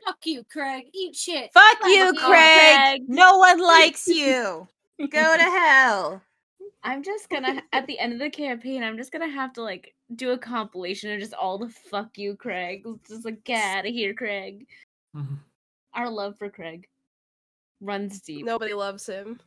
Fuck you, Craig. Eat shit. Fuck you, Craig. No one likes you. Go to hell. I'm just gonna, at the end of the campaign, I'm just gonna have to, like, do a compilation of just all the fuck you, Craig. Just, like, get out of here, Craig. Our love for Craig runs deep. Nobody loves him.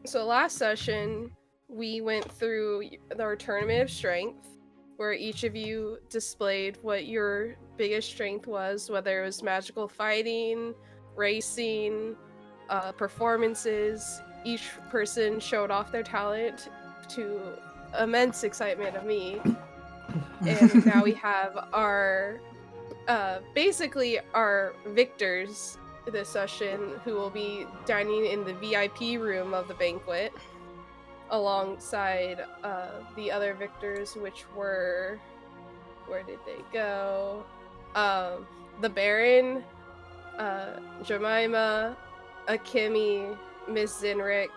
So last session, we went through our tournament of strength, where each of you displayed what your biggest strength was, whether it was magical fighting, racing, performances. Each person showed off their talent to immense excitement of me. And now we have our, basically our victors this session, who will be dining in the VIP room of the banquet alongside the other victors, which were, where did they go? The Baron, Jemima, Akemi, Miss Zinrick,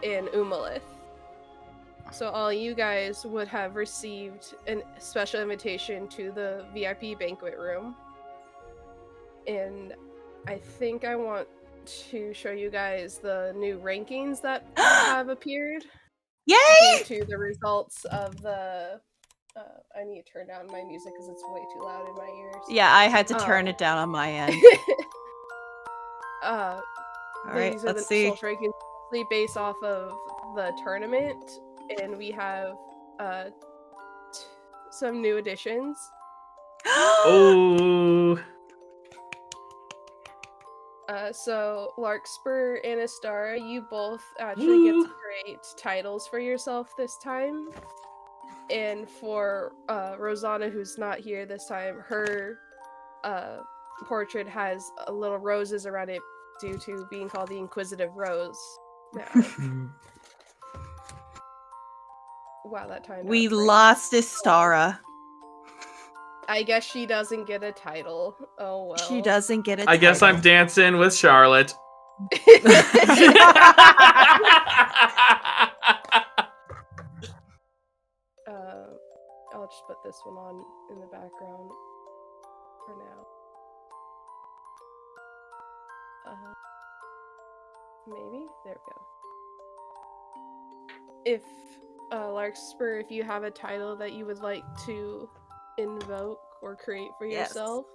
and Umalith. So all you guys would have received a special invitation to the VIP banquet room. And I think I want to show you guys the new rankings that have appeared. Yay! Due to the results of the... I need to turn down my music because it's way too loud in my ears. Yeah, I had to turn it down on my end. Alright, let's see. Social rankings based off of the tournament, and we have some new additions. Oh! So Larkspur and Astara, you both actually get to create titles for yourself this time. And for Rosanna, who's not here this time, her portrait has little roses around it due to being called the Inquisitive Rose. Now. Wow, that time. We lost Astara. I guess she doesn't get a title. Oh well. She doesn't get a title. I guess I'm dancing with Charlotte. I'll just put this one on in the background for now. Maybe? There we go. If, Larkspur, if you have a title that you would like to invoke or create for yourself.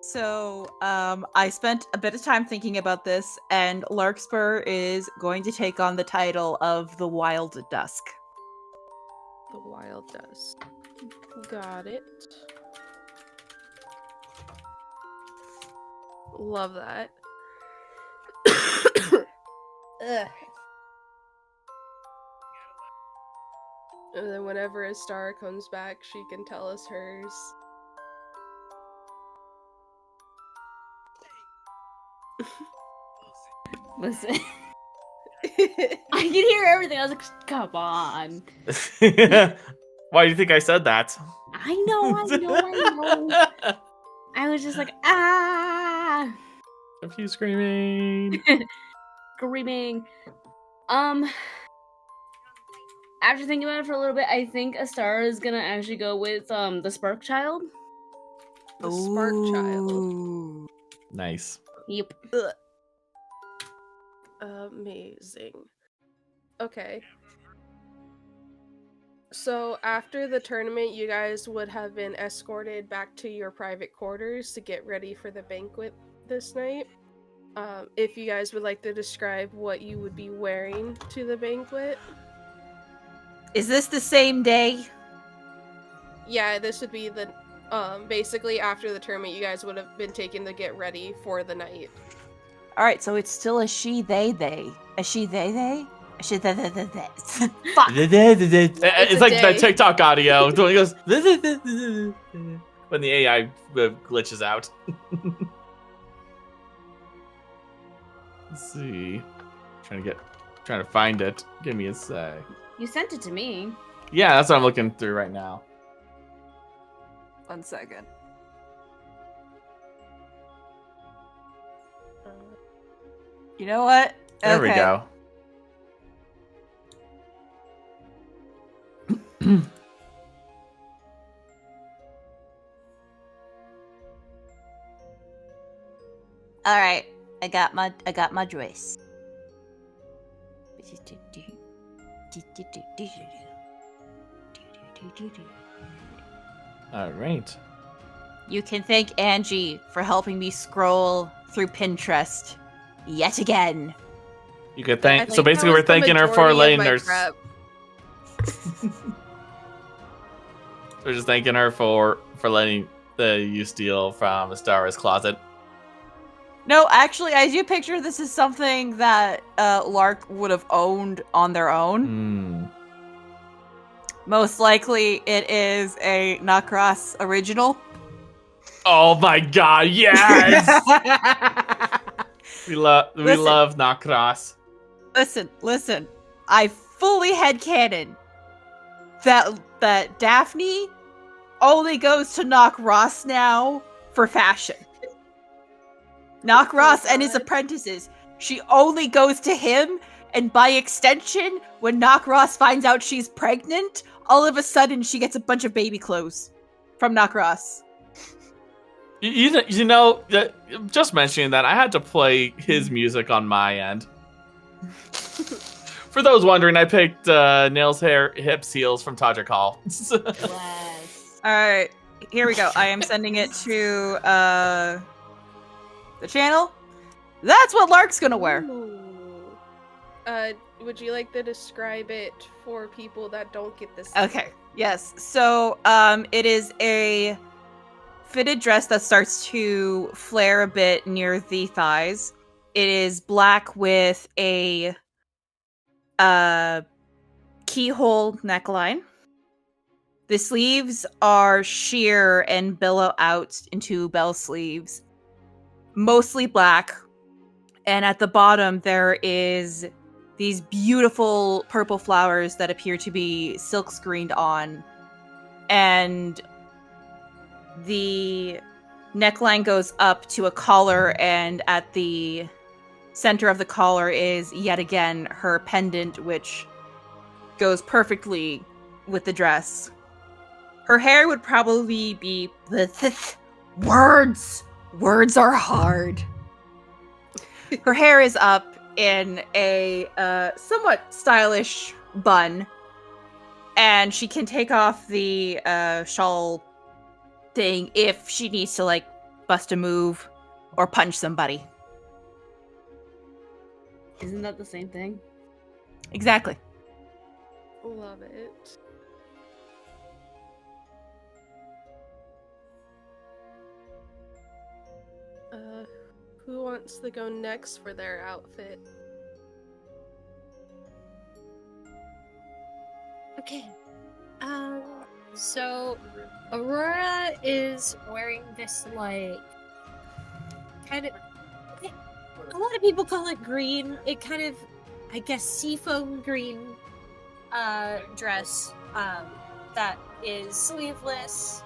So, I spent a bit of time thinking about this, and Larkspur is going to take on the title of the Wild Dusk. The Wild Dusk. Got it. Love that. Ugh. And then whenever Astara comes back, she can tell us hers. Listen. I can hear everything. I was like, come on. Why do you think I said that? I know. I was just like, ah! A few screaming. Screaming. After thinking about it for a little bit, I think Astara is gonna actually go with the Spark Child. The Spark Child. Ooh. Nice. Yep. Amazing. Okay. So after the tournament, you guys would have been escorted back to your private quarters to get ready for the banquet this night. If you guys would like to describe what you would be wearing to the banquet. Is this the same day? Yeah, this would be the basically after the tournament, you guys would have been taken to get ready for the night. All right, so it's still a she, they. A she, they. A she, they. Fuck. It's like day. that TikTok audio when it goes when the AI glitches out. Let's see. Trying to find it. Give me a sec. You sent it to me. Yeah, that's what I'm looking through right now. 1 second. You know what? There we go. All right, I got my dress. All right. You can thank Angie for helping me scroll through Pinterest yet again. You could I thank. think So that basically, was we're the thanking her for majority letting of my her. prep. We're just thanking her for letting you steal from Astara's closet. No, actually, I do picture this is something that Lark would have owned on their own. Hmm. Most likely, it is a Nakras original. Oh my god! Yes. we love Nakras. Listen. I fully headcanon that Daphne only goes to Knock Ross now for fashion. Knock Ross and his apprentices. She only goes to him, and by extension, when Knock Ross finds out she's pregnant, all of a sudden she gets a bunch of baby clothes from Knock Ross. You know, just mentioning that, I had to play his music on my end. For those wondering, I picked Nails, Hair, Hips, Heels from Todrick Hall. Bless. Alright, here we go. I am sending it to the channel. That's what Lark's gonna wear. Ooh. Would you like to describe it for people that don't get this? Okay, yes. So, it is a fitted dress that starts to flare a bit near the thighs. It is black with a keyhole neckline. The sleeves are sheer and billow out into bell sleeves, mostly black. And at the bottom, there is these beautiful purple flowers that appear to be silk screened on. And the neckline goes up to a collar, and at the center of the collar is yet again her pendant, which goes perfectly with the dress. Her hair would probably be words are hard. Her hair is up in a somewhat stylish bun, and she can take off the shawl thing if she needs to, like, bust a move or punch somebody. Isn't that the same thing? Exactly. Love it. Who wants to go next for their outfit? Okay. So, Aurora is wearing this, like, kind of... A lot of people call it green. It kind of, I guess, seafoam green dress that is sleeveless.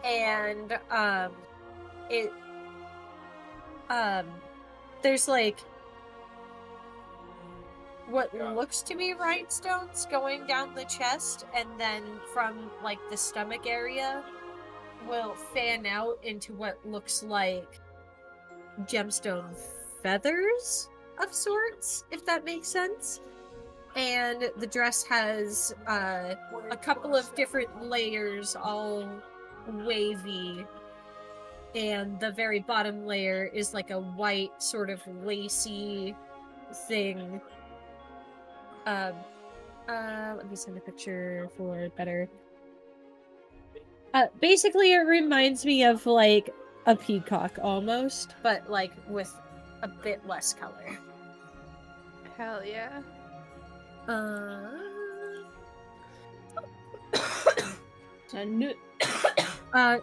And there's, like, what looks to be rhinestones going down the chest, and then from, like, the stomach area will fan out into what looks like gemstone feathers of sorts, if that makes sense. And the dress has a couple of different layers, all wavy, and the very bottom layer is like a white sort of lacy thing. Let me send a picture for better. Basically, it reminds me of, like, a peacock almost, but, like, with a bit less color. Hell yeah.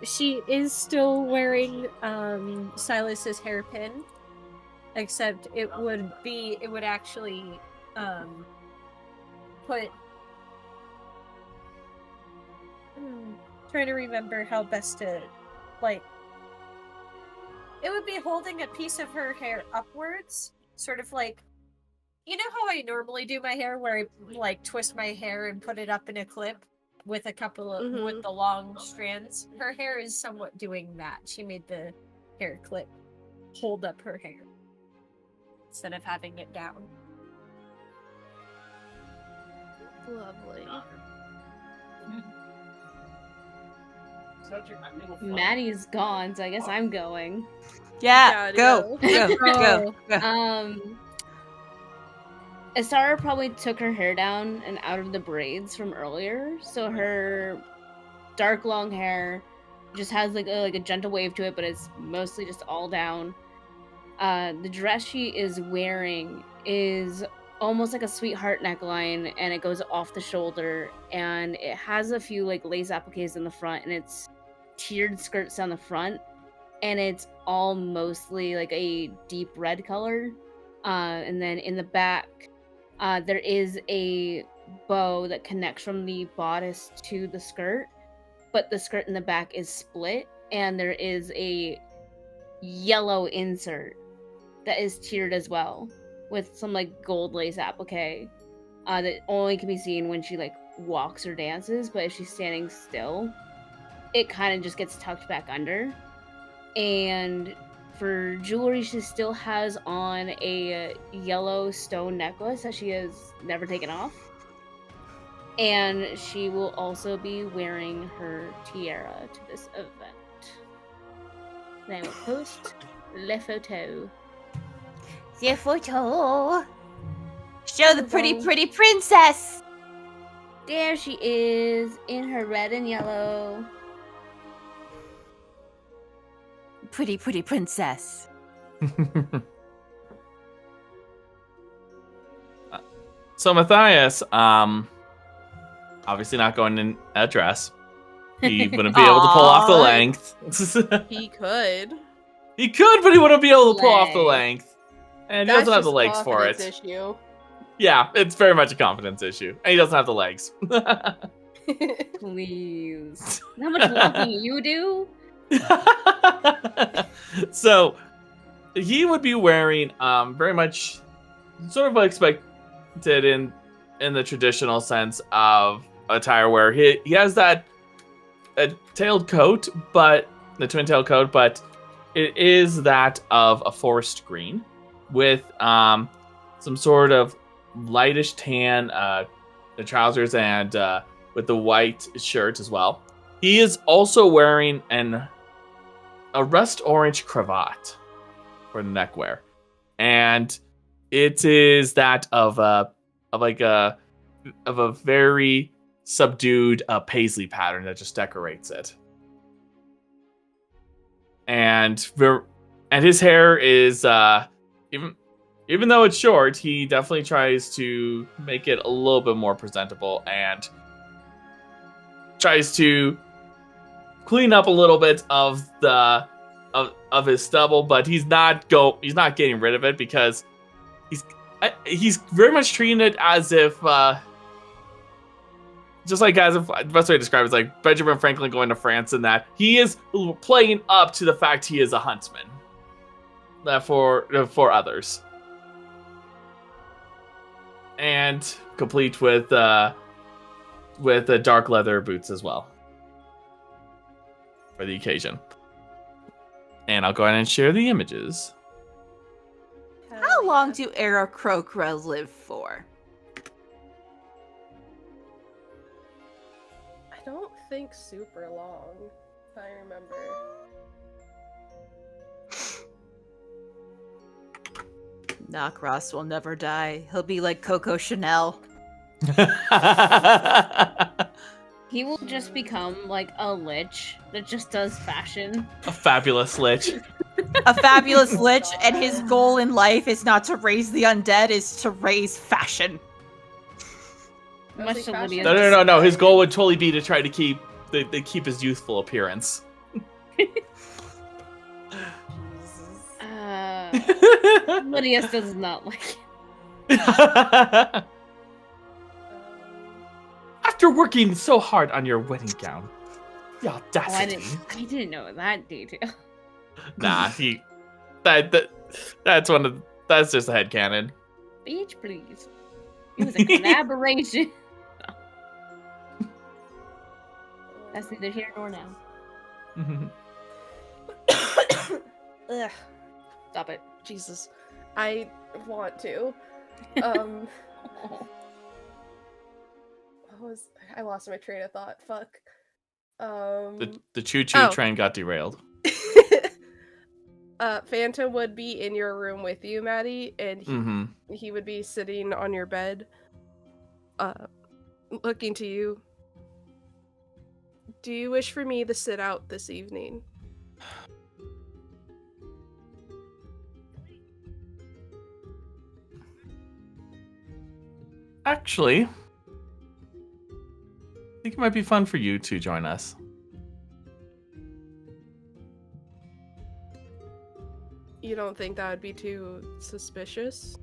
She is still wearing Silas's hairpin, except it would actually put... trying to remember how best to, like... It would be holding a piece of her hair upwards, sort of like... You know how I normally do my hair, where I, like, twist my hair and put it up in a clip with a couple of... with the long strands? Her hair is somewhat doing that. She made the hair clip hold up her hair, instead of having it down. Lovely. Maddie's gone, so I guess I'm going. Yeah, go. Asara probably took her hair down and out of the braids from earlier, so her dark long hair just has like a gentle wave to it, but it's mostly just all down. The dress she is wearing is almost like a sweetheart neckline, and it goes off the shoulder, and it has a few like lace appliques in the front, and it's tiered skirts down the front, and it's all mostly like a deep red color. And then in the back, there is a bow that connects from the bodice to the skirt, but the skirt in the back is split, and there is a yellow insert that is tiered as well, with some like gold lace applique that only can be seen when she like walks or dances, but if she's standing still, it kind of just gets tucked back under. And for jewelry, she still has on a yellow stone necklace that she has never taken off. And she will also be wearing her tiara to this event. And I will post le photo. The photo. Show the pretty princess. There she is in her red and yellow. Pretty princess. So Matthias, obviously not going in a dress. He wouldn't be able to pull off the length. He could. He could, but he wouldn't be able to pull off the length. And he That's doesn't have the just legs for it. confidence issue. Yeah, it's very much a confidence issue. And he doesn't have the legs. Please. How much walking you do? So he would be wearing very much sort of expected in the traditional sense of attire, where he has that tailed coat, but the twin tailed coat, but it is that of a forest green with some sort of lightish tan the trousers, and with the white shirt as well. He is also wearing a rust orange cravat for the neckwear, and it is that of a very subdued paisley pattern that just decorates it. And his hair is even though it's short, he definitely tries to make it a little bit more presentable, and tries to clean up a little bit of the of his stubble, but he's not getting rid of it because he's very much treating it as if just like as if the best way to describe it is like Benjamin Franklin going to France, and that he is playing up to the fact he is a huntsman for others, and complete with the dark leather boots as well for the occasion. And I'll go ahead and share the images. How long do Aarakocra live for? I don't think super long, if I remember. Knockross will never die. He'll be like Coco Chanel. He will just become like a lich that just does fashion. A fabulous lich. A fabulous lich, and his goal in life is not to raise the undead, is to raise fashion. Much to Lydia's No. His goal would totally be to try to keep his youthful appearance. Lydia does not like it. After working so hard on your wedding gown, the audacity. I didn't know that detail. Nah, that's just a headcanon. Bitch, please. It was a collaboration. No. That's neither here nor now. Ugh, Stop it. Jesus. I want to. I lost my train of thought. Fuck. The choo-choo train got derailed. Phantom would be in your room with you, Maddie, and he would be sitting on your bed, looking to you. Do you wish for me to sit out this evening? Actually, I think it might be fun for you to join us. You don't think that would be too suspicious?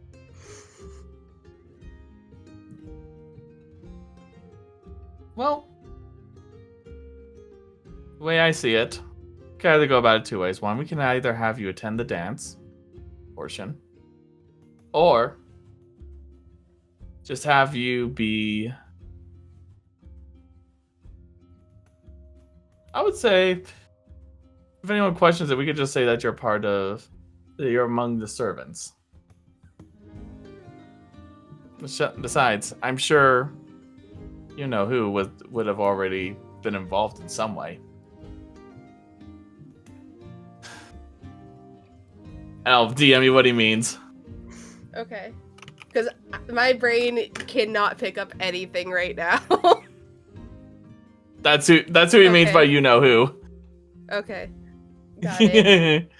Well, the way I see it, we can either go about it two ways. One, we can either have you attend the dance portion, or just have you be, I would say, if anyone questions it, we could just say that you're among the servants. Besides, I'm sure you know who would have already been involved in some way. I'll DM you what he means. Okay. Because my brain cannot pick up anything right now. That's who he means by you know who. Okay. Got it.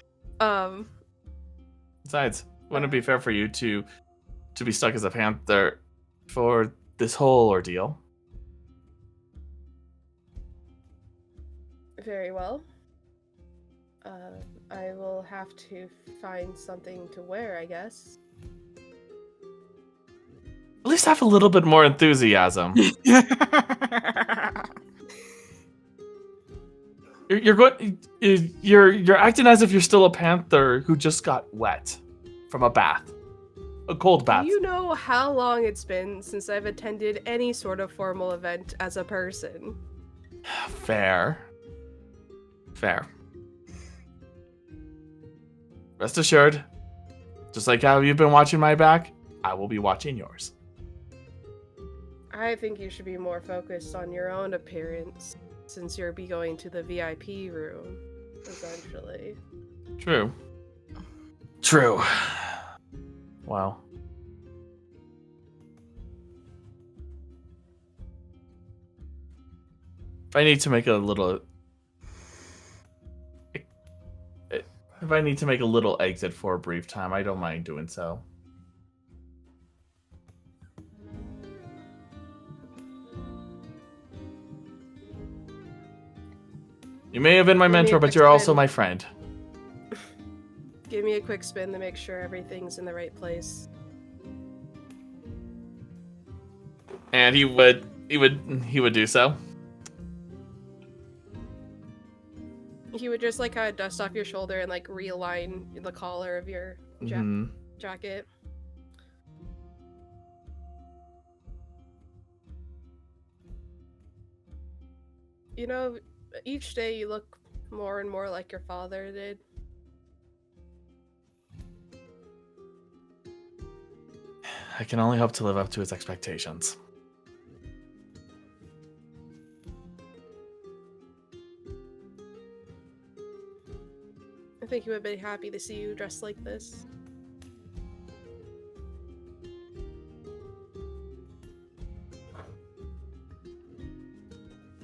Besides, wouldn't it be fair for you to be stuck as a panther for this whole ordeal? Very well. I will have to find something to wear, I guess. At least have a little bit more enthusiasm. You're acting as if you're still a panther who just got wet from a bath. A cold bath. Do you know how long it's been since I've attended any sort of formal event as a person? Fair. Rest assured, just like how you've been watching my back, I will be watching yours. I think you should be more focused on your own appearance, since you'll be going to the VIP room, essentially. True. Well. If I need to make a little exit for a brief time, I don't mind doing so. You may have been my Give me a mentor, but quick you're also spin. my friend. Give me a quick spin to make sure everything's in the right place. And he would do so. He would just like kind of dust off your shoulder and like realign the collar of your Mhm. jacket. You know, each day you look more and more like your father did. I can only hope to live up to his expectations. I think he would be happy to see you dressed like this.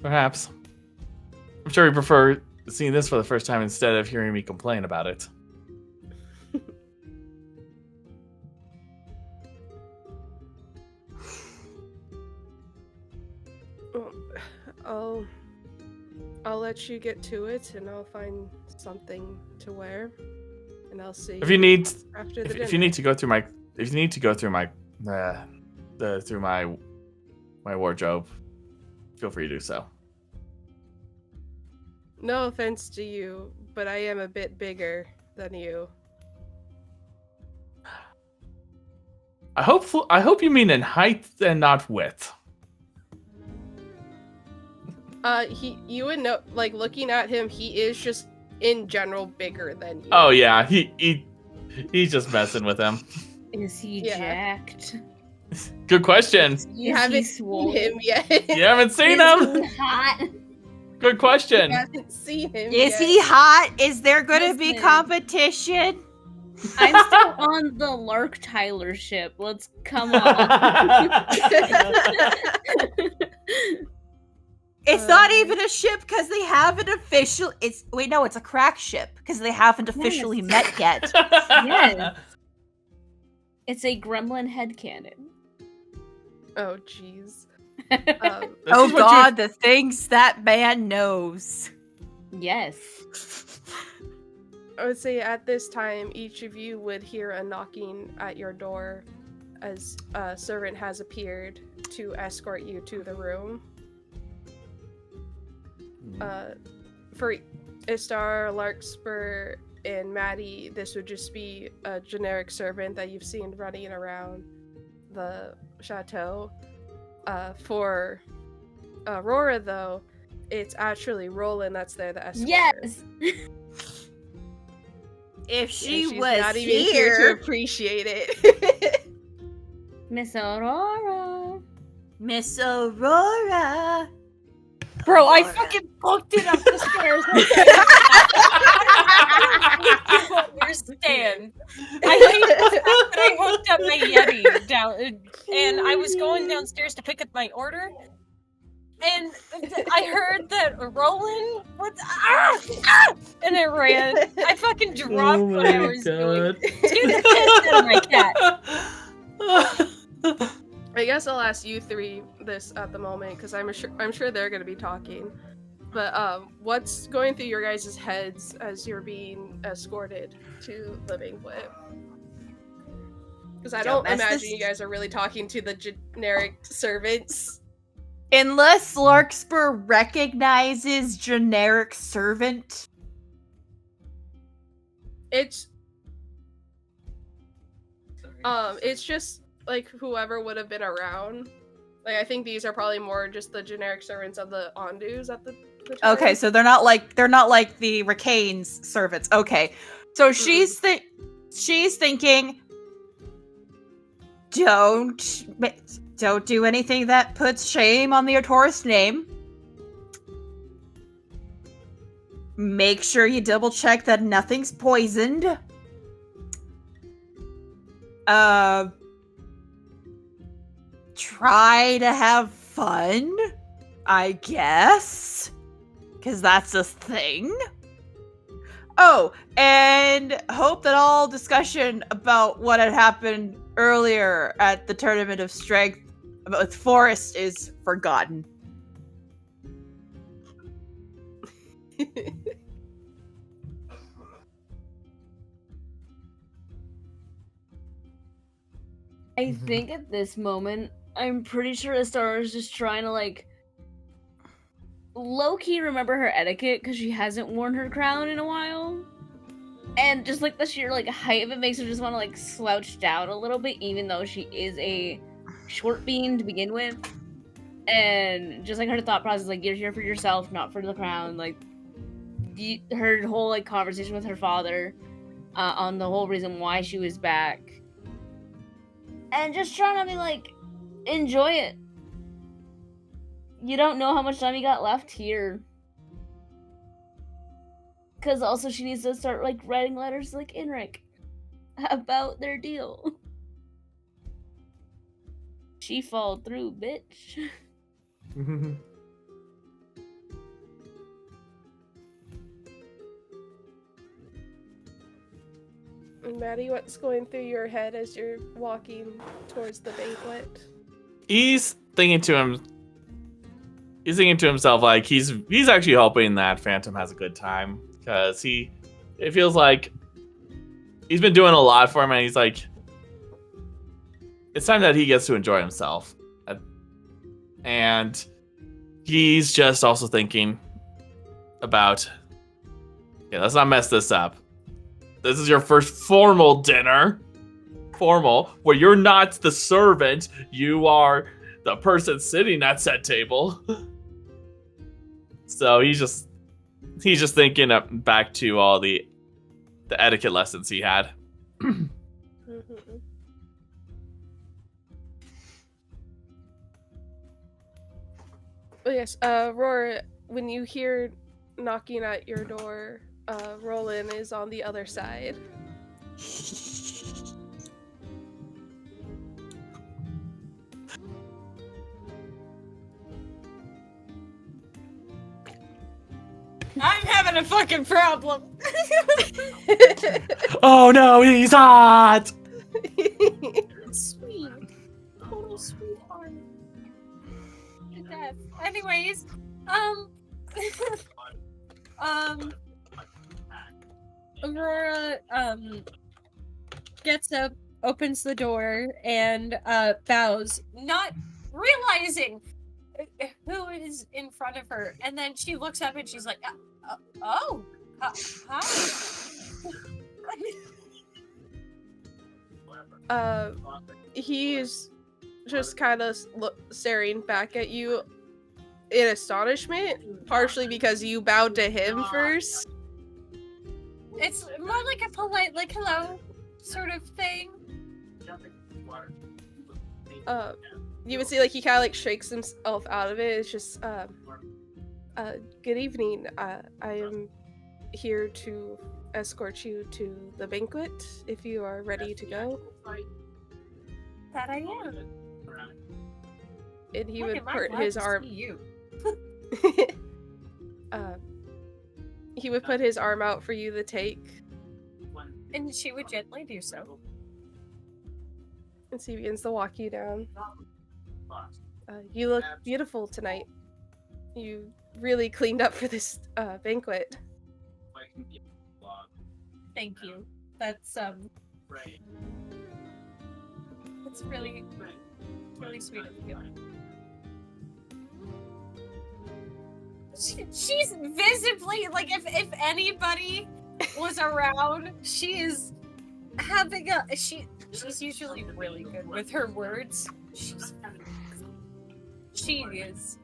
Perhaps. I'm sure he'd prefer seeing this for the first time instead of hearing me complain about it. Well, I'll let you get to it, and I'll find something to wear, and I'll see. If you need, after the if you need to go through my, through my wardrobe, feel free to do so. No offense to you, but I am a bit bigger than you. I hope you mean in height and not width. You would know, like, looking at him, he is just in general bigger than you. Oh yeah, he's just messing with him. Is he Yeah. jacked? Good question. You Is haven't he seen swole? him yet. You haven't seen Is him. he hot? Good question. You haven't seen him Is yet. he hot? Is there going to be Listen. competition? I'm still on the Lark Tyler ship. Let's come on. It's not even a ship because they haven't officially. It's a crack ship because they haven't officially Yes. met yet. Yes. It's a gremlin headcanon. Oh, jeez. This Oh is what God, the things that man knows. Yes. I would say at this time, each of you would hear a knocking at your door as a servant has appeared to escort you to the room. For Istar, Larkspur, and Maddie, this would just be a generic servant that you've seen running around the chateau. For Aurora, though, it's actually Rollin that's there, the escort. Yes. If And she she's was not even here here, to appreciate it. Miss Aurora. Miss Aurora. Bro, I Aurora. fucking booked it up the stairs. You understand? I hate the fact that I hooked up my Yeti down, and I was going downstairs to pick up my order, and I heard that Rollin was and I ran. I fucking dropped what I was doing. Dude, the piss out of my cat. I guess I'll ask you three this at the moment because I'm sure they're gonna be talking. But what's going through your guys' heads as you're being escorted to the banquet? Because I don't Don't mess imagine this- you guys are really talking to the generic servants. Unless Larkspur recognizes generic servant. It's just like whoever would have been around. Like I think these are probably more just the generic servants of the Ondus at the time. Okay, so they're not like the Ricane's servants. Okay, so she's thinking, don't do anything that puts shame on the Artoris name. Make sure you double check that nothing's poisoned. Try to have fun, I guess. Because that's a thing. Oh, and hope that all discussion about what had happened earlier at the Tournament of Strength about Forest is forgotten. I think at this moment, I'm pretty sure Astara is just trying to, like, low-key remember her etiquette because she hasn't worn her crown in a while. And just, like, the sheer, like, height of it makes her just want to, like, slouch down a little bit, even though she is a short being to begin with. And just, like, her thought process, like, you're here for yourself, not for the crown. Like, her whole, like, conversation with her father on the whole reason why she was back. And just trying to be like, enjoy it. You don't know how much time you got left here. Because also she needs to start, like, writing letters like Enric about their deal. She followed through, bitch. Maddie, what's going through your head as you're walking towards the banquet? He's thinking to himself, like, he's actually hoping that Phantom has a good time, because it feels like he's been doing a lot for him, and he's like, it's time that he gets to enjoy himself. And he's just also thinking about, let's not mess this up. This is your first formal dinner. Formal, where you're not the servant, you are the person sitting at said table. So he's just thinking back to all the etiquette lessons he had. Oh yes, Roar, when you hear knocking at your door, Rollin is on the other side. I'm having a fucking problem. Oh no, he's hot! Sweet. Total sweetheart. To death. Anyways, Aurora, gets up, opens the door, and, bows, not realizing who is in front of her. And then she looks up and she's like, oh, hi. He's just kind of staring back at you in astonishment, partially because you bowed to him first. It's more like a polite, like, hello sort of thing. You would see, like, he kind of, like, shakes himself out of it. It's just, good evening. I am here to escort you to the banquet, if you are ready to go. That I am. And he Look, would am I put glad his to arm... see you. He would put his arm out for you to take. And she would gently do so. And so he begins to walk you down. You look beautiful tonight. You really cleaned up for this banquet. Thank you. That's really sweet of you. She's visibly, like, if anybody was around, she is having she's usually really good with her words. She is.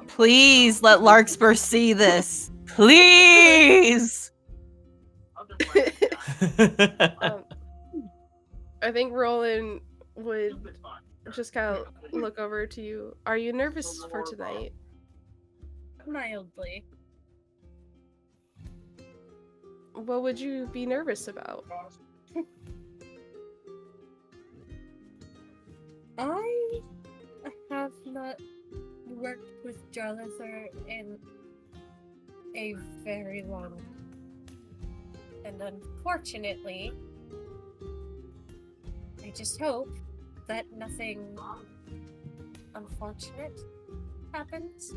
Please let Larkspur see this. Please! I think Rollin would just kind of look over to you. Are you nervous for tonight? Mildly. What would you be nervous about? I have not worked with Jarlathor in a very long time. And unfortunately, I just hope that nothing unfortunate happens.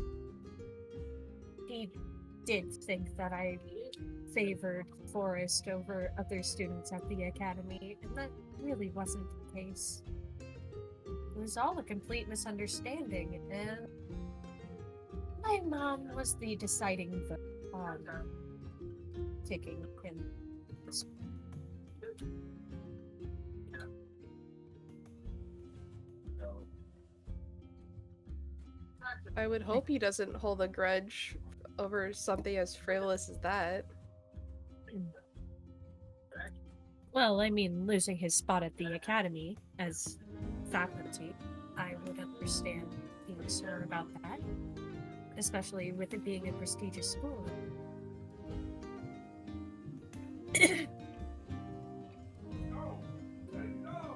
He did think that I favored Forrest over other students at the academy, and that really wasn't the case. It was all a complete misunderstanding, and my mom was the deciding vote on taking him. I would hope he doesn't hold a grudge over something as frivolous as that. Well, I mean, losing his spot at the academy as faculty, I would understand being sore about that, especially with it being a prestigious school.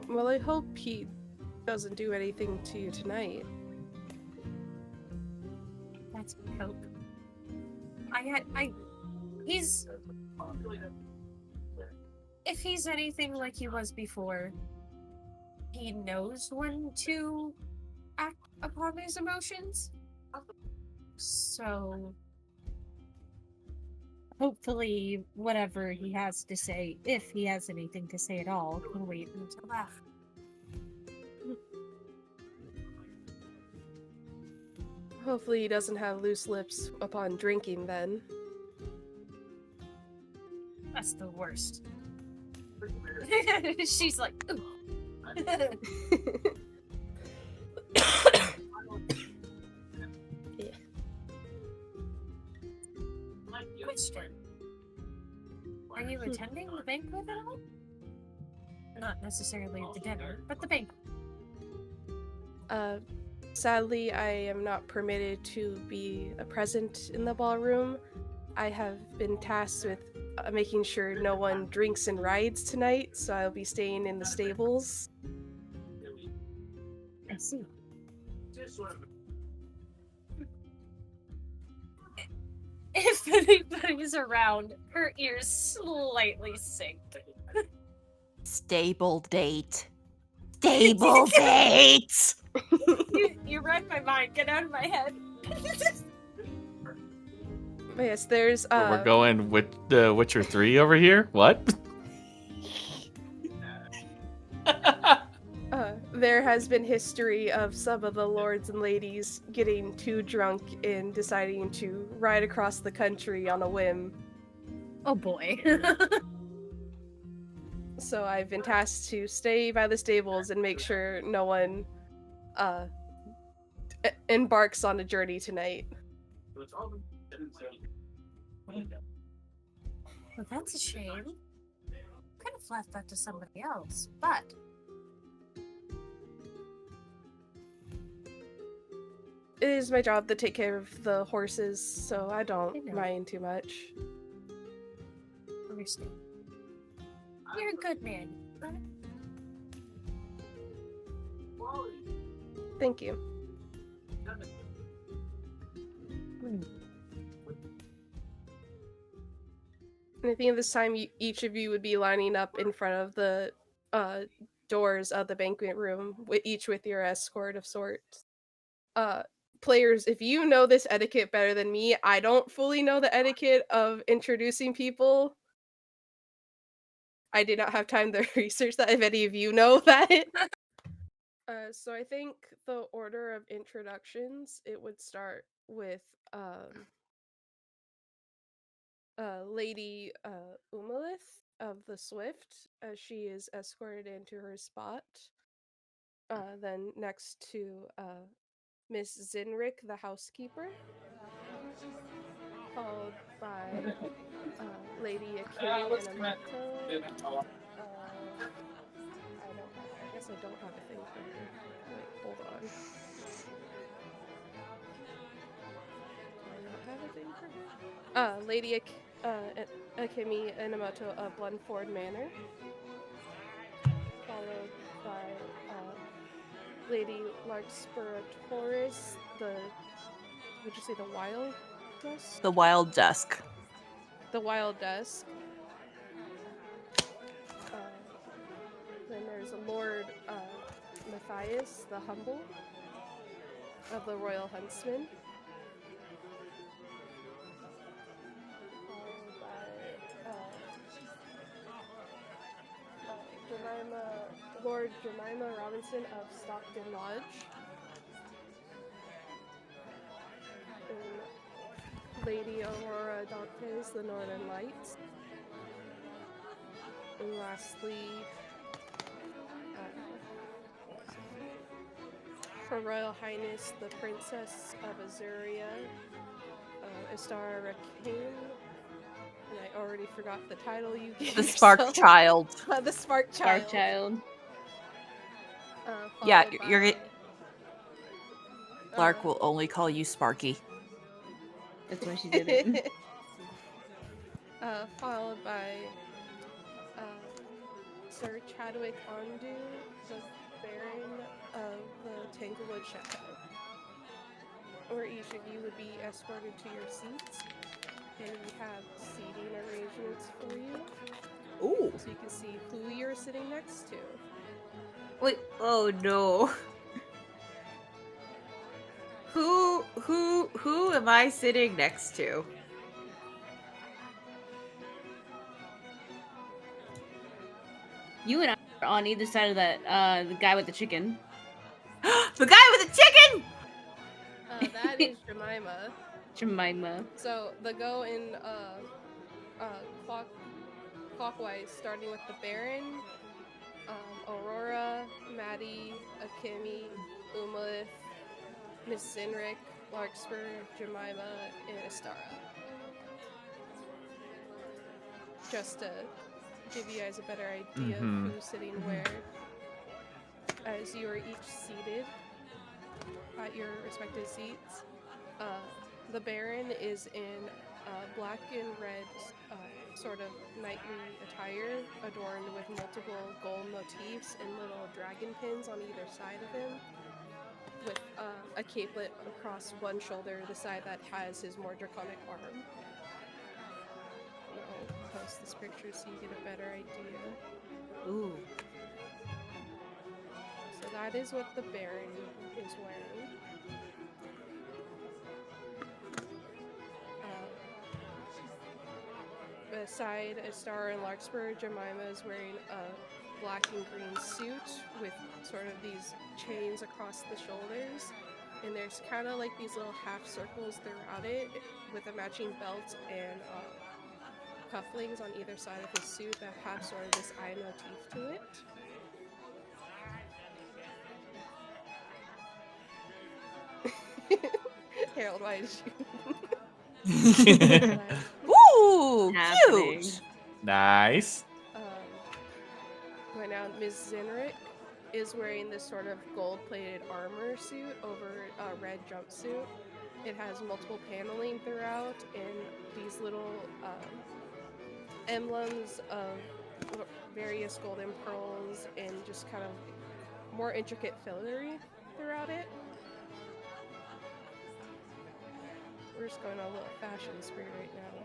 Well, I hope he doesn't do anything to you tonight. That's hope. He's... If he's anything like he was before, he knows when to act upon his emotions. So... hopefully, whatever he has to say, if he has anything to say at all, can wait until after. Hopefully he doesn't have loose lips upon drinking then. That's the worst. She's like, ooh. Yeah. Question. Are you attending the banquet at all? Not necessarily the dinner, but the banquet. Sadly, I am not permitted to be present in the ballroom. I have been tasked with making sure no one drinks and rides tonight, so I'll be staying in the stables. I see. If anybody's around, her ears slightly sink. Stable date. Stable date! You read my mind. Get out of my head. Yes, there's We're going with the Witcher 3 over here? What? there has been history of some of the lords and ladies getting too drunk and deciding to ride across the country on a whim. Oh boy. So I've been tasked to stay by the stables and make sure no one embarks on a journey tonight. Well, that's a shame. Could have left that to somebody else, but It is my job to take care of the horses, so I don't mind too much. understand. You're a good man. Thank you. And I think at this time, each of you would be lining up in front of the doors of the banquet room, each with your escort of sorts. Players, if you know this etiquette better than me, I don't fully know the etiquette of introducing people. I did not have time to research that, if any of you know that. So I think the order of introductions, it would start with Lady Umalith of the Swift, as she is escorted into her spot. Then next to Miss Zinrick, the housekeeper, followed by Lady Akira and Amato. I guess I don't have a thing for her. Wait, hold on. Do I not have a thing for her? Lady Akemi and Amato of Blunford Manor, followed by Lady Larkspur Taurus, would you say the Wild Dusk? The Wild Dusk. The Wild Dusk. Then there's a Lord Matthias, the Humble, of the Royal Huntsman. Lord Jemima Robinson of Stockton Lodge. And Lady Aurora Dantes, the Northern Lights. And lastly, Her Royal Highness, the Princess of Azuria, Istara Rakane. And I already forgot the title you gave The Spark yourself. Child. The Spark Child. Spark Child. Yeah, Followed by, Lark will only call you Sparky. That's why she did it. Followed by Sir Chadwick Ondu, the Baron of the Tanglewood Chateau, where each of you would be escorted to your seats, and we have seating arrangements for you, Ooh. so you can see who you're sitting next to. Wait. Oh no. Who am I sitting next to? You and I are on either side of that, the guy with the chicken. The guy with the chicken! That is Jemima. Jemima. So they go in clockwise, starting with the Baron, Aurora, Maddie, Akemi, Umalith, Miss Zinric, Larkspur, Jemima, and Istara. Just to give you guys a better idea of who's sitting where, as you are each seated at your respective seats. The Baron is in black and red sort of knightly attire, adorned with multiple gold motifs and little dragon pins on either side of him, with a capelet across one shoulder, the side that has his more draconic arm. I'll post this picture so you get a better idea. Ooh. So that is what the Baron is wearing. Beside Istara and Larkspur, Jemima is wearing a black and green suit with sort of these chains across the shoulders. And there's kind of like these little half circles throughout it with a matching belt and cufflinks on either side of his suit that have sort of this eye motif to it. Harold, why did you? Ooh, Happening. cute. Nice. Right now, Ms. Zinric is wearing this sort of gold-plated armor suit over a red jumpsuit. It has multiple paneling throughout and these little emblems of various golden pearls and just kind of more intricate filigree throughout it. We're just going on a little fashion spree right now.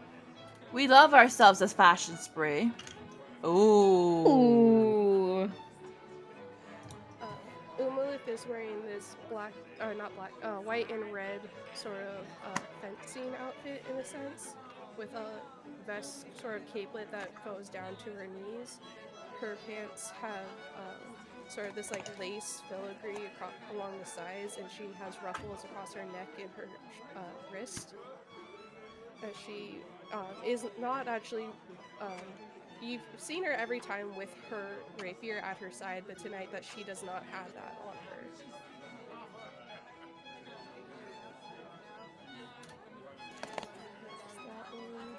We love ourselves as fashion spree. Ooh. Ooh. Umalith is wearing this white and red sort of fencing outfit in a sense, with a vest sort of capelet that goes down to her knees. Her pants have sort of this like lace filigree along the sides, and she has ruffles across her neck and her wrist. She is not actually. You've seen her every time with her rapier at her side, but tonight that she does not have that on her. That's that one.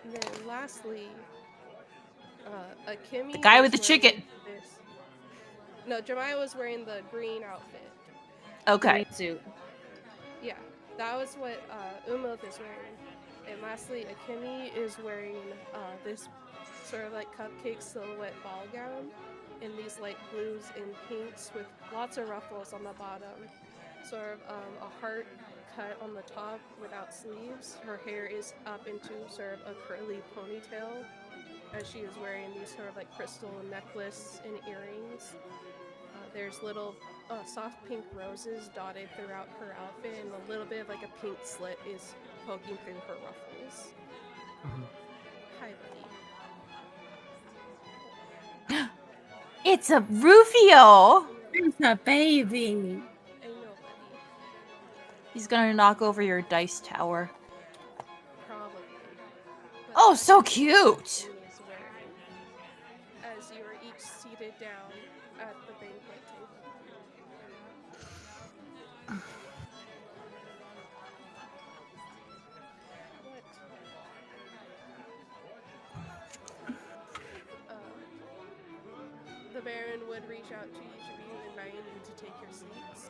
And then lastly, Akemi. The guy with is the chicken. wearing this- No, Jemima was wearing the green outfit. Okay. Green suit. Yeah, that was what Umalith is wearing. And lastly, Akemi is wearing this sort of like cupcake silhouette ball gown in these light blues and pinks with lots of ruffles on the bottom. Sort of a heart cut on the top without sleeves. Her hair is up into sort of a curly ponytail as she is wearing these sort of like crystal necklace and earrings. There's little soft pink roses dotted throughout her outfit, and a little bit of like a pink slit is poking through her ruffles. Hi, buddy. It's a Rufio. It's a baby. I know, buddy. He's gonna knock over your dice tower. Probably. But Oh, that's so what cute. Anthony is wearing, as you are each seated down at the banquet table. What? The Baron would reach out to each of you, inviting you to take your seats.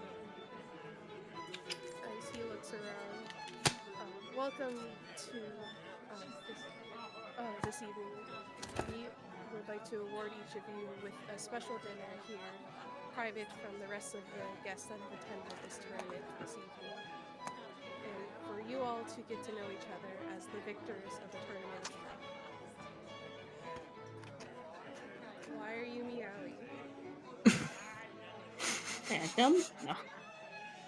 As he looks around, welcome to this evening. We would like to award each of you with a special dinner here, private from the rest of the guests that have attended this tournament this evening. And for you all to get to know each other as the victors of the tournament. Why are you meowing? Phantom? No.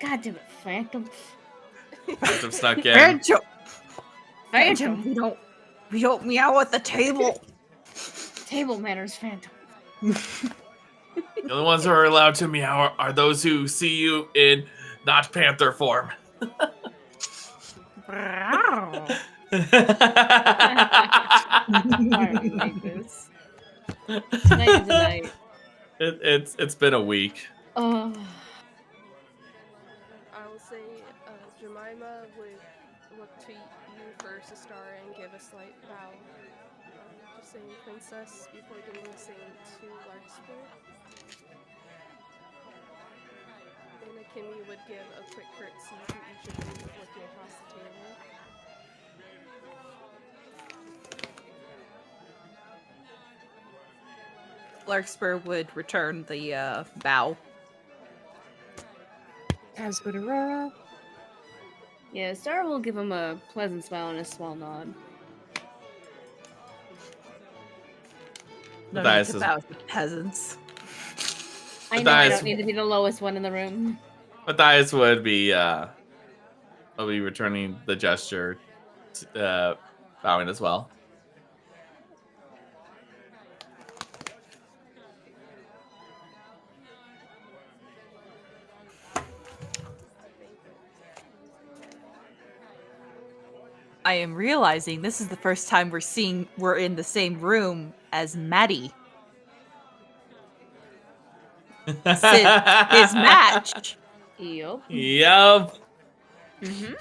God damn it, Phantom. Phantom snuck in. Phantom. Phantom. We don't meow at the table. Table manners, Phantom. The only ones who are allowed to meow are those who see you in not panther form. Why are we like this? Tonight is a night. It's been a week. Oh. I will say Jemima would look to you first, Astara, and give a slight bow. Just saying princess before doing the same to Larkspur. And Akemi would give a quick curtsy to each of you looking across the table. Larkspur would return the bow. As would Aurora. Yeah, Star will give him a pleasant smile and a small nod. No need Matthias to is- bow to peasants. I know I Matthias- don't need to be the lowest one in the room. Matthias would be returning the gesture, bowing as well. I am realizing this is the first time we're in the same room as Maddie. His match. Yup. Yup. Mm-hmm.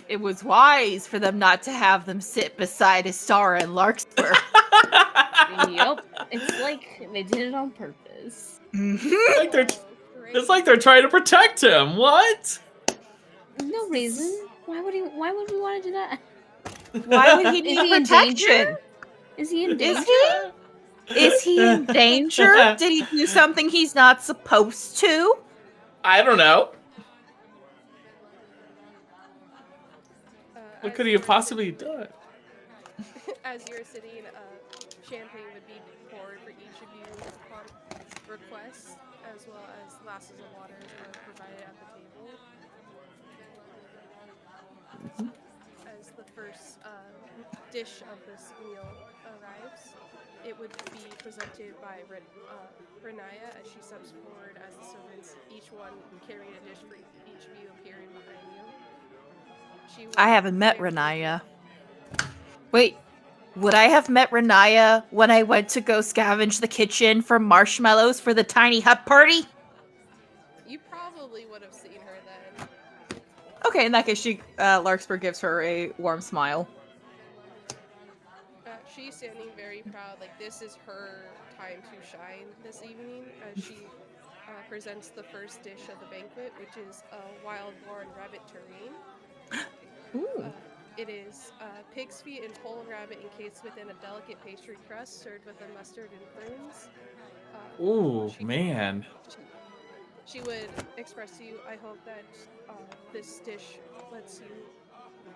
It was wise for them not to have them sit beside Astara and Larkspur. Yup. It's like they did it on purpose. Mm-hmm. It's like they're trying to protect him. What? No reason. Why would we want to do that? Why would he Is need he in protection? danger? Is he in danger? Is he? Is he in danger? Did he do something he's not supposed to? I don't know. What As could he you have are possibly done? As you're sitting, champagne would be poured for each of you upon request, as well as glasses of water are provided at the table. As the first dish of this meal arrives, it would be presented by Renaya as she steps forward as the servants, each one carrying a dish for each of you appearing behind you. She would I haven't met share- Renaya. Wait, would I have met Renaya when I went to go scavenge the kitchen for marshmallows for the tiny hut party? You probably would have seen her then. Okay, in that case, Larkspur gives her a warm smile. She's standing very proud, like this is her time to shine this evening, as she presents the first dish of the banquet, which is a wild-born rabbit terrine. Ooh. It is pig's feet and whole rabbit encased within a delicate pastry crust, served with a mustard and prunes. Ooh, she- man. She would express to you, I hope that this dish lets you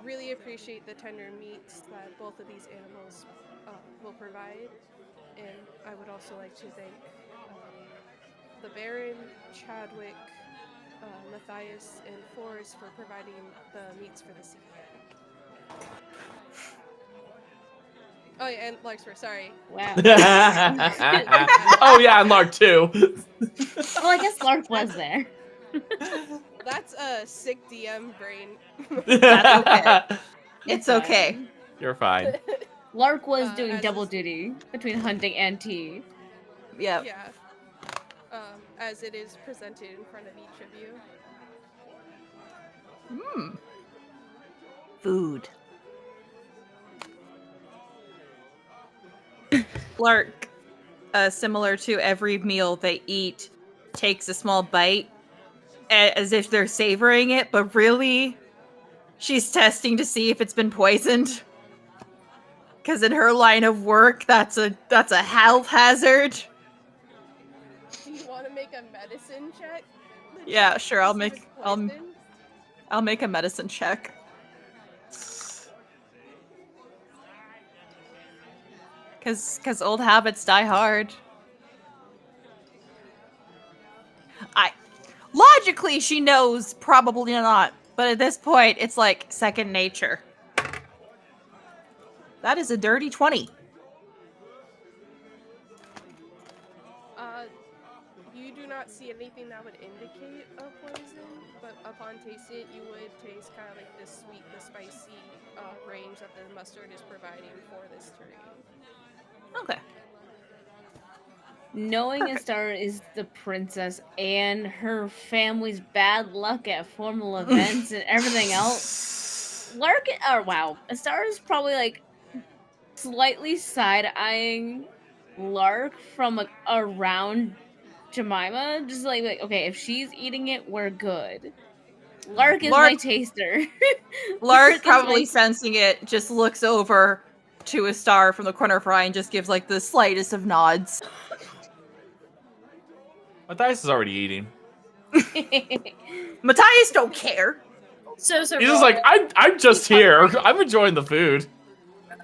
really appreciate the tender meats that both of these animals will provide. And I would also like to thank the Baron, Chadwick, Matthias, and Forrest for providing the meats for this evening. Oh yeah, and Larkspur, sorry. Wow. Oh yeah, and Lark too. Well, I guess Lark was there. That's a sick DM brain. That's okay. It's okay. fine. You're fine. Lark was doing as double is- duty between hunting and tea. Yep. Yeah. As it is presented in front of each of you. Food. Lark, similar to every meal they eat, takes a small bite as if they're savoring it, but really, she's testing to see if it's been poisoned. Because in her line of work, that's a health hazard. Do you want to make a medicine check? Yeah, sure. To see if it's poisoned? I'll make a medicine check. Cause old habits die hard. Logically, she knows probably not, but at this point, it's like second nature. That is a dirty 20. You do not see anything that would indicate a poison, but upon tasting it, you would taste kind of like the sweet, the spicy range that the mustard is providing for this terrain. Okay. Knowing Perfect. Astara is the princess and her family's bad luck at formal events and everything else, Lark, oh wow, Astara's probably like slightly side-eyeing Lark from like around Jemima, just like okay, if she's eating it, we're good. Lark is my taster. Lark, is probably my- sensing it, just looks over to a star from the corner of her eye and just gives like the slightest of nods. Matthias is already eating. Matthias don't care. So He's just like, I'm just here. I'm enjoying the food.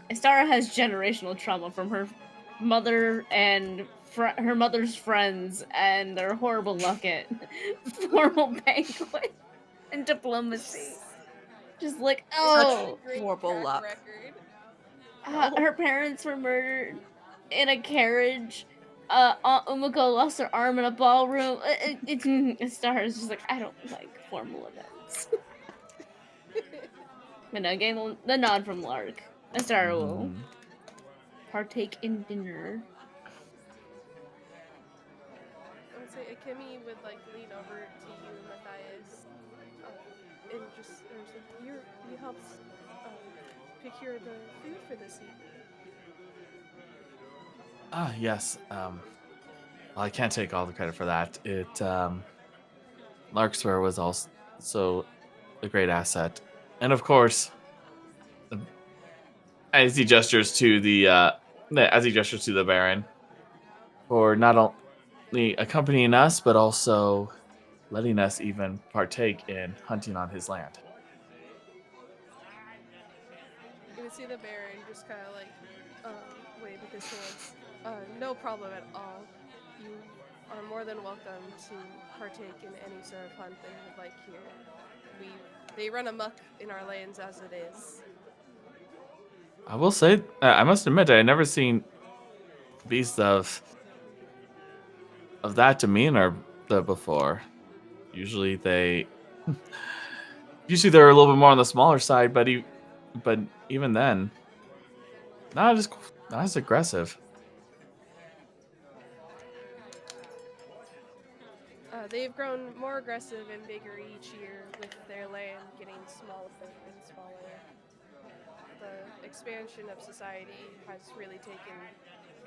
Astara has generational trauma from her mother and her mother's friends and their horrible luck at formal banquet and diplomacy. Just like, oh, horrible luck. her parents were murdered in a carriage. Aunt Umiko lost her arm in a ballroom. Astara is just like, I don't like formal events. But no, getting the nod from Lark. Astara will partake in dinner. I would say Akemi would like lean over to you, Matthias, and just you helped procure the food for this evening. Ah, yes. Well, I can't take all the credit for that. Larkspur was also a great asset, and of course, as he gestures to the Baron, for not only accompanying us but also letting us even partake in hunting on his land. You would see the Baron just kind of like wave with his hands. No problem at all. You are more than welcome to partake in any sort of hunt that you would like here. They run amok in our lands as it is. I will say, I must admit, I had never seen beasts of that demeanor before. Usually they're a little bit more on the smaller side, but even then, not as aggressive. They've grown more aggressive and bigger each year with their land getting smaller and smaller. The expansion of society has really taken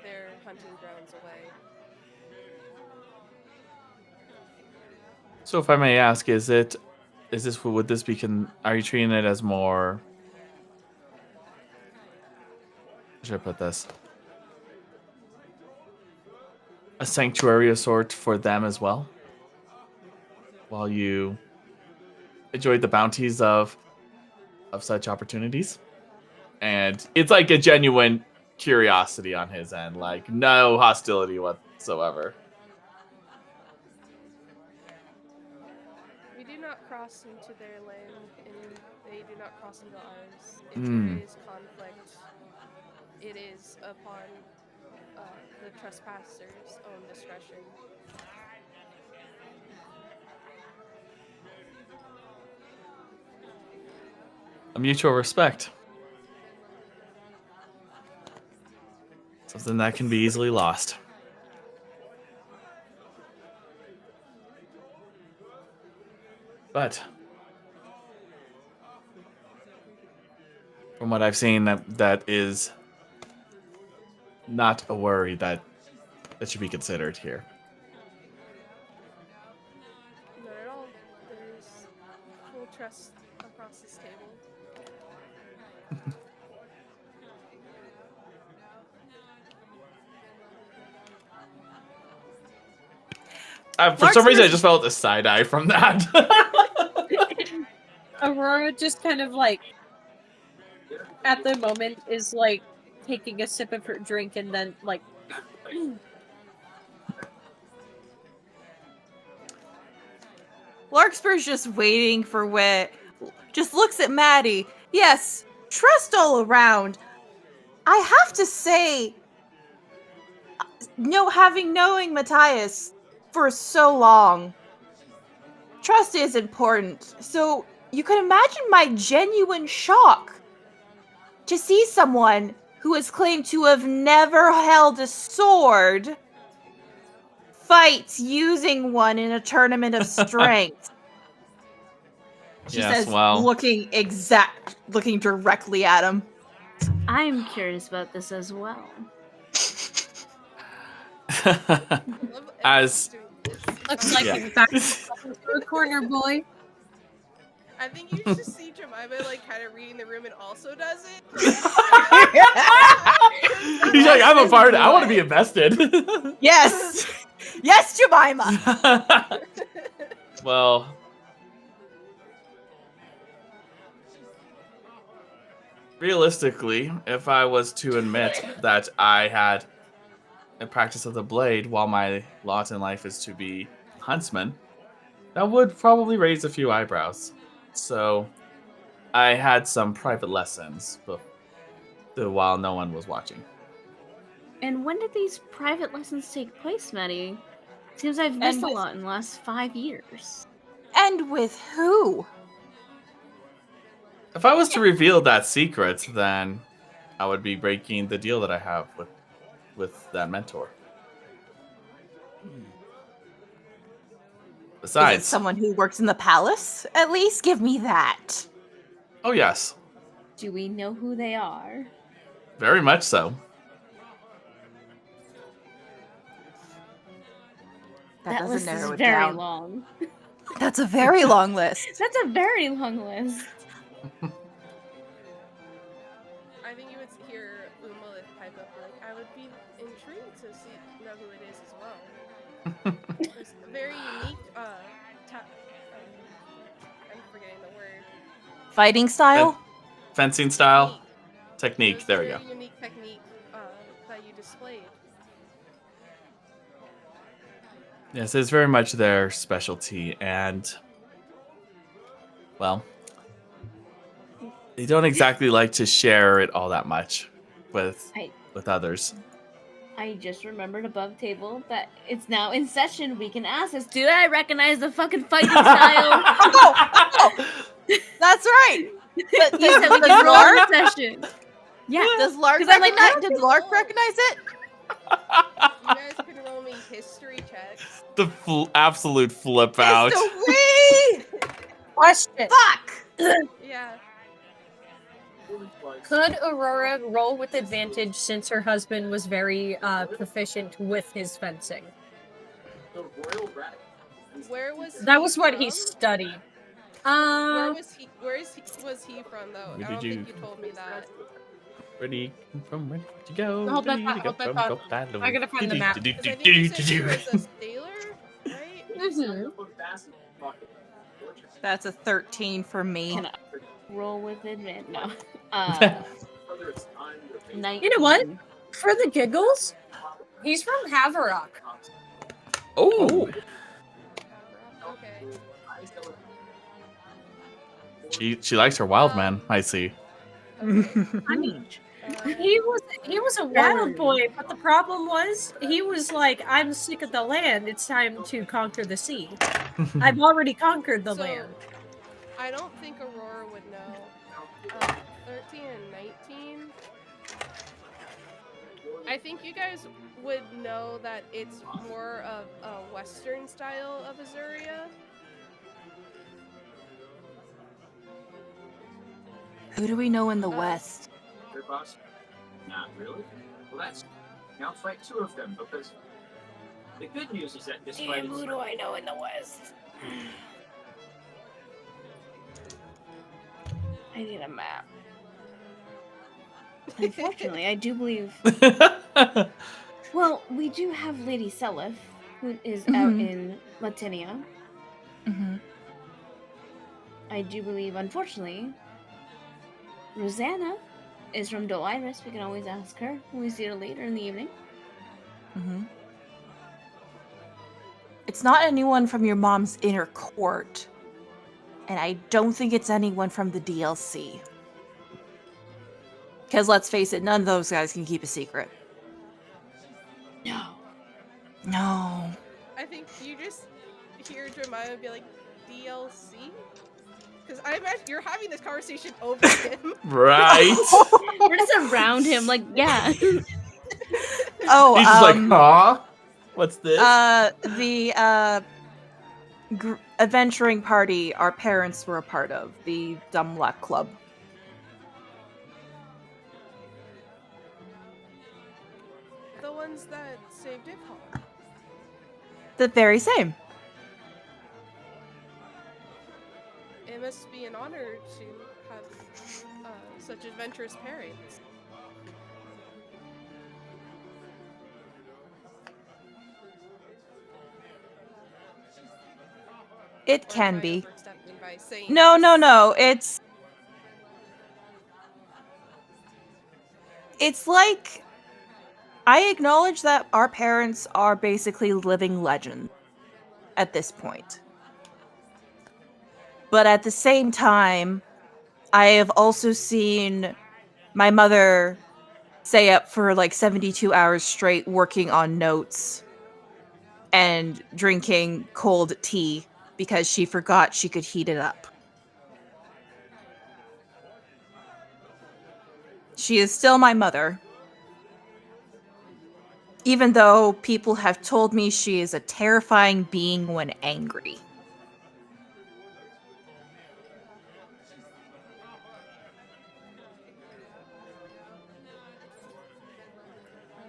their hunting grounds away. So, if I may ask, are you treating it as more? How should I put this? A sanctuary of sort for them as well, while you enjoyed the bounties of such opportunities, and it's like a genuine curiosity on his end, like no hostility whatsoever. We do not cross into their land, and they do not cross into ours. If there is conflict, it is upon the trespasser's own discretion. A mutual respect. Something that can be easily lost. But from what I've seen, that is not a worry that should be considered here. Not at all. There's full trust across this table. For some reason, I just felt a side eye from that. Aurora just kind of like, at the moment, is like taking a sip of her drink and then like. Larkspur's just waiting for just looks at Maddie. Yes, trust all around. I have to say, knowing Matthias for so long, trust is important. So you can imagine my genuine shock to see someone who has claimed to have never held a sword fight using one in a tournament of strength. She says, looking directly at him. I'm curious about this as well. As looks like he's back to a corner, boy. I think you should see Jemima like kind of reading the room and also does it. He's like, I'm a part. I want to be invested. Yes, yes, Jemima. Well, realistically, if I was to admit that I had a practice of the blade while my lot in life is to be huntsman, that would probably raise a few eyebrows. So I had some private lessons while no one was watching. And when did these private lessons take place, Maddie? Seems I've missed a lot in the last 5 years. And with who? If I was to reveal that secret, then I would be breaking the deal that I have with that mentor. Besides, is it someone who works in the palace? At least give me that. Oh yes. Do we know who they are? Very much so. That list is very long. That's a very long list. That's a very long list. I think you would hear Uma pipe up like, I would be intrigued to know who it is as well. It's a very unique, I'm forgetting the word. Fighting style? Fencing style? Technique, there we go. Unique technique that you displayed. Yes, it's very much their specialty, and, well, they don't exactly like to share it all that much with others. I just remembered above table that it's now in session. We can ask us, do I recognize the fucking fighting style? Oh, that's right. But You said we can roll in session. Yeah. Does Lark recognize it? You guys can roll me history checks. The absolute flip out. Question. Fuck. Yeah. Could Aurora roll with advantage since her husband was very proficient with his fencing? Where was that was what from? he studied. Where was he from though? I don't think you told me that. Where did you go? Hold that thought. I gotta find the map. I think you said he was a sailor, right? Mm-hmm. That's a 13 for me. Can I roll with advantage? No. 19. You know what? For the giggles, he's from Haverock. Oh. Okay. She likes her wild man, I see. I mean, He was a wild boy, but the problem was he was like, I'm sick of the land. It's time to conquer the sea. I've already conquered the So, land. I don't think Aurora would know. 13 and 19. I think you guys would know that it's more of a Western style of Azuria. Who do we know in the West? Their boss? Not really. Well, that's. Now fight two of them because the good news is that this fight is. Who do I know in the West? I need a map. Unfortunately, I do believe. Well, we do have Lady Seliph, who is out in Latinia. Mm-hmm. I do believe, unfortunately, Rosanna is from Dearest. We can always ask her when we see her later in the evening. Mm-hmm. It's not anyone from your mom's inner court. And I don't think it's anyone from the DLC. Because let's face it, none of those guys can keep a secret. No. No. I think you just hear Jemima be like, DLC? Because I imagine you're having this conversation over him. Right. We're just around him, like, yeah. Oh, He's just like, huh? What's this? The adventuring party our parents were a part of, the Dumb Luck Club. The ones that saved Ifhall. The very same. It must be an honor to have such adventurous parents. It Or can am I be. overstepping by saying No, this? It's like, I acknowledge that our parents are basically living legends at this point. But at the same time, I have also seen my mother stay up for like 72 hours straight working on notes and drinking cold tea because she forgot she could heat it up. She is still my mother. Even though people have told me she is a terrifying being when angry.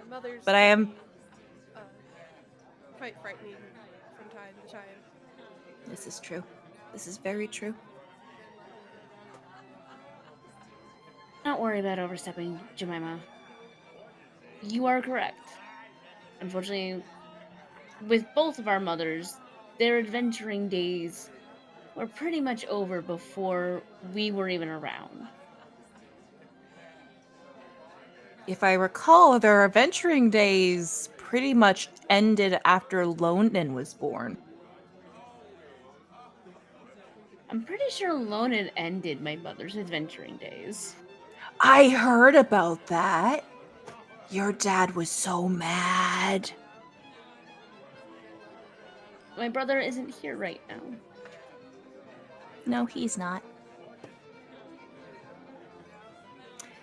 Mothers But I am... quite frightening from time to time. This is true. This is very true. Don't worry about overstepping, Jemima. You are correct. Unfortunately, with both of our mothers, their adventuring days were pretty much over before we were even around. If I recall, their adventuring days pretty much ended after Lonan was born. I'm pretty sure Lonan ended my mother's adventuring days. I heard about that. Your dad was so mad. My brother isn't here right now. No, he's not.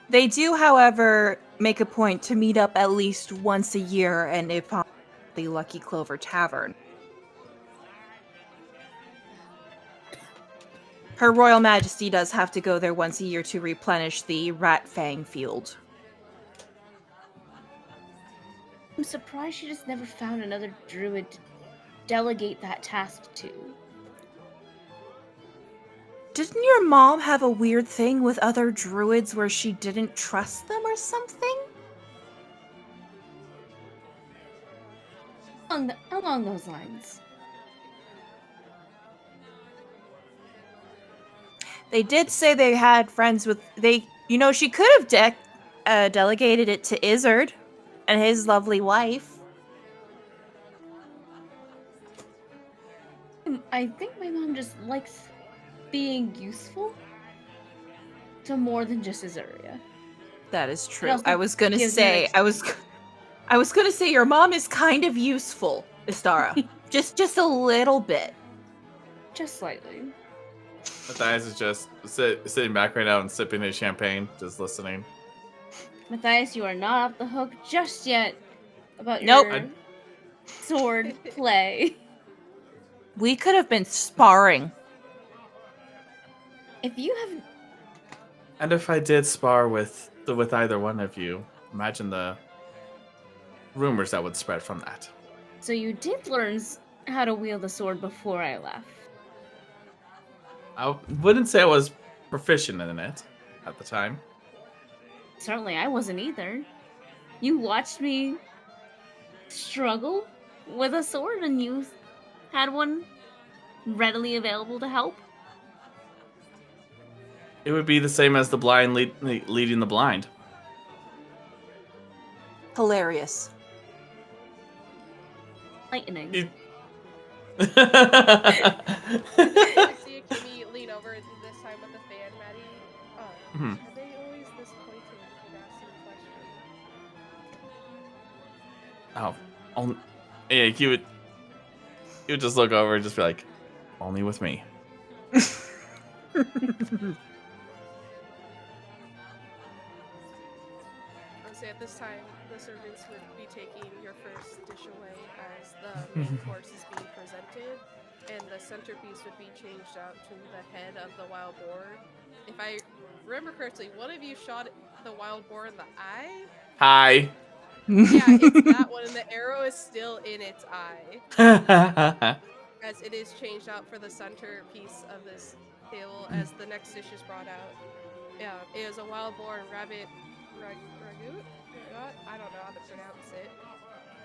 They do, however, make a point to meet up at least once a year and if possible, the Lucky Clover Tavern. Her Royal Majesty does have to go there once a year to replenish the Rat Fang field. I'm surprised she just never found another druid to delegate that task to. Didn't your mom have a weird thing with other druids where she didn't trust them or something? Along those lines. They did say they had friends with... she could have delegated it to Izzard and his lovely wife. I think my mom just likes being useful to more than just Azuria. That is true. also I was gonna gives you an say I was gonna say your mom is kind of useful, Istara. just a little bit. Just slightly. Matthias is just sitting back right now and sipping his champagne, just listening. Matthias, you are not off the hook just yet about Nope. your sword play. We could have been sparring. If you have And if I did spar with either one of you, imagine the rumors that would spread from that. So you did learn how to wield a sword before I left. I wouldn't say I was proficient in it at the time. Certainly I wasn't either. You watched me struggle with a sword and you had one readily available to help. It would be the same as the blind leading the blind. Hilarious. Lightning. I see Kimmy lean over this time with the fan, Maddie. Are they always disappointed in asking questions? Yeah, he would just look over and just be like, only with me. Say at this time, the servants would be taking your first dish away as the main course is being presented, and the centerpiece would be changed out to the head of the wild boar. If I remember correctly, one of you shot the wild boar in the eye? Hi. Yeah, it's that one, and the arrow is still in its eye. As it is changed out for the centerpiece of this table as the next dish is brought out. Yeah, it is a wild boar and rabbit ragu? I don't know how to pronounce it.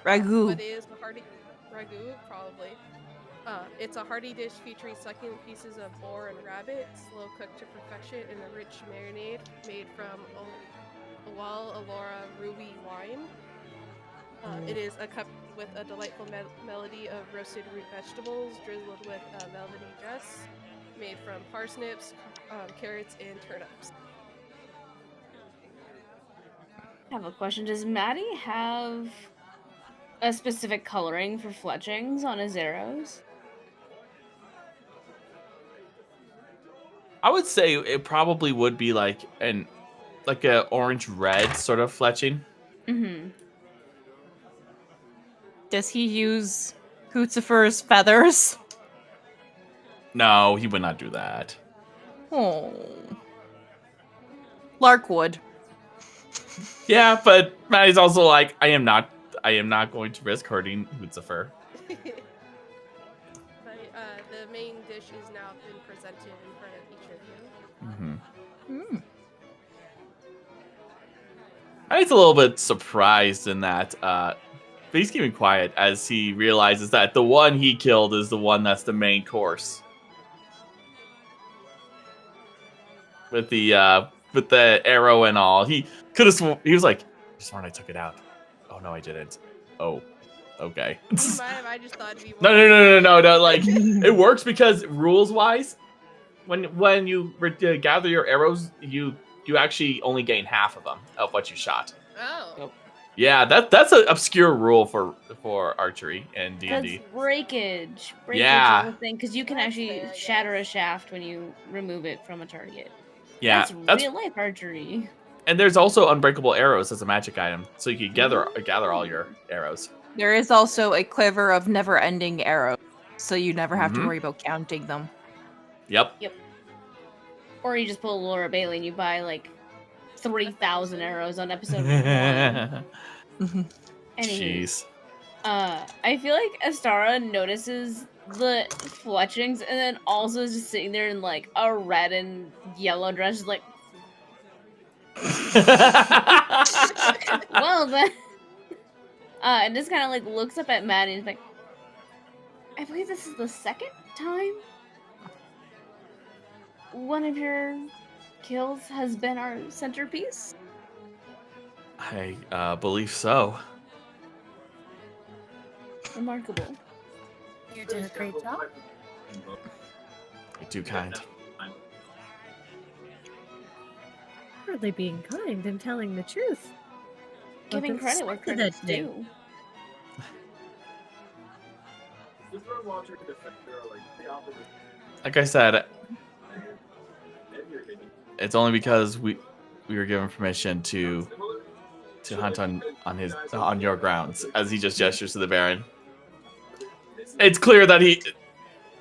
Ragu. But it is a hearty ragu, probably. It's a hearty dish featuring succulent pieces of boar and rabbit, slow cooked to perfection in a rich marinade made from Owal Alora ruby wine. It is accompanied with a delightful melody of roasted root vegetables drizzled with velvety dress made from parsnips, carrots, and turnips. I have a question. Does Maddie have a specific coloring for fletchings on his arrows? I would say it probably would be like a orange-red sort of fletching. Mm-hmm. Does he use Hootzifer's feathers? No, he would not do that. Oh. Lark would. Yeah, but Maddie's also like, I am not going to risk hurting Hootzifer. But the main dish is now been presented in front of each of you. Mm-hmm. Maddie's a little bit surprised in that, but he's keeping quiet as he realizes that the one he killed is the one that's the main course. With the arrow and all. He could have he was like, I sworn I took it out. Oh no, I didn't. Oh, okay. I just thought it'd be No, like it works because rules wise, when you gather your arrows, you actually only gain half of them of what you shot. Oh. Yeah, that's an obscure rule for archery and D&D. That's breakage. Breakage Yeah. is a thing because you can That's actually fair, I shatter a guess. shaft when you remove it from a target. Yeah, That's real life archery. And there's also unbreakable arrows as a magic item, so you can gather all your arrows. There is also a quiver of never-ending arrows, so you never have to worry about counting them. Yep. Or you just pull Laura Bailey and you buy like 3,000 arrows on episode 1. Jeez. I feel like Astara notices the fletchings and then also is just sitting there in like a red and yellow dress, just like, well then. And just kind of like looks up at Maddie and is like, I believe this is the second time one of your kills has been our centerpiece. I believe so. Remarkable. You did a great job. I do kind. hardly being kind and telling the truth. Giving What credit where sense did credit's that do? due. Like I said, it's only because we were given permission to hunt on your grounds, as he just gestures to the Baron. It's clear that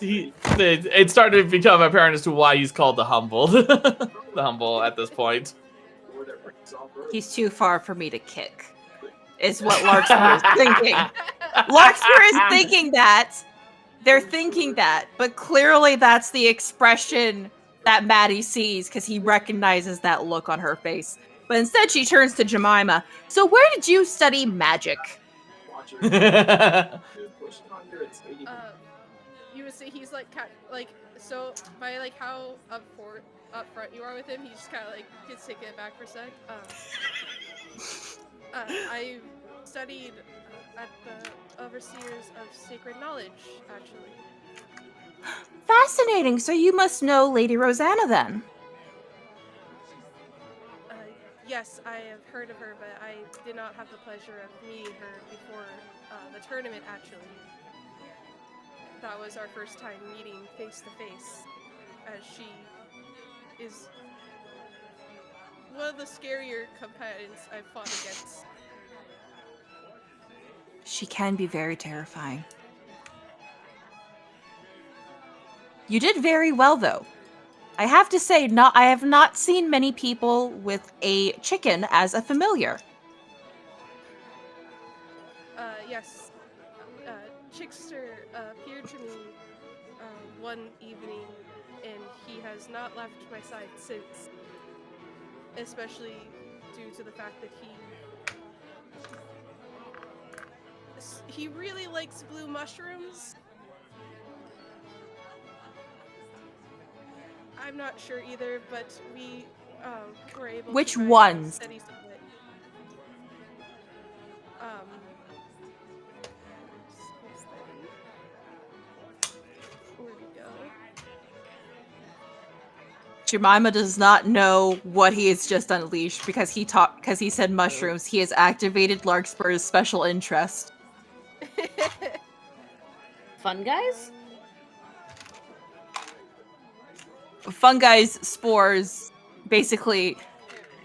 it started to become apparent as to why he's called the Humble. The Humble at this point. He's too far for me to kick, is what Larkspur is thinking. Larkspur is thinking that. They're thinking that, but clearly that's the expression that Maddie sees because he recognizes that look on her face. But instead she turns to Jemima. So where did you study magic? You would say he's like so by like how up front you are with him, he just kind of like gets taken back for a sec. I studied at the Overseers of Sacred Knowledge, actually. Fascinating. So you must know Lady Rosanna then. Yes, I have heard of her, but I did not have the pleasure of meeting her before the tournament, actually. That was our first time meeting face to face, as she is one of the scarier companions I've fought against. She can be very terrifying. You did very well, though. I have to say, I have not seen many people with a chicken as a familiar. Yes. Chickster appeared to me one evening, and he has not left my side since. Especially due to the fact that he really likes blue mushrooms. I'm not sure either, but we were able Which to ones? study some of it. Where we go? Jemima does not know what he has just unleashed because he said mushrooms. He has activated Larkspur's special interest. Fun guys? Fungi's spores, basically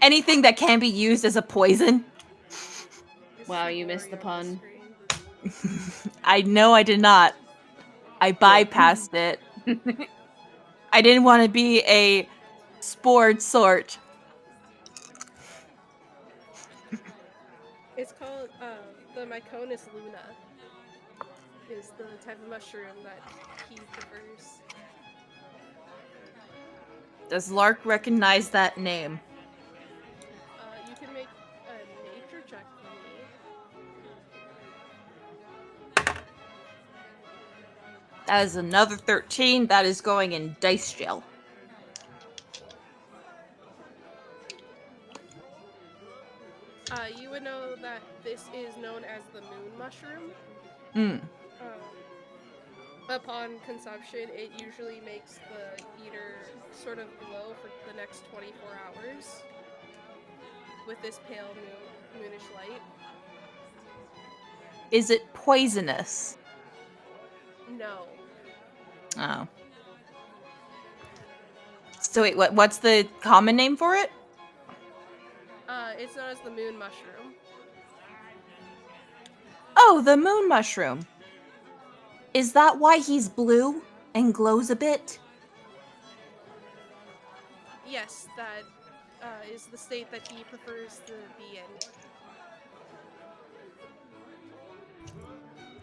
anything that can be used as a poison. Wow, you missed the pun. I know I did not. I bypassed it. I didn't want to be a spored sort. It's called the Myconus luna. Is the type of mushroom that he prefers. Does Lark recognize that name? You can make a nature check for me. That is another 13. That is going in dice jail. You would know that this is known as the moon mushroom. Upon consumption, it usually makes the eater sort of glow for the next 24 hours with this pale moonish light. Is it poisonous? No. Oh. So wait, what's the common name for it? It's known as the moon mushroom. Oh, the moon mushroom. Is that why he's blue and glows a bit? Yes, that is the state that he prefers to be in.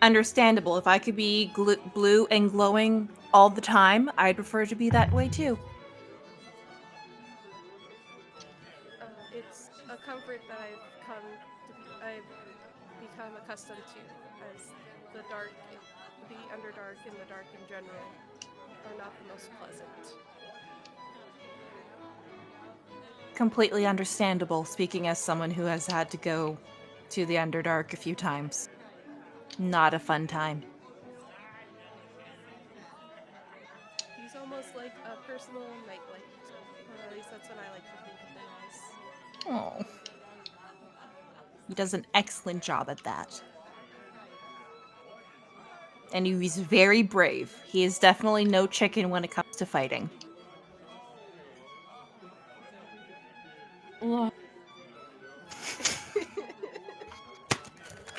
Understandable. If I could be blue and glowing all the time, I'd prefer to be that way too. It's a comfort that I've become accustomed to, as the Underdark and the dark in general are not the most pleasant. Completely understandable, speaking as someone who has had to go to the Underdark a few times. Not a fun time. He's almost like a personal nightlight, or at least that's what I like to think of him as. Oh. He does an excellent job at that. And he's very brave. He is definitely no chicken when it comes to fighting. Ugh.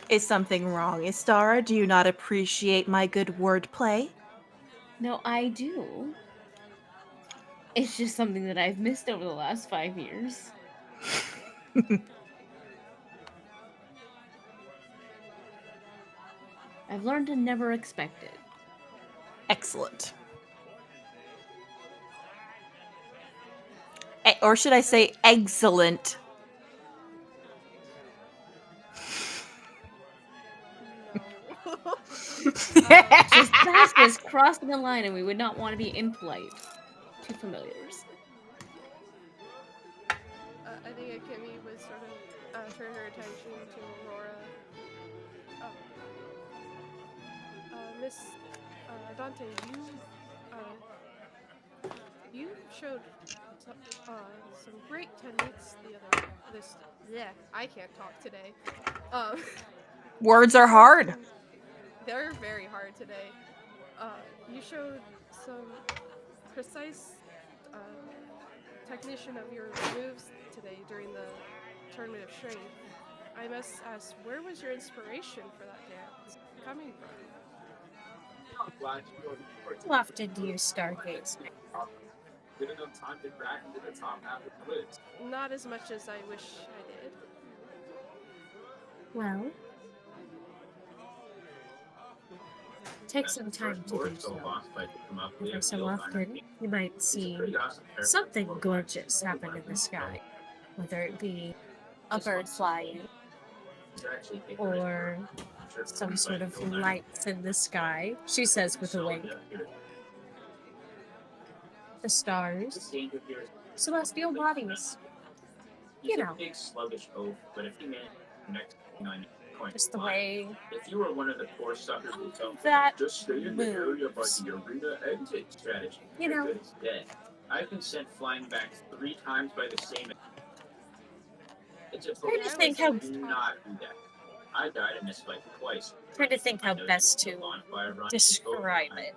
Is something wrong, Istara? Do you not appreciate my good wordplay? No, I do. It's just something that I've missed over the last 5 years. I've learned to never expect it. Excellent. Or should I say excellent? No. That's crossing the line, and we would not want to be impolite to familiars. I think Akemi was sort of turn her attention to Aurora. Miss Dante, you showed some great techniques I can't talk today. Words are hard. They're very hard today. You showed some precise technician of your moves today during the Tournament of Strength. I must ask, where was your inspiration for that dance coming from? How often do you stargaze? Get enough time to crack into the top half of the quiz. Not as much as I wish I did. Well, take some time to do so. Every so often, you might see something gorgeous happen in the sky, whether it be a bird flying or some sort of lights in the sky, she says with a wink. The stars, celestial bodies, you know, just the way if you were one of the poor suckers who don't that just stay in the area by moves. the arena exit strategy. You know. Good is dead. I've been sent flying back 3 times by the same. It's a Trying to think how do not do that. I died in this fight twice. trying to think how best to describe it.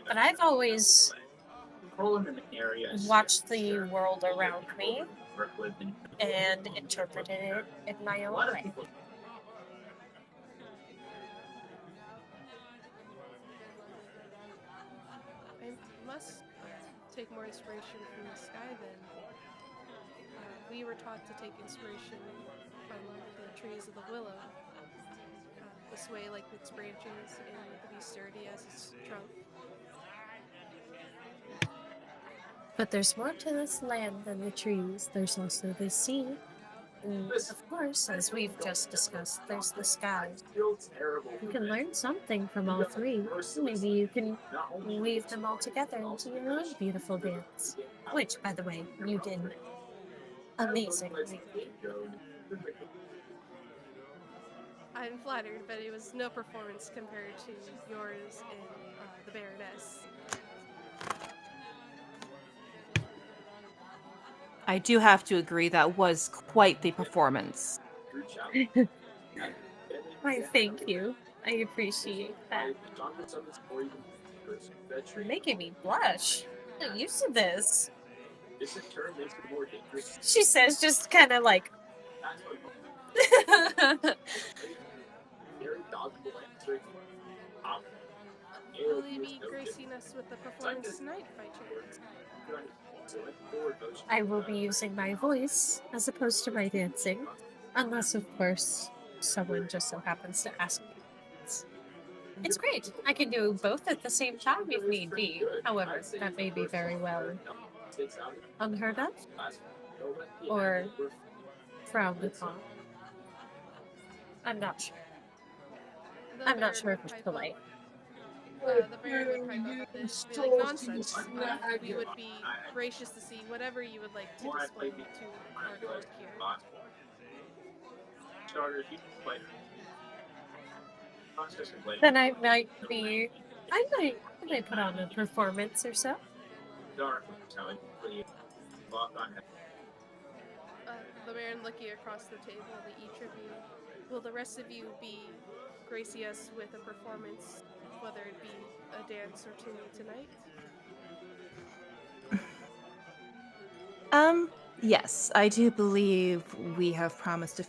But I've always watched the world around me and interpreted it in my own way. I must take more inspiration from the sky then. We were taught to take inspiration from the trees of the willow. The sway like its branches and to be sturdy as its trunk. But there's more to this land than the trees. There's also the sea. And of course, as we've just discussed, there's the sky. You can learn something from all three. Maybe you can weave them all together into your own beautiful dance. Which, by the way, you did amazingly. I'm flattered, but it was no performance compared to yours and the Baroness. I do have to agree that was quite the performance. Why, thank you. I appreciate that. You're making me blush. I'm not used to this. She says, just kind of like. Will you be gracing us with the performance tonight by chance? I will be using my voice as opposed to my dancing, unless, of course, someone just so happens to ask me. It's great. I can do both at the same time if need be. However, that may be very well unheard of or frowned upon. I'm not sure. I'm not sure if it's polite. The Baron would pipe up with this, be like, nonsense. We would be gracious to see whatever you would like to display to our court here. Then I might put on a performance or so. The Baron looking across the table to each of you. Will the rest of you be gracing us with a performance, whether it be a dance or two tonight? Yes, I do believe we have promised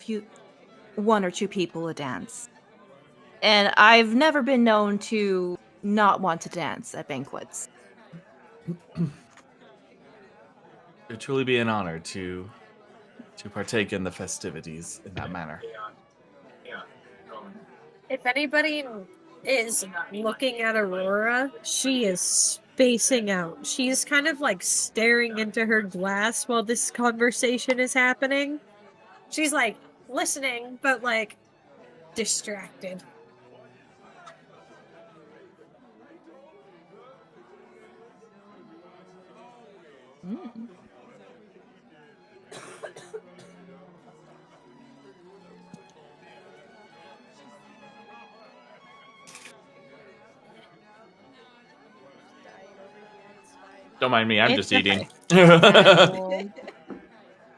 one or two people a dance. And I've never been known to not want to dance at banquets. It'd truly be an honor to partake in the festivities in that manner. Yeah. If anybody is looking at Aurora, she is spacing out. She's kind of like staring into her glass while this conversation is happening. She's like listening, but like distracted. Mm. Dying over here, it's fine. Don't mind me, I'm It's just eating. It's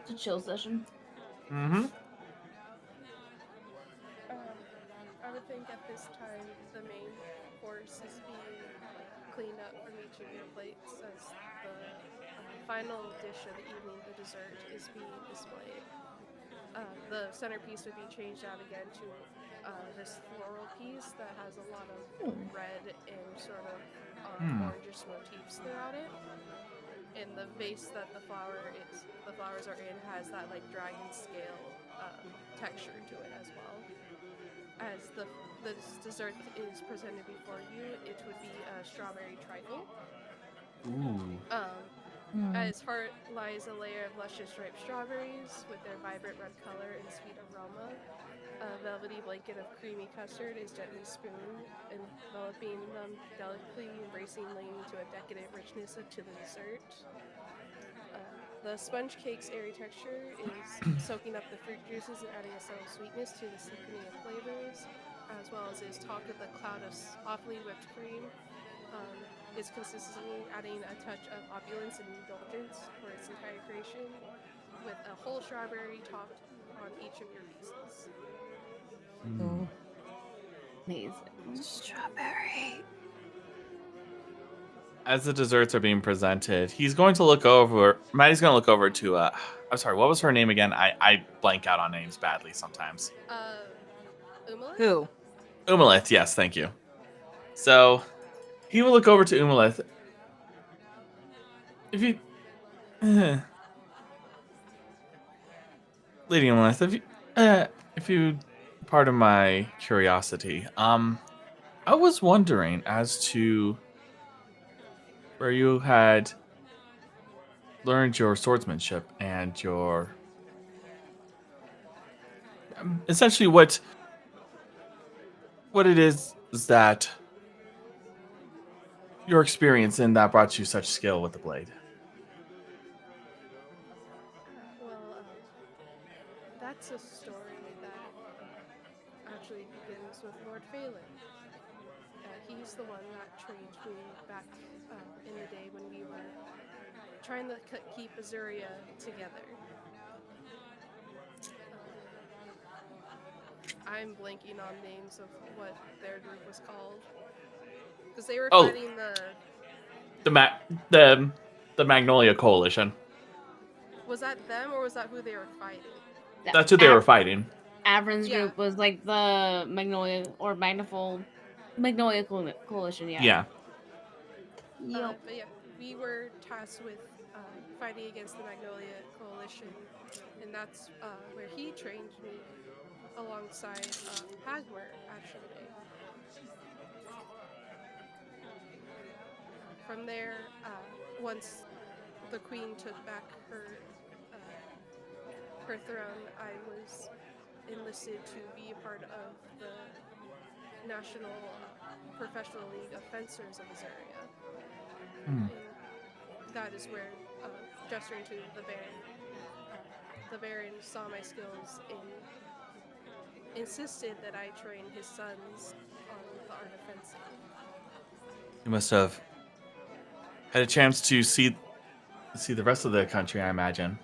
a chill session. Mm-hmm. I would think at this time the main course is being cleaned up from each of your plates as the final dish of the evening, the dessert, is being displayed. The centerpiece would be changed out again to this floral piece that has a lot of red and sort of orangish motifs throughout it. And the vase that the flowers are in has that like dragon scale texture to it as well. As the dessert is presented before you, it would be a strawberry trifle. Ooh. As heart lies a layer of luscious ripe strawberries with their vibrant red color and sweet aroma. A velvety blanket of creamy custard is gently spooned, enveloping them delicately, embracingly into a decadent richness to the dessert. The sponge cake's airy texture is soaking up the fruit juices and adding a subtle sweetness to the symphony of flavors, as well as is topped with a cloud of softly whipped cream. Its consistency adding a touch of opulence and indulgence for its entire creation, with a whole strawberry topped on each of your pieces. Oh, Amazing. strawberry. As the desserts are being presented, he's going to look over. Maddie's going to look over to. I'm sorry. What was her name again? I blank out on names badly sometimes. Umalith? Who? Umalith. Yes, thank you. So he will look over to Umalith. If you, Lady Umalith, if you pardon my curiosity, I was wondering as to where you had learned your swordsmanship and your essentially what it is that your experience in that brought you such skill with the blade. Well, that's a story that actually begins with Lord Phelan. He's the one that trained me back in the day when we were trying to keep Azuria together. I'm blanking on names of what their group was called. Because they were fighting the Magnolia Coalition. Was that them or was that who they were fighting? That's who they were fighting. Avron's Yeah. group was like the Magnolia or Magnolia Coalition, yeah. Yeah. Yep. But yeah, we were tasked with fighting against the Magnolia Coalition, and that's where he trained me alongside Hagmer, actually. From there, once the Queen took back her throne, I was enlisted to be a part of the National Professional League of Fencers of Azuria. And that is where, gesturing to the Baron saw my skills and insisted that I train his sons on the art of fencing. You must have had a chance to see the rest of the country, I imagine.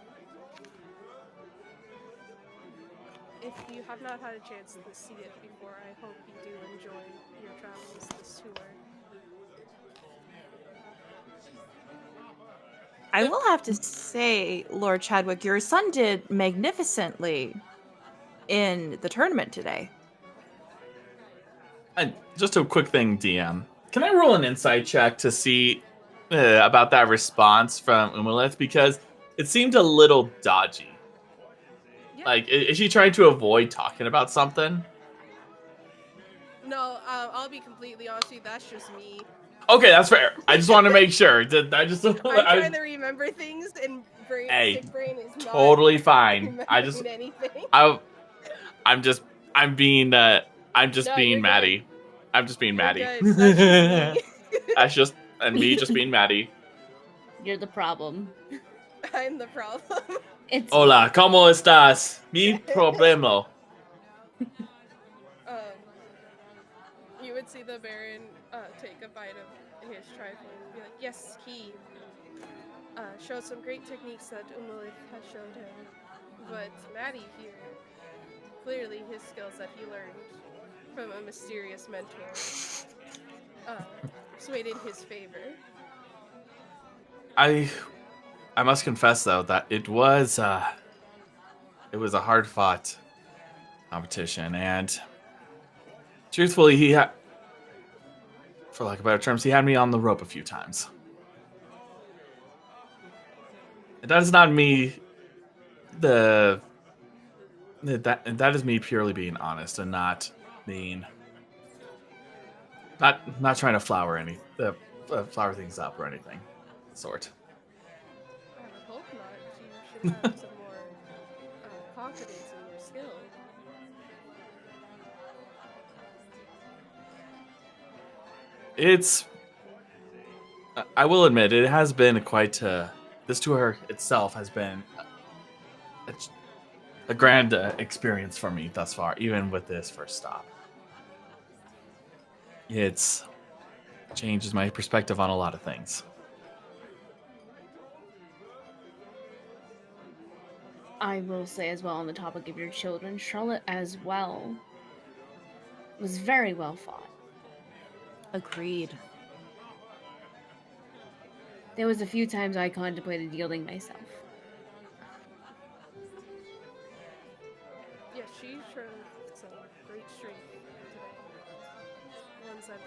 have not had a chance to see it before. I hope you do enjoy your travels this tour. I will have to say, Lord Chadwick, your son did magnificently in the tournament today. And just a quick thing, DM. Can I roll an insight check to see about that response from Umulith? Because it seemed a little dodgy. Yeah. Like, is she trying to avoid talking about something? No, I'll be completely honest with you. That's just me. Okay, that's fair. I just want to make sure. I'm trying to remember things, and sick brain is not totally fine. remembering anything. I'm just being No, you're Maddie. good. I'm just being You're Maddie. good. That's just me. That's just me just being Maddie. You're the problem. I'm the problem. It's Hola, ¿cómo estás? Mi problema. You would see the Baron take a bite of his trifle and be like, yes, he showed some great techniques that Umulith has showed him. But Maddie here, clearly his skills that he learned from a mysterious mentor swayed in his favor. I must confess though that it was a hard fought competition, and truthfully, he had, for lack of better terms, he had me on the rope a few times. And that is not me. That is me purely being honest and not being not trying to flower things up or anything sort. I would hope not. You should have some more confidence in your skill. I will admit, it has been quite this tour itself has been a grand experience for me thus far, even with this first stop. It's changes my perspective on a lot of things. I will say as well on the topic of your children, Charlotte as well was very well fought. Agreed. There was a few times I contemplated yielding myself. Yeah, she showed some great strength today. Ones that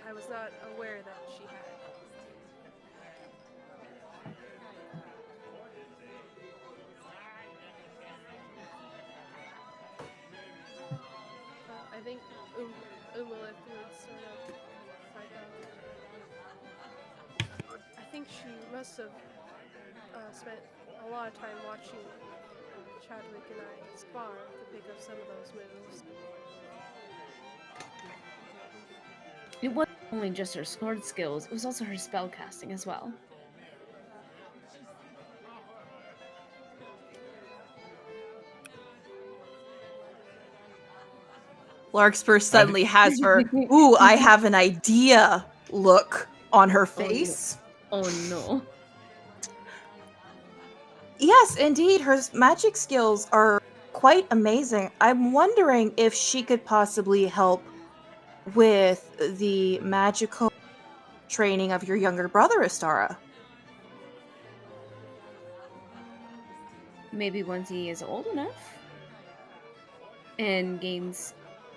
I was not aware that she had. I think Umulith would sort of find out. I think she must have spent a lot of time watching Chadwick and I spar to pick up some of those moves. It wasn't only just her sword skills, it was also her spell casting as well. Larkspur suddenly has her, ooh, I have an idea look on her face. Oh no. Yes, indeed, her magic skills are quite amazing. I'm wondering if she could possibly help with the magical training of your younger brother, Astara. Maybe once he is old enough and gains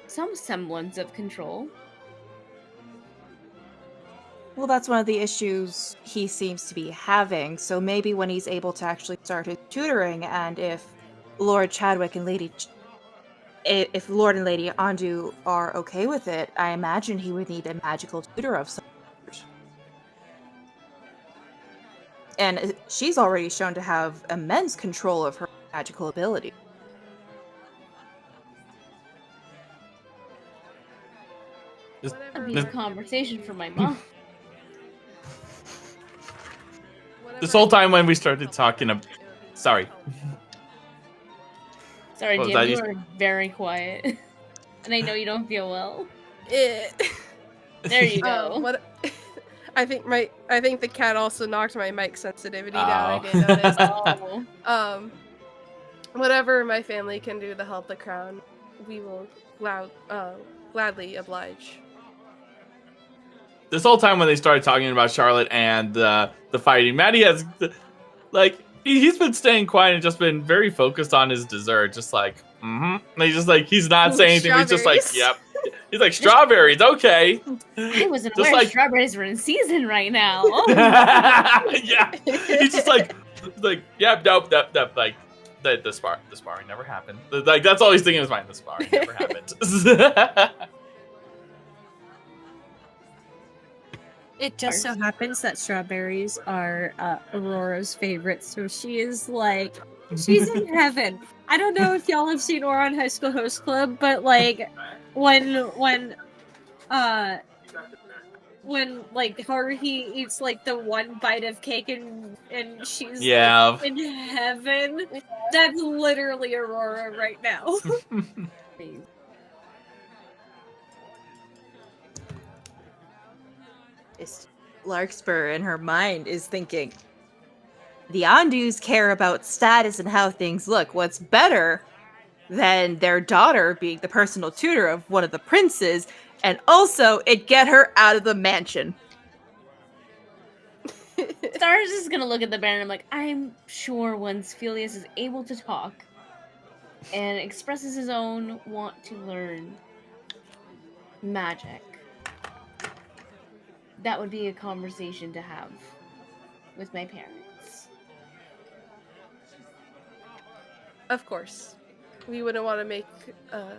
some semblance of control. Well, that's one of the issues he seems to be having, so maybe when he's able to actually start his tutoring, and if Lord Chadwick and if Lord and Lady Andu are okay with it, I imagine he would need a magical tutor of some sort. And she's already shown to have immense control of her magical ability. That'd be a conversation for my mom. This whole time when we started talking about... Sorry. Sorry, What was DM, that? you are very quiet. And I know you don't feel well. There you go. I think the cat also knocked my mic sensitivity down. I didn't notice. Oh. Whatever my family can do to help the crown, we will gladly oblige. This whole time when they started talking about Charlotte and the fighting, Maddie has, like, he's been staying quiet and just been very focused on his dessert, just like, And he's not saying anything. He's just like, yep. He's like, strawberries, okay. I wasn't Just aware like- strawberries were in season right now. Oh, Yeah. He's just like, yep, nope, like, the sparring never happened. Like, that's all he's thinking in his mind. The sparring never happened. It just so happens that strawberries are Aurora's favorite, so she is like, she's in heaven. I don't know if y'all have seen Ouran High School Host Club, but like when like Haruhi eats like the one bite of cake and she's Yeah. like, in heaven, that's literally Aurora right now. Larkspur in her mind is thinking, the Andus care about status and how things look. What's better than their daughter being the personal tutor of one of the princes, and also it get her out of the mansion. Stars is gonna look at the banner and I'm like, I'm sure once Filius is able to talk and expresses his own want to learn magic, that would be a conversation to have with my parents. Of course. We wouldn't want to make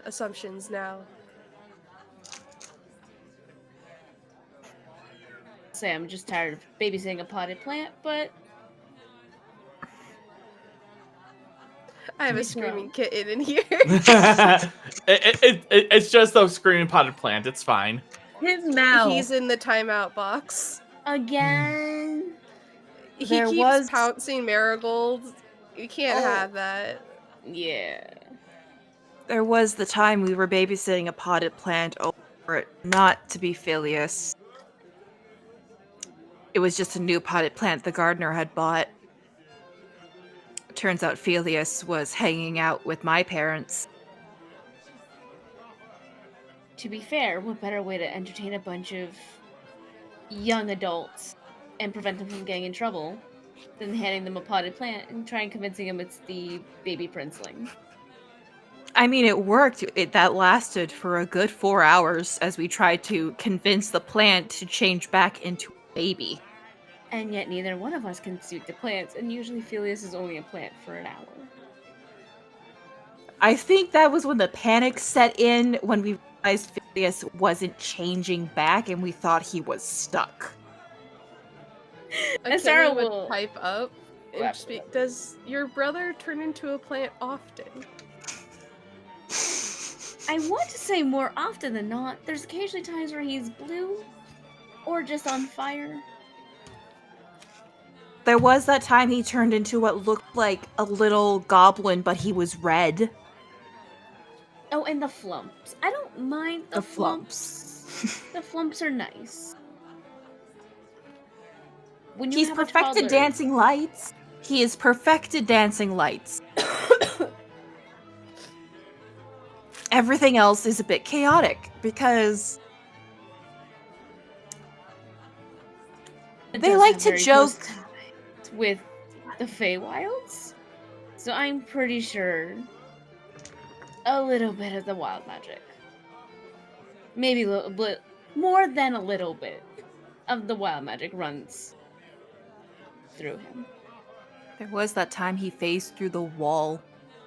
assumptions now. Say I'm just tired of babysitting a potted plant, but I have a He's screaming wrong. kitten in here. It's just a screaming potted plant. It's fine. His mouth. He's in the timeout box. again, He There keeps was- pouncing marigolds. You can't Oh. have that. yeah. There was the time we were babysitting a potted plant over it, not to be Filius. It was just a new potted plant the gardener had bought. Turns out Filius was hanging out with my parents. To be fair, what better way to entertain a bunch of young adults and prevent them from getting in trouble than handing them a potted plant and trying convincing them it's the baby princeling? I mean, it worked. That lasted for a good 4 hours as we tried to convince the plant to change back into a baby. And yet neither one of us can speak to plants, and usually Filius is only a plant for an hour. I think that was when the panic set in, when we realized Filius wasn't changing back and we thought he was stuck. And Sarah Achille would will- pipe up and Yep. speak. Does your brother turn into a plant often? I want to say more often than not. There's occasionally times where he's blue or just on fire. There was that time he turned into what looked like a little goblin, but he was red. Oh, and the flumps. I don't mind the, The flumps. The flumps are nice. When you He's have a perfected toddler- dancing lights. He is perfected dancing lights. Everything else is a bit chaotic because It they does like have to very joke. close ties with the Feywilds, so I'm pretty sure a little bit of the wild magic, maybe a little bit more than a little bit of the wild magic runs through him. There was that time he phased through the wall.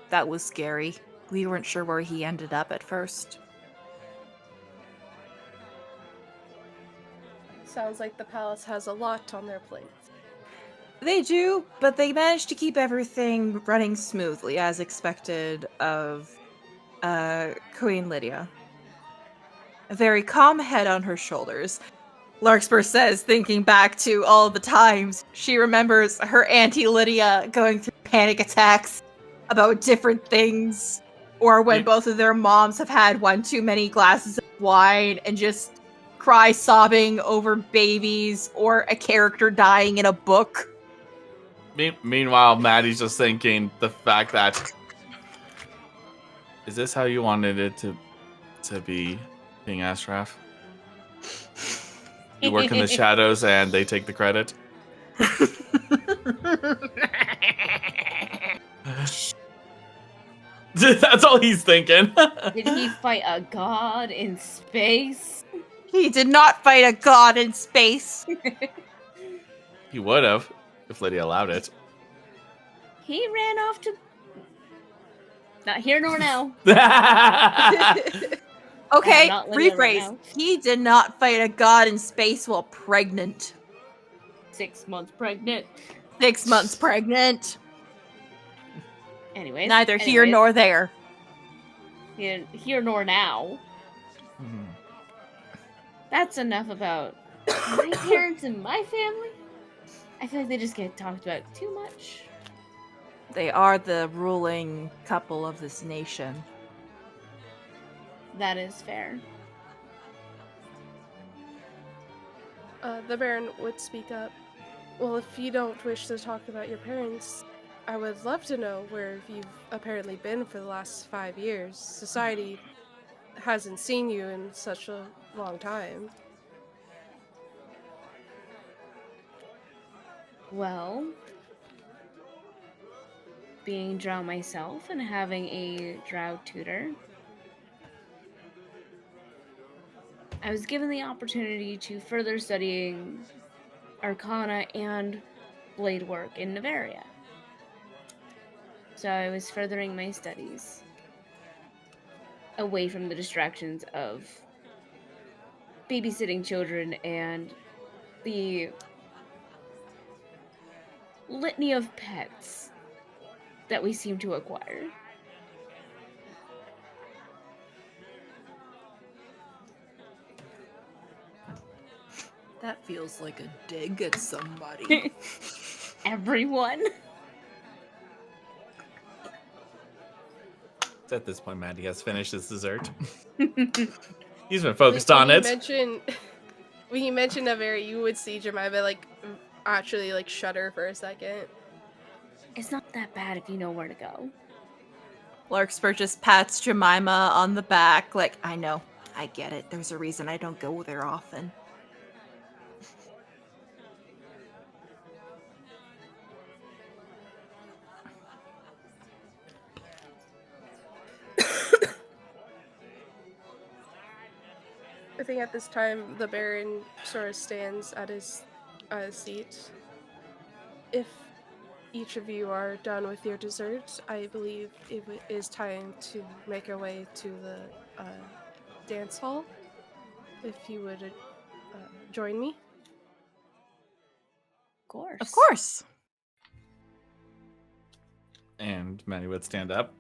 That was scary. We weren't sure where he ended up at first. Sounds like the palace has a lot on their plate. They do, but they managed to keep everything running smoothly as expected of Queen Lydia. A very calm head on her shoulders. Larkspur says, thinking back to all the times she remembers her Auntie Lydia going through panic attacks about different things, or when Yeah. both of their moms have had one too many glasses of wine and just cry sobbing over babies or a character dying in a book. Meanwhile, Maddie's just thinking the fact that Is this how you wanted it to be, King Ashraf? You work in the shadows and they take the credit? That's all he's thinking. Did he fight a god in space? He did not fight a god in space. He would have, if Lydia allowed it. He ran off to... Not here nor now. Okay, not Lydia right rephrase. now. He did not fight a god in space while pregnant. 6 months pregnant. 6 months pregnant. Anyways. Neither here nor there. Here nor now. Mhm. That's enough about my parents and my family. I feel like they just get talked about too much. They are the ruling couple of this nation. That is fair. The Baron would speak up. Well, if you don't wish to talk about your parents, I would love to know where you've apparently been for the last 5 years. Society hasn't seen you in such a long time. Well, being drow myself and having a drow tutor, I was given the opportunity to further studying Arcana and blade work in Nymphaeaceae. So I was furthering my studies away from the distractions of babysitting children and the litany of pets that we seem to acquire. That feels like a dig at somebody. Everyone. It's at this point, Maddie has finished his dessert. He's been focused on it. When you mentioned Nymphaeaceae, you would see Jemima actually shudder for a second. It's not that bad if you know where to go. Larkspur just pats Jemima on the back, like, I know, I get it. There's a reason I don't go there often. I think at this time the Baron sort of stands at his seat. If each of you are done with your dessert, I believe it is time to make our way to the dance hall. If you would join me. Of course. Of course. And Maddie would stand up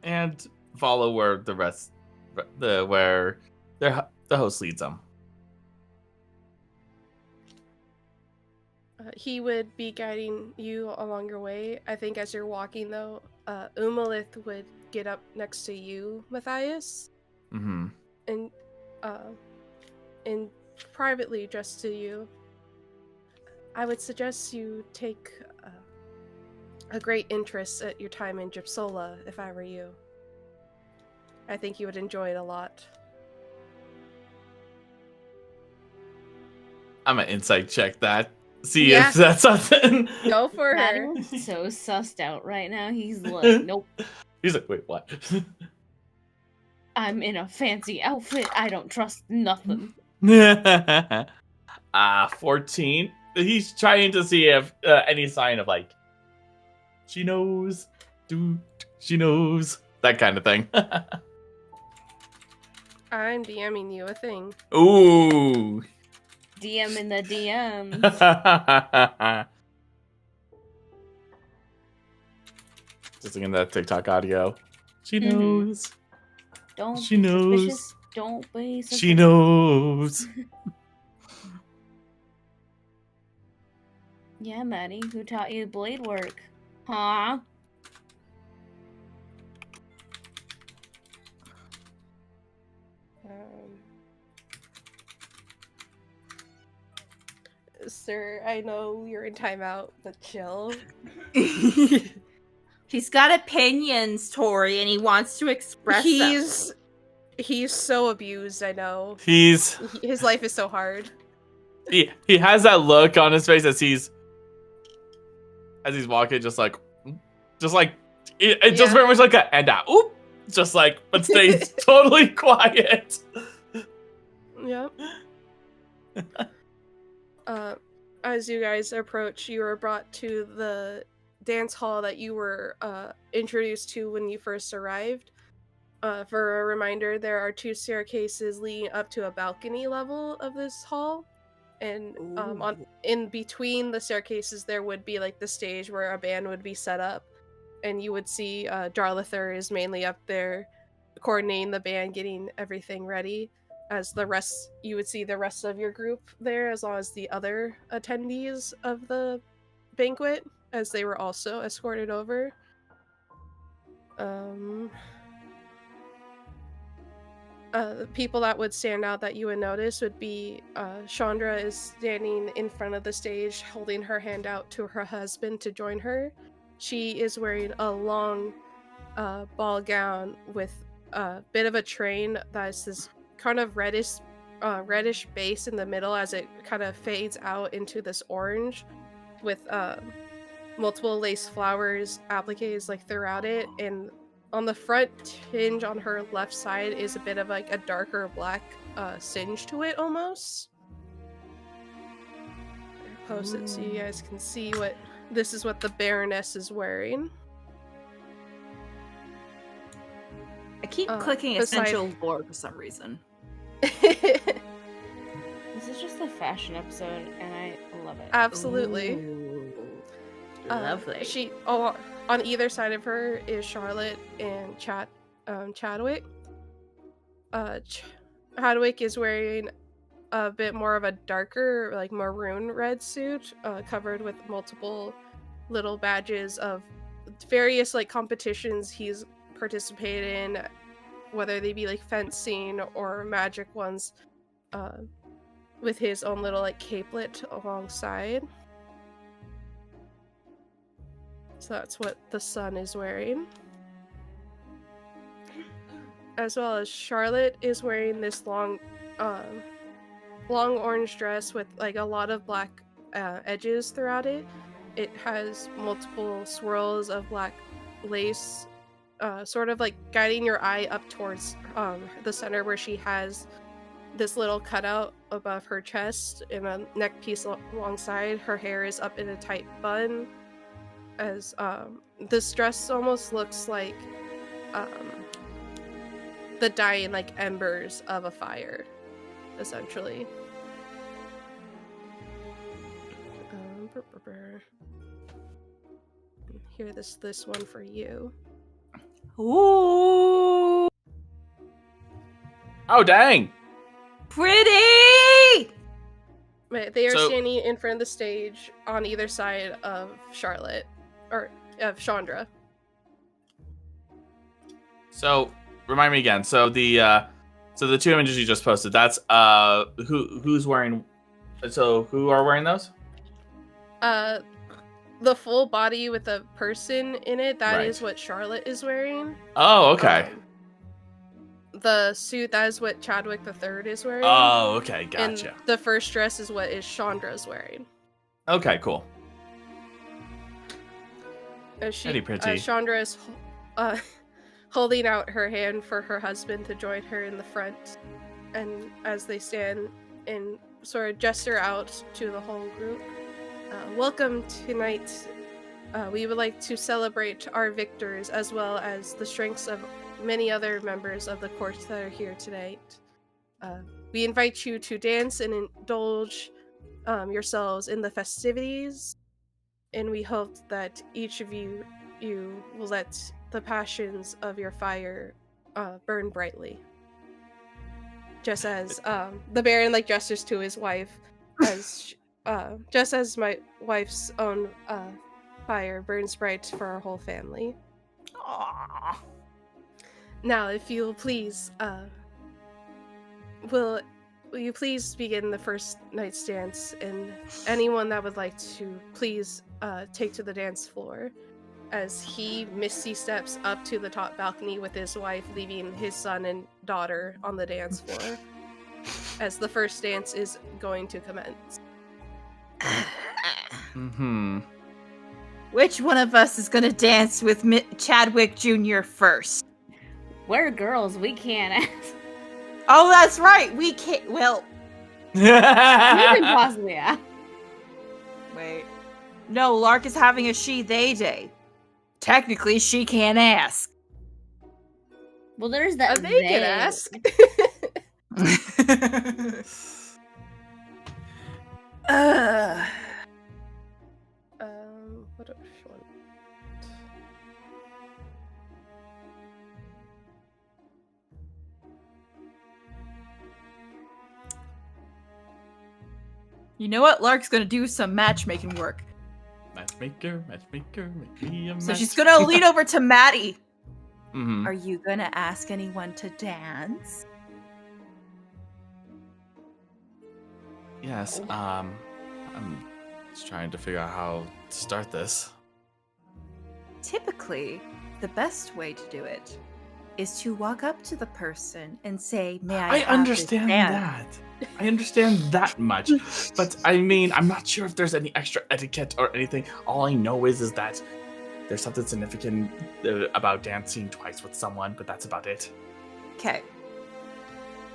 and follow where the rest, where the host leads them. He would be guiding you along your way. I think as you're walking, though, Umalith would get up next to you, Matthias, and privately address to you. I would suggest you take a great interest at your time in Gypsola, if I were you. I think you would enjoy it a lot. I'm gonna insight check that. See if that's something. Go for her. Maddie's so sussed out right now. He's like, nope. He's like, wait, what? I'm in a fancy outfit. I don't trust nothing. 14. He's trying to see if any sign of she knows, dude, she knows, that kind of thing. I'm DMing you a thing. Ooh. DM in the DMs. Just thinking that TikTok audio. She knows. Don't she be knows. suspicious. Don't be suspicious. She knows. Yeah, Maddie, who taught you blade work? Huh? Sir, I know you're in timeout, but chill. He's got opinions, Tori, and he wants to express them. He's so abused, I know. His life is so hard. He has that look on his face as he's walking, just like it just very much like a and oop, just like, but stays totally quiet. Yep. As you guys approach, you are brought to the dance hall that you were introduced to when you first arrived. For a reminder, there are 2 staircases leading up to a balcony level of this hall, and in between the staircases there would be like the stage where a band would be set up, and you would see Darlather is mainly up there coordinating the band, getting everything ready. As you would see the rest of your group there, as well as the other attendees of the banquet, as they were also escorted over. The people that would stand out that you would notice would be Chandra is standing in front of the stage, holding her hand out to her husband to join her. She is wearing a long ball gown with a bit of a train that is this kind of reddish base in the middle, as it kind of fades out into this orange with multiple lace flowers appliques like throughout it, and on the front hinge on her left side is a bit of like a darker black singe to it almost. I'll post it so you guys can see what the Baroness is wearing. I keep clicking essential lore for some reason. This is just a fashion episode, and I love it. Absolutely. Ooh, lovely. On either side of her is Charlotte and Chadwick. Chadwick is wearing a bit more of a darker, like maroon red suit, covered with multiple little badges of various like competitions he's participated in, whether they be like fencing or magic ones, with his own little like capelet alongside. So that's what the sun is wearing. As well as Charlotte is wearing this long orange dress with like a lot of black edges throughout it. It has multiple swirls of black lace, sort of like guiding your eye up towards the center, where she has this little cutout above her chest and a neck piece alongside. Her hair is up in a tight bun, as this dress almost looks like the dying like embers of a fire, essentially. Here, this one for you. Ooh, Oh dang! pretty! They are So- standing in front of the stage on either side of Charlotte, or of Chandra. So remind me again. So the 2 images you just posted. That's who's wearing. So who are wearing those? The full body with a person in it, that Right. is what Charlotte is wearing. Oh, okay. The suit, that is what Chadwick III is wearing. Oh, okay. Gotcha. And the first dress is what Chandra's wearing. Okay, cool. Pretty pretty. Chandra is holding out her hand for her husband to join her in the front, and as they stand and sort of gesture out to the whole group. Welcome tonight. We would like to celebrate our victors, as well as the strengths of many other members of the court that are here tonight. We invite you to dance and indulge yourselves in the festivities, and we hope that each of you will let the passions of your fire burn brightly. Just as the Baron like gestures to his wife, as just as my wife's own fire burns bright for our whole family. Aww. Now, if you'll please, will you please begin the first night's dance, and anyone that would like to, please take to the dance floor. as he misty steps up to the top balcony with his wife, leaving his son and daughter on the dance floor as the first dance is going to commence. Mm-hmm. Which one of us is gonna dance with Chadwick Jr. first? We're girls. We can't ask. Oh, that's right. We can't. Well, You can possibly ask. wait. No, Lark is having a she-they day. Technically, she can't ask. Well, there's that. They can ask. What else one? You know what? Lark's gonna do some matchmaking work. Matchmaker, make me a So she's gonna lean over to Maddie. Mm-hmm. Are you gonna ask anyone to dance? Yes, I'm just trying to figure out how to start this. Typically, the best way to do it is to walk up to the person and say, "May I?" I understand that. I understand that much. But I mean, I'm not sure if there's any extra etiquette or anything. All I know is that there's something significant about dancing twice with someone, but that's about it. Okay.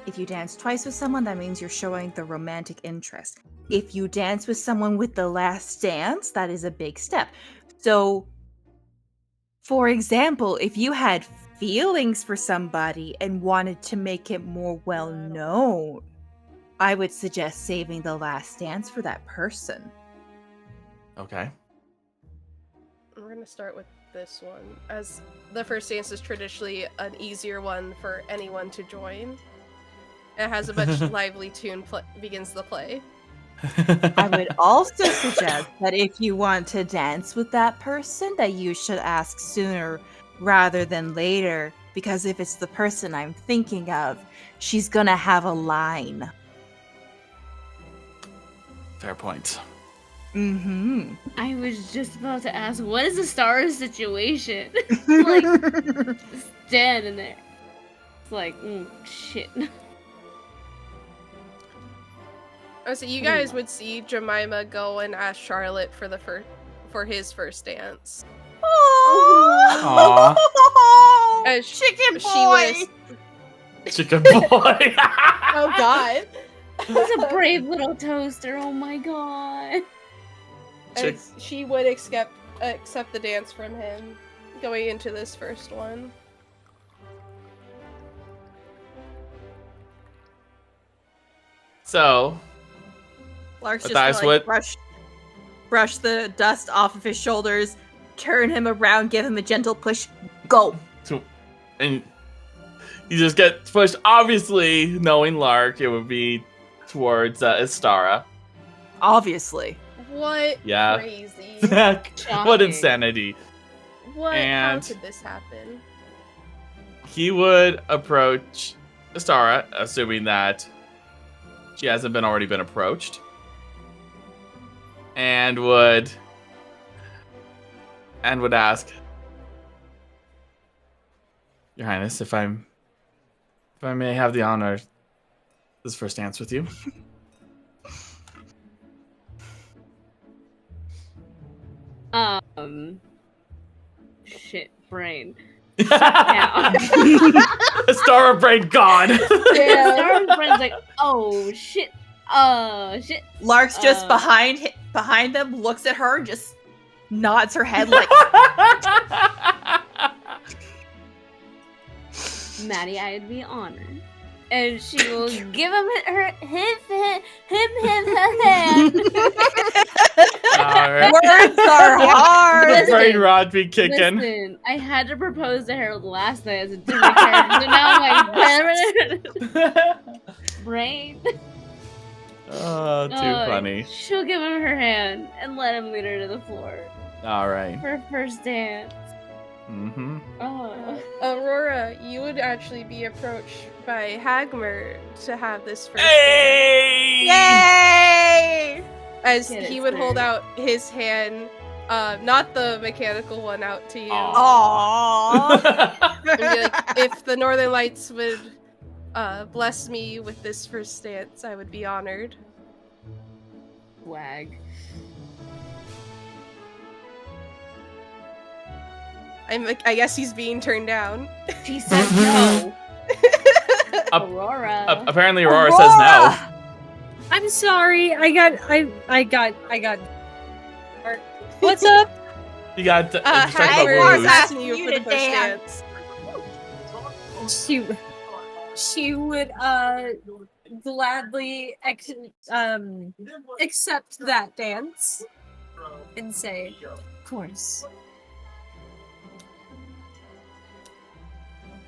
If you dance twice with someone, that means you're showing the romantic interest. If you dance with someone with the last dance, that is a big step. So, for example, if you had feelings for somebody and wanted to make it more well known, I would suggest saving the last dance for that person. Okay. We're gonna start with this one, as the first dance is traditionally an easier one for anyone to join. It has a much lively tune begins the play. I would also suggest that if you want to dance with that person, that you should ask sooner rather than later, because if it's the person I'm thinking of, she's gonna have a line. Fair point. Mm-hmm. I was just about to ask, what is the star situation? Like, standing there. It's like, shit. Oh, so you guys would see Jemima go and ask Charlotte for his first dance. Aww. As Chicken she boy! Chicken boy. Oh God! He's a brave little toaster. Oh my god. As she would accept the dance from him, going into this first one. So, Lark's just Matthias gonna, like, brush the dust off of his shoulders, turn him around, give him a gentle push, go. And you just get pushed. Obviously, knowing Lark, it would be towards Istara. Obviously. What? Yeah. Crazy. What insanity. What? And how could this happen? he would approach Istara, assuming that she hasn't already been approached, and would ask, Your Highness, if I may have the honor this first dance with you. Shit, brain. Istara brain gone. Yeah. Star's brain's like, oh shit, shit. Lark's just behind them, looks at her, just nods her head like, Maddie, I'd be honored. And she will give him her hand. Alright. words are hard. The Listen, brain rod be kicking. Listen, I had to propose to her last night as a different character, so now I'm like, brain. Oh, too funny. She'll give him her hand and let him lead her to the floor Alright. for her first dance. Mm-hmm. Aurora, you would actually be approached by Hagmer to have this first Hey! Yay! as Get it he would hold started. out his hand Not the mechanical one out to you. Aww. And be like, if the Northern Lights would bless me with this first dance, I would be honored. Wag. I guess he's being turned down. She said no. Up- Aurora. Apparently, Aurora says no. I'm sorry. I got. What's up? You got. Hagrid is asking you you for to the first dance. dance. She would gladly accept that dance and say, "Of course."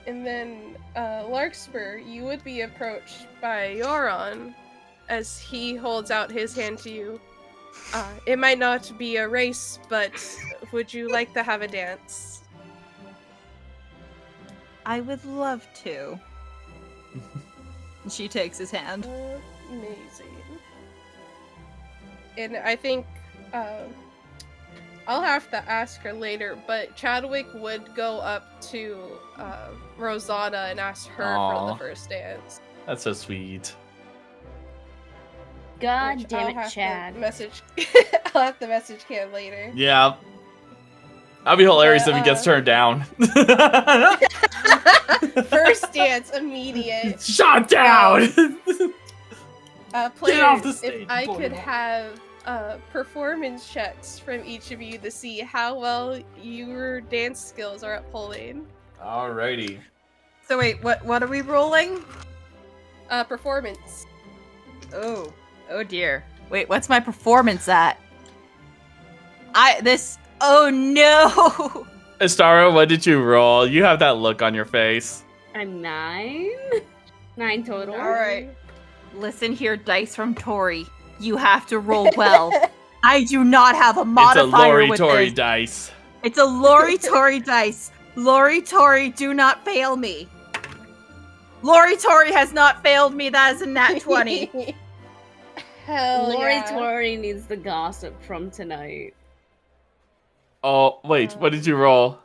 And then, Larkspur, you would be approached by Yoron as he holds out his hand to you. It might not be a race, but would you like to have a dance? I would love to. She takes his hand. Amazing. And I think, I'll have to ask her later, but Chadwick would go up to Rosanna and ask her for the first dance. That's so sweet. God Which damn I'll it, have to Chad. I'll have to message Cam later. Yeah. That'd be hilarious if he gets turned down. First dance, immediate. Shot down! Players, off the stage, if I boy. could have performance checks from each of you to see how well your dance skills are upholding. Alrighty. So wait, what are we rolling? Performance. Oh dear. Wait, what's my performance at? Oh no! Astara, what did you roll? You have that look on your face. I'm 9. 9 total. Alright. Listen here, dice from Tori. You have to roll well. I do not have a modifier It's a Lori with Tori this. dice. It's a Lori Tori dice. Lori Tori, do not fail me. Lori Tori has not failed me. That is a nat 20. Hell Lori yeah. Tori needs the gossip from tonight. Oh, wait, what did you roll?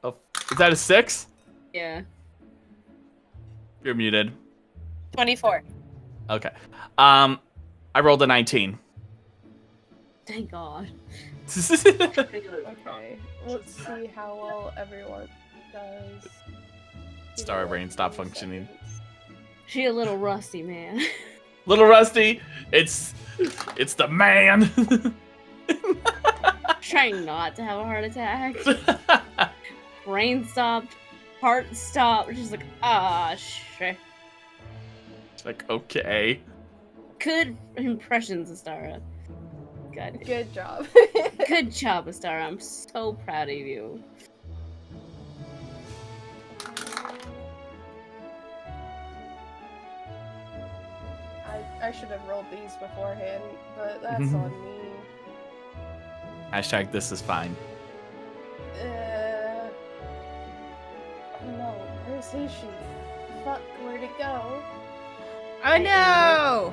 Oh, is that a 6? Yeah. You're muted. 24. Okay. I rolled a 19. Thank God. Okay, let's see how well everyone does. Star brain stop functioning. She a little rusty, man. Little Rusty, it's the man. Trying not to have a heart attack. Brain stopped. Heart stopped. She's like, ah, shit. It's like, okay. Good impressions, Astara. Good job. Good job, Astara. I'm so proud of you. I should have rolled these beforehand, but that's on me. Hashtag this is fine. Oh no, where's she? Fuck, where'd it go? Oh no!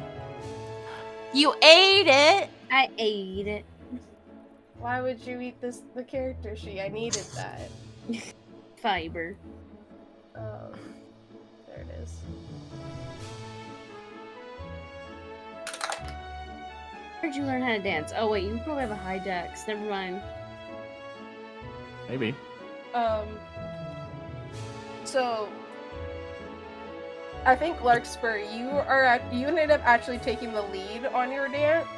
You ate it! I ate it. Why would you eat the character sheet? I needed that. Fiber. There it is. Where'd you learn how to dance? Oh wait, you probably have a high dex. Never mind. Maybe. So I think Larkspur, you ended up actually taking the lead on your dance.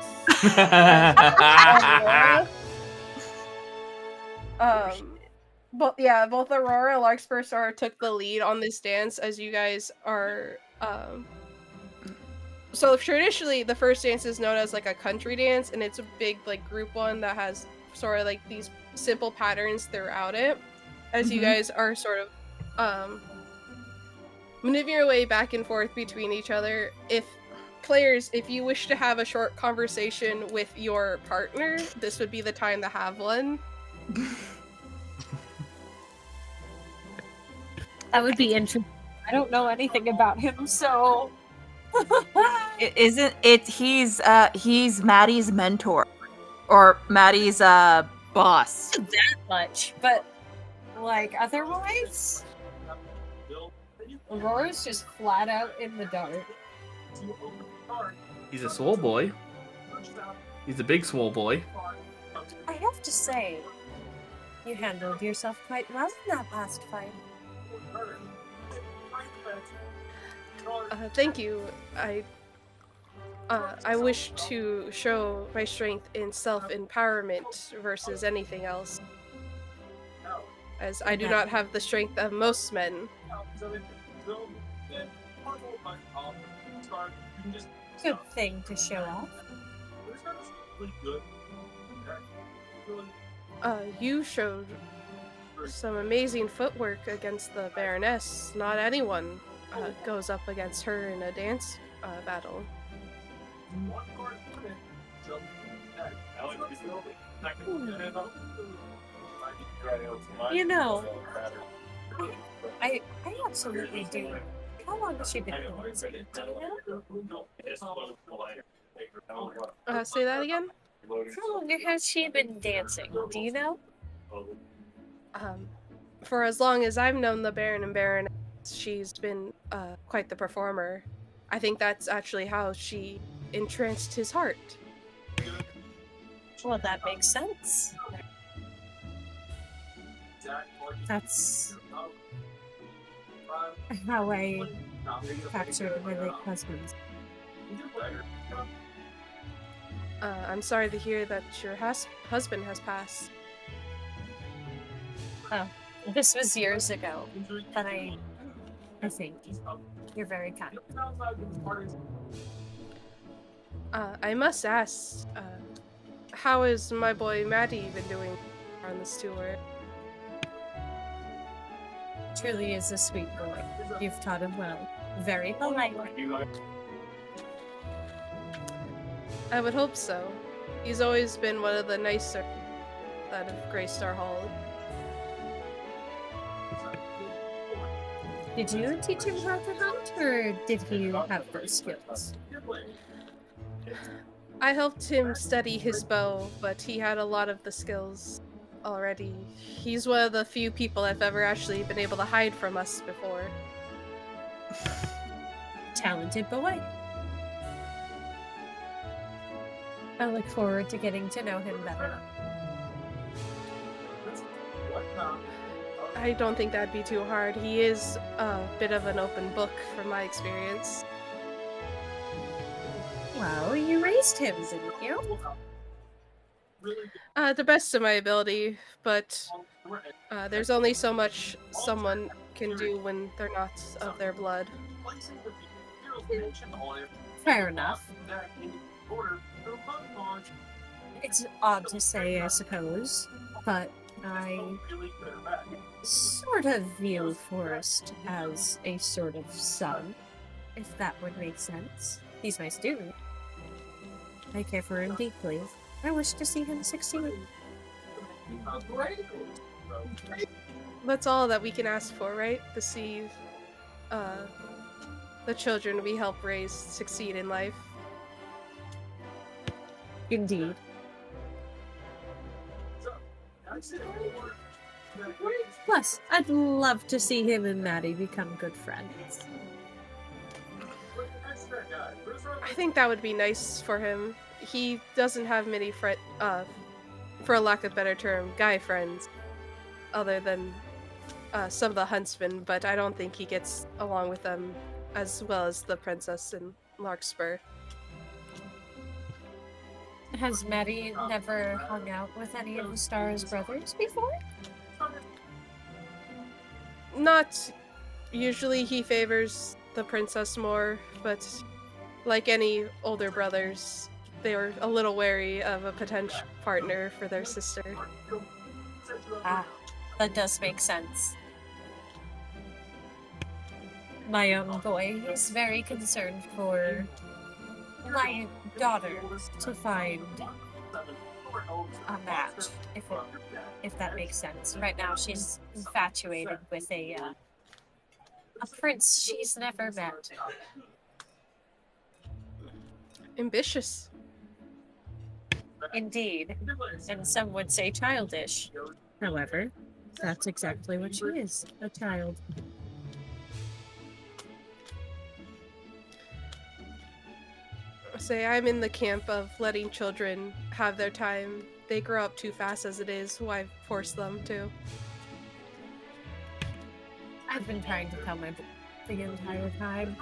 But yeah, both Aurora and Larkspur took the lead on this dance as you guys are so traditionally the first dance is known as like a country dance, and it's a big like group one that has sort of like these simple patterns throughout it as you guys are sort of maneuvering your way back and forth between each other. If you wish to have a short conversation with your partner, this would be the time to have one. That would be interesting. I don't know anything about him, so He's Maddie's mentor. Or Maddie's boss. Not that much, but like otherwise, Aurora's just flat out in the dark. He's a swole boy. He's a big swole boy. I have to say, you handled yourself quite well in that last fight. Thank you. I wish to show my strength in self-empowerment versus anything else, as I do not have the strength of most men. Good thing to show off. You showed some amazing footwork against the Baroness. Not anyone goes up against her in a dance battle. You know, I absolutely do. How long has she been dancing? Do you know? Say that again? How long has she been dancing? Do you know? For as long as I've known the Baron and Baroness, she's been quite the performer. I think that's actually how she entranced his heart. Well, that makes sense. That's how I captured my late husband. I'm sorry to hear that your husband has passed. Oh, this was years ago, but I think you're very kind. I must ask, how has my boy Maddie been doing on this tour? Truly is a sweet boy. You've taught him well. Very polite. I would hope so. He's always been one of the nicer out of Greystar Hall. Did you teach him how to hunt, or did he have those skills? I helped him study his bow, but he had a lot of the skills already. He's one of the few people I've ever actually been able to hide from us before. Talented boy. I look forward to getting to know him better. I don't think that'd be too hard. He is a bit of an open book from my experience. Well, you raised him, didn't you? The best of my ability, but there's only so much someone can do when they're not of their blood. Fair enough. It's odd to say, I suppose, but I sort of view Forrest as a sort of son, if that would make sense. He's my student. I care for him deeply. I wish to see him succeed. That's all that we can ask for, right? To see the children we help raise succeed in life. Indeed. Plus, I'd love to see him and Maddie become good friends. I think that would be nice for him. He doesn't have many for a lack of a better term, guy friends, other than some of the huntsmen, but I don't think he gets along with them as well as the princess and Larkspur. Has Maddie never hung out with any of the Star's brothers before? Not usually. He favors the princess more, but like any older brothers, they were a little wary of a potential partner for their sister. Ah, that does make sense. My own boy is very concerned for my daughter to find a match, if that makes sense. Right now, she's infatuated with a prince she's never met. Ambitious. Indeed. And some would say childish. However, that's exactly what she is, a child. Say, I'm in the camp of letting children have their time. They grow up too fast as it is. Why force them to? I've been trying to tell my boy the entire time.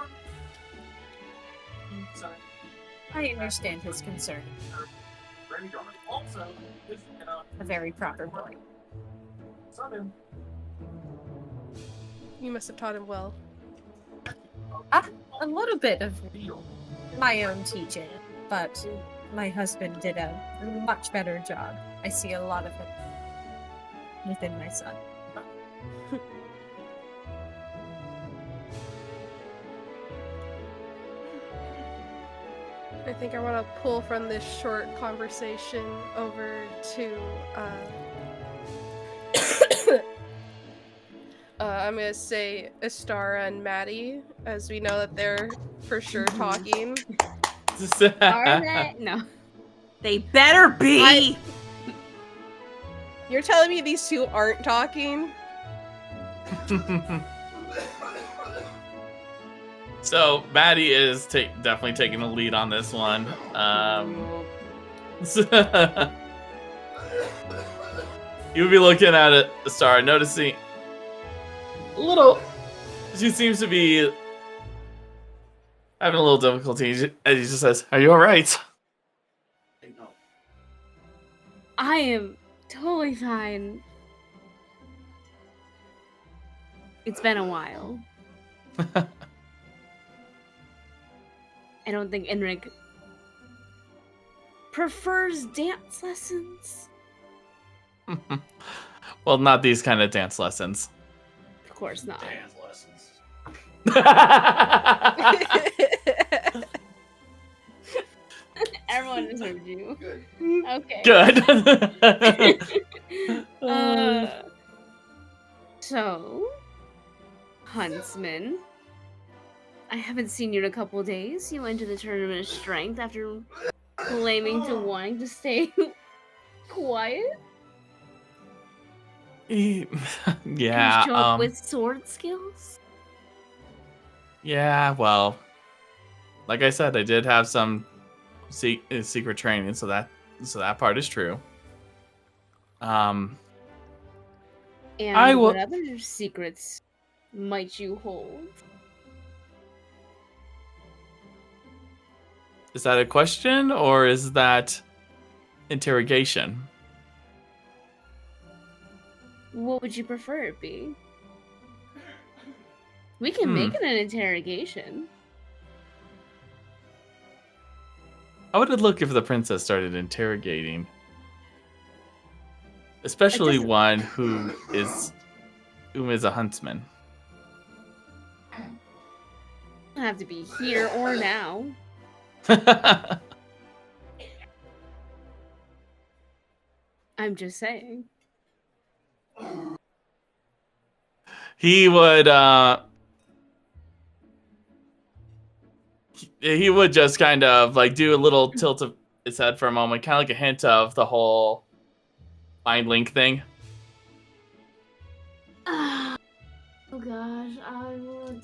I understand his concern. A very proper boy. You must have taught him well. A little bit of my own teaching, but my husband did a much better job. I see a lot of it within my son. I think I want to pull from this short conversation over to I'm gonna say Astara and Maddie, as we know that they're for sure talking. Are they? No. They better be. You're telling me these two aren't talking? So Maddie is definitely taking the lead on this one. You would be looking at it, Star, noticing a little. She seems to be having a little difficulty, and he just says, "Are you all right?" I am totally fine. It's been a while. I don't think Enric prefers dance lessons. Well, not these kind of dance lessons. Of course not. Dance lessons. Everyone has heard you. Good. Okay. Good. So, Huntsman, I haven't seen you in a couple days. You went to the Tournament of Strength after claiming to wanting to stay quiet. Yeah. Can you show up with sword skills? Yeah. Well, like I said, I did have some secret training, so that part is true. And I will. what other secrets might you hold? Is that a question or is that interrogation? What would you prefer it be? We can make it an interrogation. I would look if the princess started interrogating. Especially one who is a huntsman. Doesn't have to be here or now. I'm just saying. He would he would just kind of like do a little tilt of his head for a moment, kind of like a hint of the whole mind link thing. Oh gosh, I will.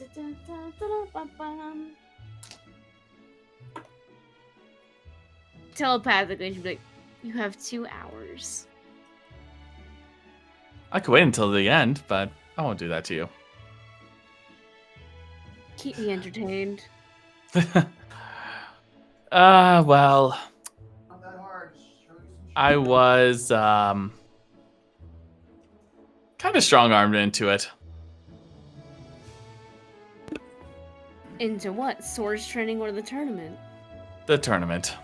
Telepathically, she'd be like, "You have 2 hours." I could wait until the end, but I won't do that to you. Keep me entertained. Well, Not that hard. I was kind of strong-armed into it. Into what? Swords training or the tournament? The tournament.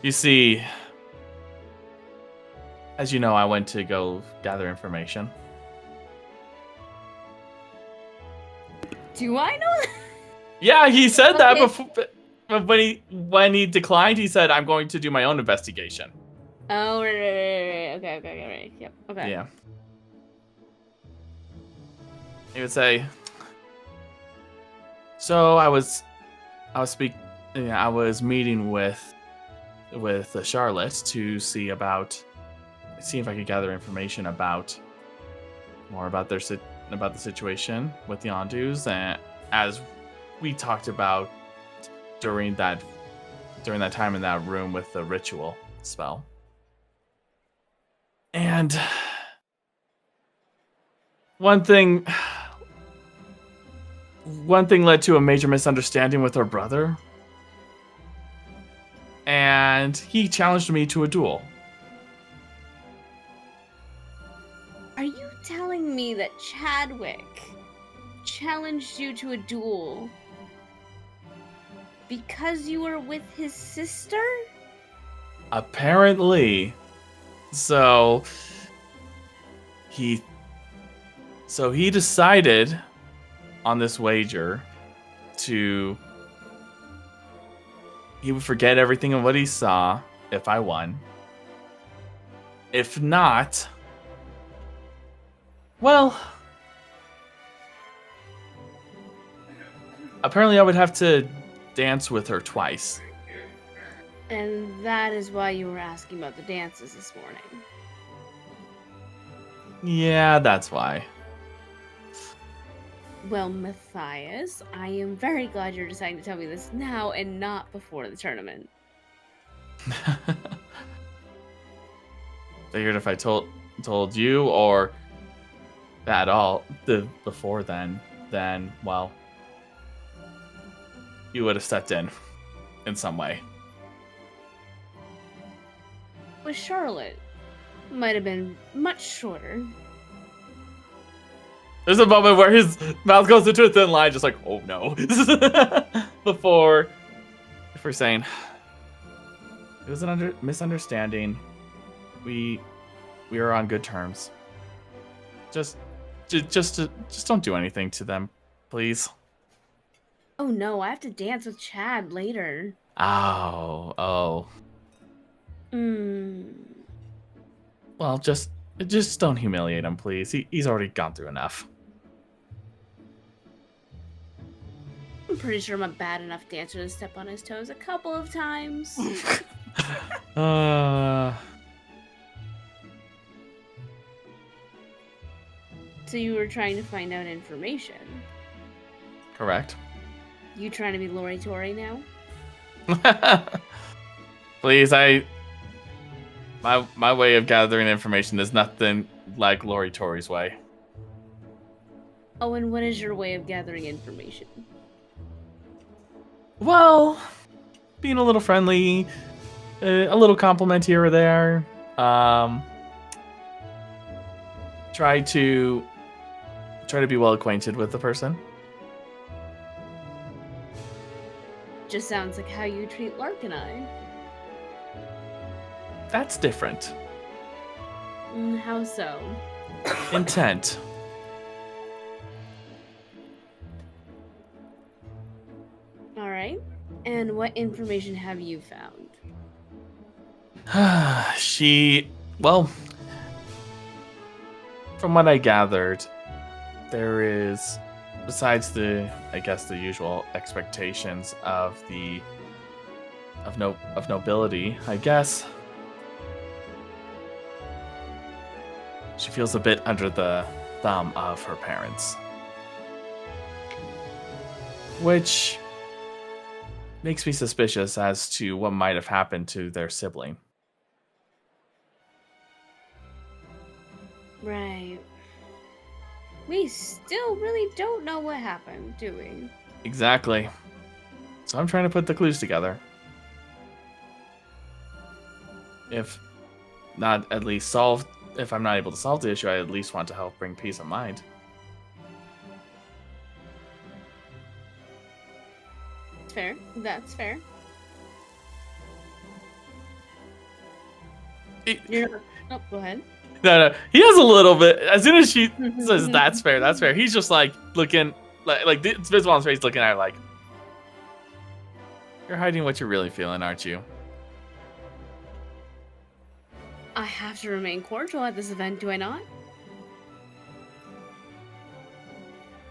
You see, as you know, I went to go gather information. Do I know that? Yeah, he said that Okay. before. But when he declined, he said, "I'm going to do my own investigation." Oh, right. Okay. Yep. Okay. Yeah. He would say, "So I was I was meeting with Charlotte to see if I could gather information about the situation with the Yondus, and as we talked about during that time in that room with the ritual spell. And one thing led to a major misunderstanding with her brother, and he challenged me to a duel. Are you telling me that Chadwick challenged you to a duel because you were with his sister? Apparently. So he decided on this wager he would forget everything of what he saw if I won. If not, well, apparently I would have to dance with her twice. And that is why you were asking about the dances this morning. Yeah, that's why. Well, Matthias, I am very glad you're deciding to tell me this now and not before the tournament. Figured if I told you or at all before then well, you would have stepped in some way. With Charlotte, might have been much shorter. There's a moment where his mouth goes into a thin line, just like, oh no. Before saying, it was a misunderstanding. We are on good terms. Just don't do anything to them, please. Oh no, I have to dance with Chad later. Oh. Well, just don't humiliate him, please. He's already gone through enough. I'm pretty sure I'm a bad enough dancer to step on his toes a couple of times. So you were trying to find out information. Correct. You trying to be Lori Tori now? Please, my way of gathering information is nothing like Lori Tori's way. Oh, and what is your way of gathering information? Well, being a little friendly, a little compliment here or there. Try to be well acquainted with the person. Just sounds like how you treat Lark and I. That's different. How so? Intent. Alright. And what information have you found? Well, from what I gathered, there is, besides the usual expectations of nobility, I guess, she feels a bit under the thumb of her parents, which makes me suspicious as to what might have happened to their sibling. Right. We still really don't know what happened, do we? Exactly. So I'm trying to put the clues together. If I'm not able to solve the issue, I at least want to help bring peace of mind. Fair. That's fair. Oh, go ahead. No. He has a little bit. As soon as she says that's fair, he's just like looking, like it's visible on his face, looking at her like, you're hiding what you're really feeling, aren't you? I have to remain cordial at this event, do I not?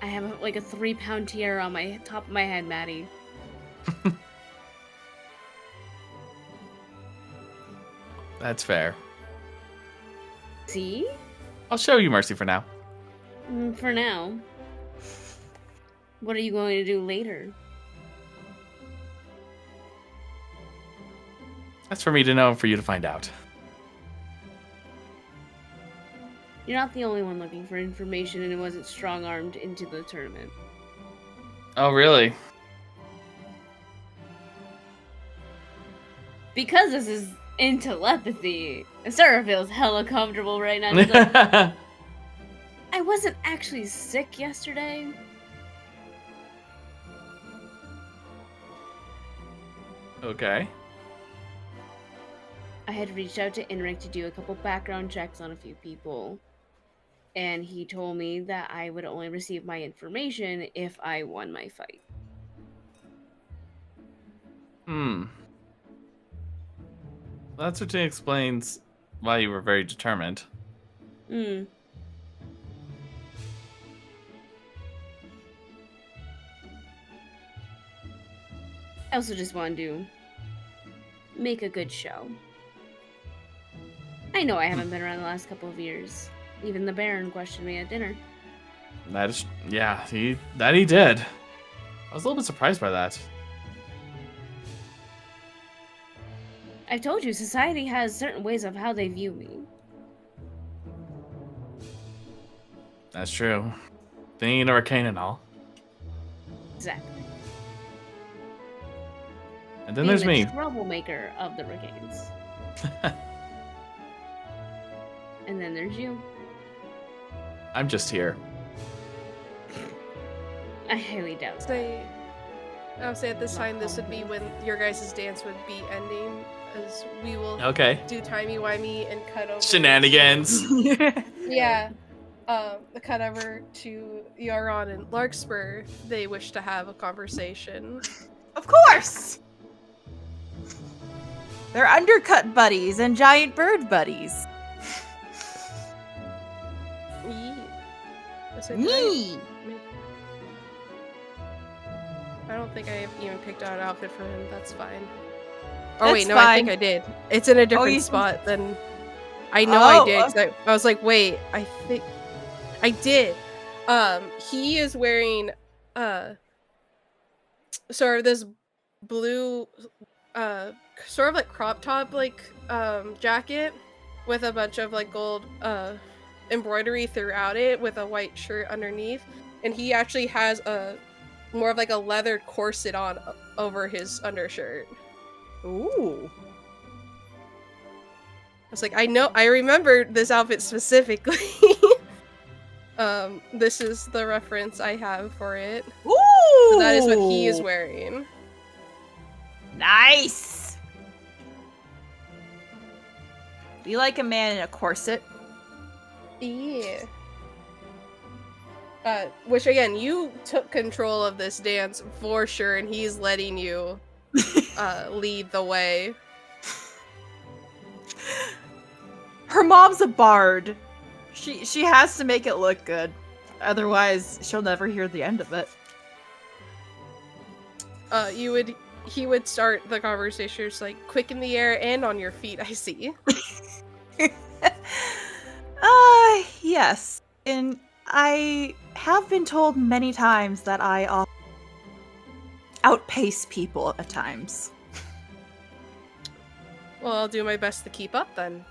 I have like a 3-pound tiara on my top of my head, Maddie. That's fair. See? I'll show you mercy for now. For now. What are you going to do later? That's for me to know and for you to find out. You're not the only one looking for information, and it wasn't strong-armed into the tournament. Oh, really? Because this is in telepathy, Sarah feels hella comfortable right now. She's like, I wasn't actually sick yesterday. Okay. I had reached out to Ennorion to do a couple background checks on a few people. And he told me that I would only receive my information if I won my fight. That certainly explains why you were very determined. I also just wanted to make a good show. I know I haven't been around the last couple of years. Even the Baron questioned me at dinner. That is, yeah, he did. I was a little bit surprised by that. I told you, society has certain ways of how they view me. That's true. Being an arcane and all. Exactly. And then Being there's the me. troublemaker of the Ricanes. And then there's you. I'm just here. I highly doubt that. I would say at this time, this would be when your guys' dance would be ending, as we will do timey-wimey and cut over. Shenanigans. Yeah. Cut over to Yaron and Larkspur. They wish to have a conversation. Of course! They're undercut buddies and giant bird buddies. Me. I don't think I even picked out an outfit for him. That's fine. Oh That's wait, no, fine. I think I did. It's in a different you- spot than I know I did. 'Cause I was like, wait, I think I did. He is wearing sort of this blue sort of like crop top like jacket with a bunch of like gold embroidery throughout it with a white shirt underneath, and he actually has a more of like a leather corset on over his undershirt. Ooh. I was like, I remember this outfit specifically. This is the reference I have for it. Ooh. So that is what he is wearing. Nice. Do you like a man in a corset? Yeah. Which again, you took control of this dance for sure, and he's letting you lead the way. Her mom's a bard. She has to make it look good. Otherwise, she'll never hear the end of it. He would start the conversation just like quick in the air and on your feet, I see. Yes. And I have been told many times that I outpace people at times. Well, I'll do my best to keep up then.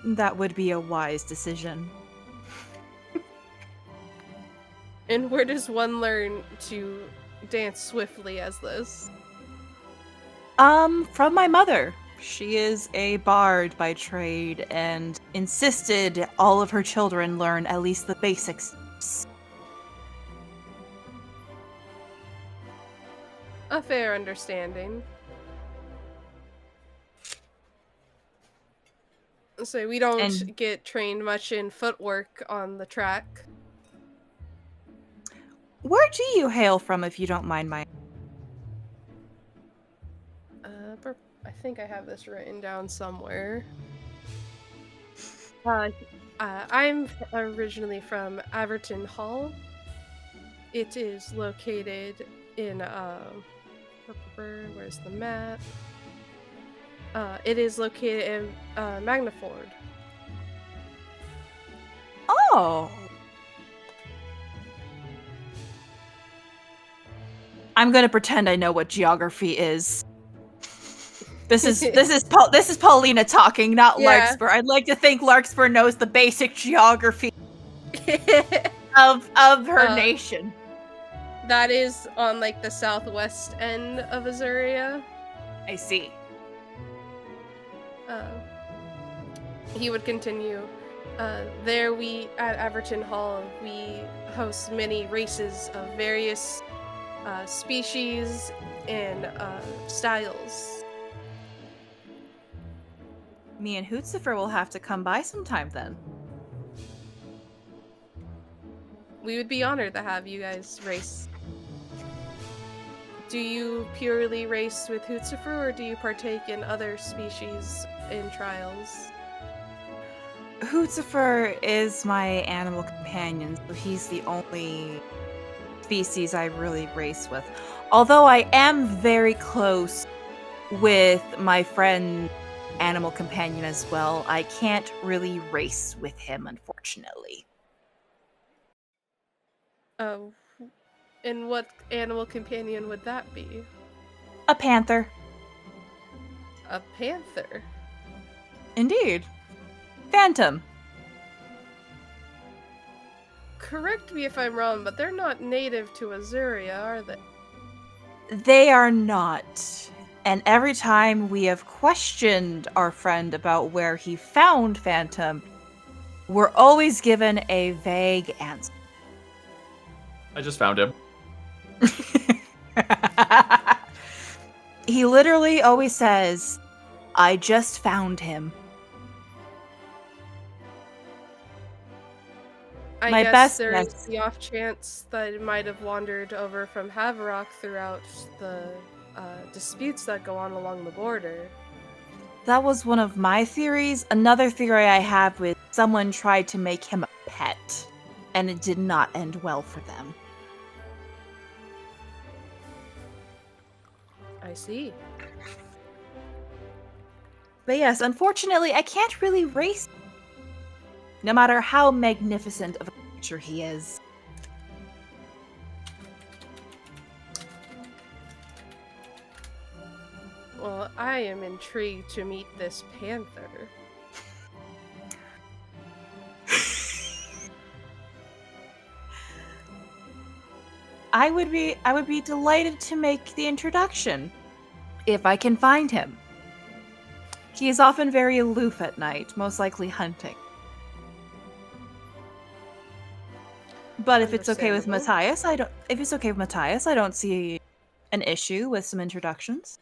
That would be a wise decision. And where does one learn to dance swiftly as this? From my mother. She is a bard by trade and insisted all of her children learn at least the basics. A fair understanding. So we don't get trained much in footwork on the track. Where do you hail from, if you don't mind my... I think I have this written down somewhere. I'm originally from Averton Hall. It is located in Where's the map? It is located in Magnaford. Oh. I'm gonna pretend I know what geography is. This is Paulina talking, not Yeah. Larkspur. I'd like to think Larkspur knows the basic geography of her nation. That is on like the southwest end of Azuria. I see. He would continue. There at Averton Hall, we host many races of various species and styles. Me and Hootzifer will have to come by sometime then. We would be honored to have you guys race. Do you purely race with Hootzifer, or do you partake in other species in trials? Hootzifer is my animal companion, so he's the only species I really race with. Although I am very close with my friend animal companion as well, I can't really race with him, unfortunately. Oh, and what animal companion would that be? A panther. A panther? Indeed. Phantom. Correct me if I'm wrong, but they're not native to Azuria, are they? They are not. And every time we have questioned our friend about where he found Phantom, we're always given a vague answer. I just found him. He literally always says, "I just found him." I guess there's the off chance that it might have wandered over from Haverock throughout the disputes that go on along the border. That was one of my theories. Another theory I have with someone tried to make him a pet, and it did not end well for them. I see. But yes, unfortunately, I can't really race him, no matter how magnificent of a creature he is. Well, I am intrigued to meet this panther. I would be delighted to make the introduction if I can find him. He is often very aloof at night, most likely hunting. But if it's okay with Matthias, I don't see an issue with some introductions.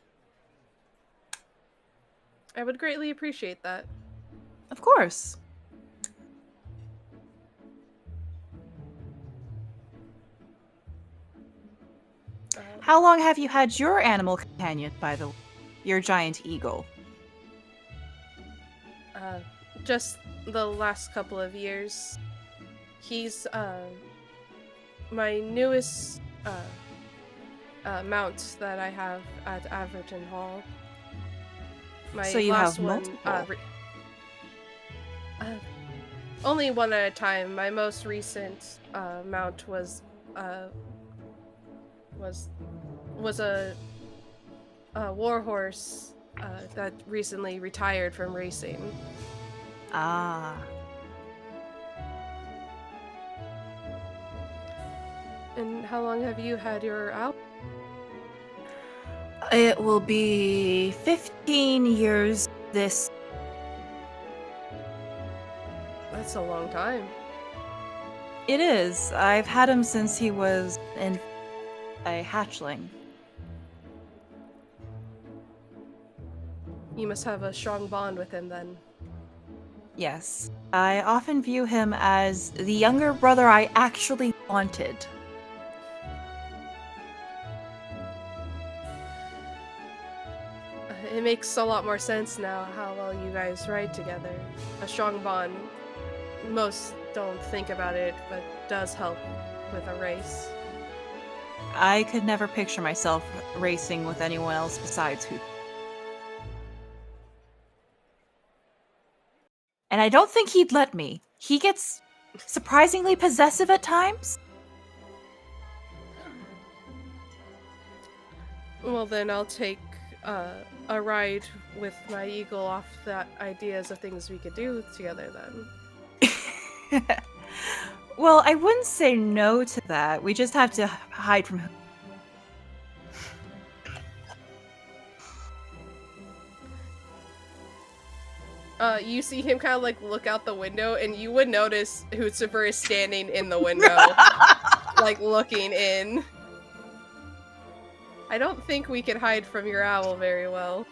I would greatly appreciate that. Of course. How long have you had your animal companion, by the way? Your giant eagle? Just the last couple of years. He's my newest mount that I have at Averton Hall. My So you last have one, multiple? only one at a time. My most recent mount was a warhorse that recently retired from racing. Ah. And how long have you had your owl? It will be 15 years this. That's a long time. It is. I've had him since he was a hatchling. You must have a strong bond with him then. Yes. I often view him as the younger brother I actually wanted. It makes a lot more sense now how well you guys ride together. A strong bond. Most don't think about it, but does help with a race. I could never picture myself racing with anyone else besides who. And I don't think he'd let me. He gets surprisingly possessive at times. Well, then I'll take a ride with my eagle off the ideas of things we could do together then. Well, I wouldn't say no to that. We just have to hide from him. You see him kind of like look out the window, and you would notice Hootsuper is standing in the window, like looking in. I don't think we can hide from your owl very well.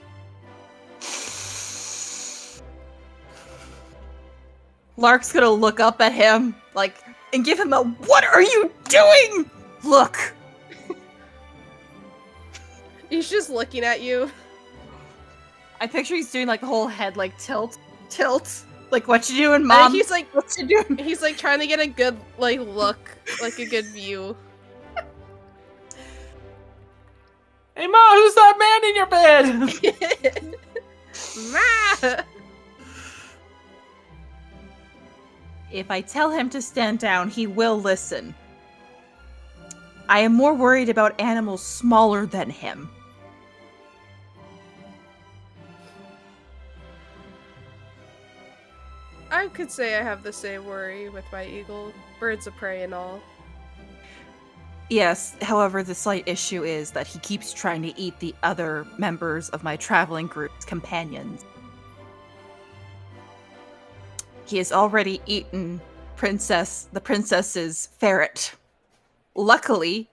Lark's gonna look up at him, like, and give him a "What are you doing?" look. He's just looking at you. I picture he's doing like the whole head like tilt. Like, what you doing, Mom? He's like, what you doing? He's like trying to get a good like look, like a good view. Hey, Ma, who's that man in your bed? Ma! If I tell him to stand down, he will listen. I am more worried about animals smaller than him. I could say I have the same worry with my eagle, birds of prey and all. Yes, however, the slight issue is that he keeps trying to eat the other members of my traveling group's companions. He has already eaten the princess's ferret. Luckily,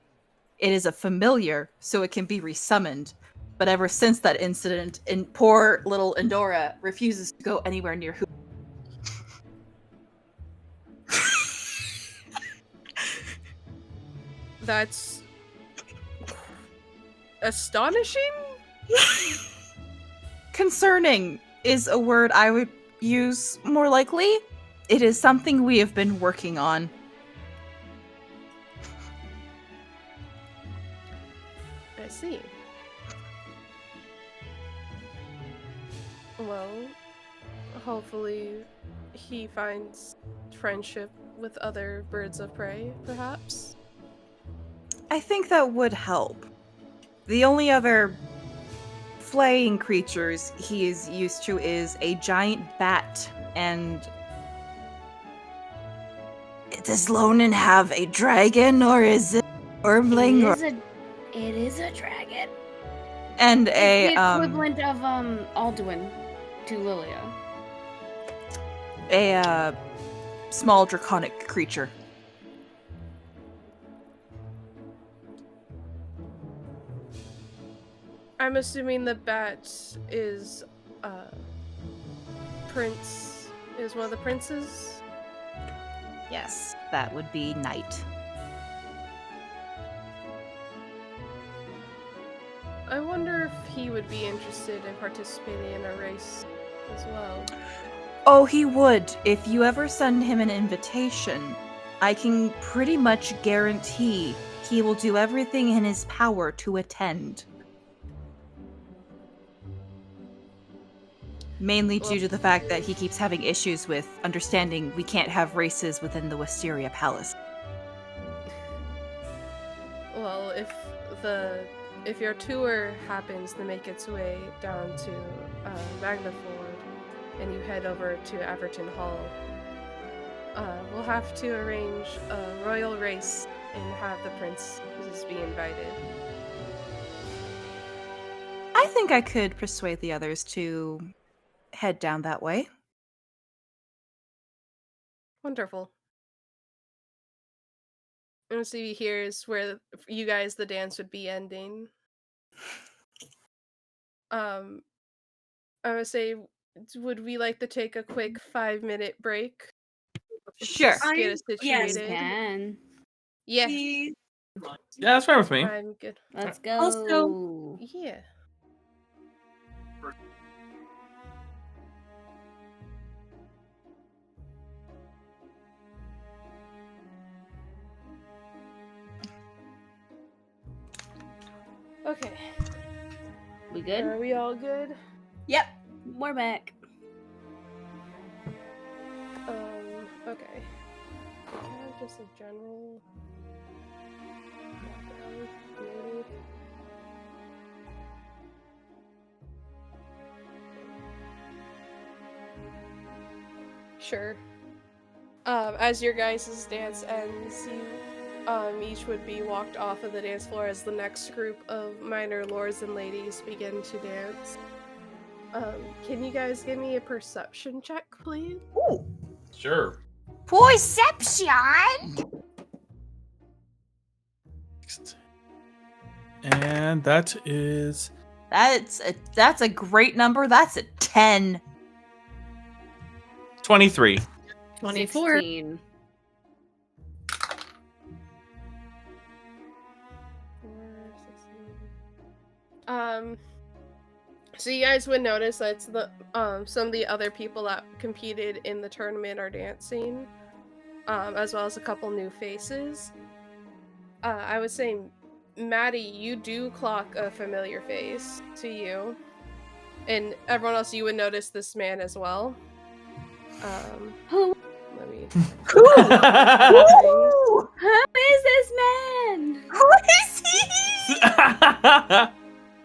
it is a familiar, so it can be resummoned. But ever since that incident, poor little Endora refuses to go anywhere near who. That's astonishing? Concerning is a word I would use more likely. It is something we have been working on. I see. Well, hopefully he finds friendship with other birds of prey, perhaps? I think that would help. The only other flaying creatures he is used to is a giant bat, and does Lonan have a dragon, or is it wormling? It is a dragon. And It's a the equivalent of Alduin to Lilia. a small draconic creature. I'm assuming the bat is one of the princes? Yes, that would be Knight. I wonder if he would be interested in participating in a race as well. Oh, he would. If you ever send him an invitation, I can pretty much guarantee he will do everything in his power to attend. Mainly due to the fact that he keeps having issues with understanding we can't have races within the Wisteria Palace. Well, if your tour happens to make its way down to Magnaford and you head over to Averton Hall, we'll have to arrange a royal race and have the princes be invited. I think I could persuade the others to head down that way. Wonderful. And see, here's where you guys, the dance would be ending. I would say, would we like to take a quick 5-minute break? Sure. Just get us Yes, situated. can. Yeah, Yeah, that's fine with me. I'm good. Let's go. Also- Yeah. Okay. We good? Are we all good? Yep. We're back. Okay. Just a general. Maybe. Sure. As your guys' dance ends, you each would be walked off of the dance floor as the next group of minor lords and ladies begin to dance. Can you guys give me a perception check, please? Ooh. Sure. Perception. And that is That's a great number. That's a 10. 23. 24. 16. So you guys would notice that the some of the other people that competed in the tournament are dancing, as well as a couple new faces. I would say, Maddie, you do clock a familiar face to you, and everyone else, you would notice this man as well. Who Let me. Who is this man? is he?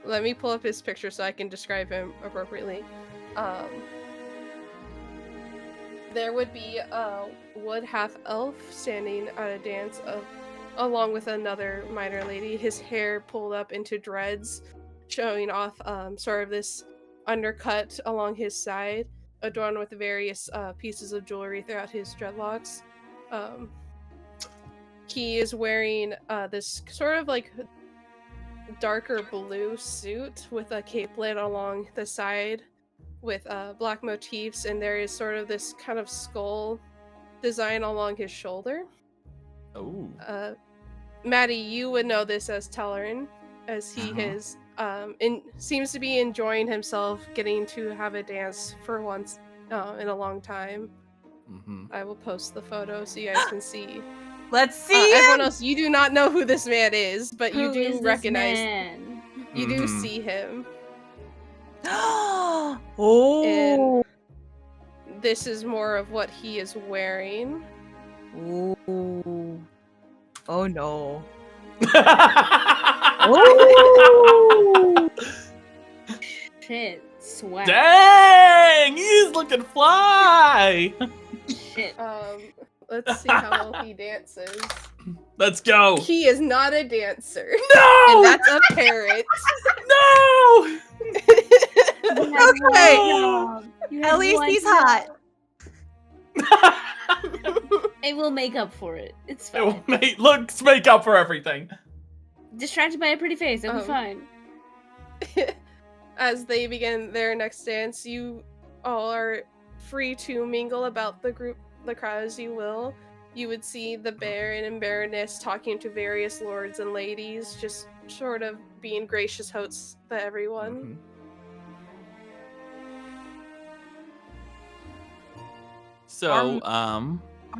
Let me pull up his picture so I can describe him appropriately. There would be a wood half-elf standing at a dance along with another minor lady, his hair pulled up into dreads, showing off sort of this undercut along his side, adorned with various pieces of jewelry throughout his dreadlocks. He is wearing this sort of like darker blue suit with a capelet along the side with black motifs, and there is sort of this kind of skull design along his shoulder. Oh. Maddie, you would know this as Tellerin, as he is seems to be enjoying himself getting to have a dance for once in a long time. Mm-hmm. I will post the photo so you guys can see. Let's see Everyone him. else, you do not know who this man is, but you Who do is this recognize. man? You do Mhm. see him. Oh. This is more of what he is wearing. Ooh. Oh no. Oh! Shit. Sweat. Dang! He's looking fly! Shit. Let's see how well he dances. Let's go! He is not a dancer. No! And that's a parrot. No! Okay. You At had least one he's job. hot. It will make up for it. It's It will fine. make up for everything. Distracted by a pretty face. It'll be fine. As they begin their next dance, you all are free to mingle about the crowd as you will. You would see the Baron and Baroness talking to various lords and ladies, just sort of being gracious hosts to everyone. So, Are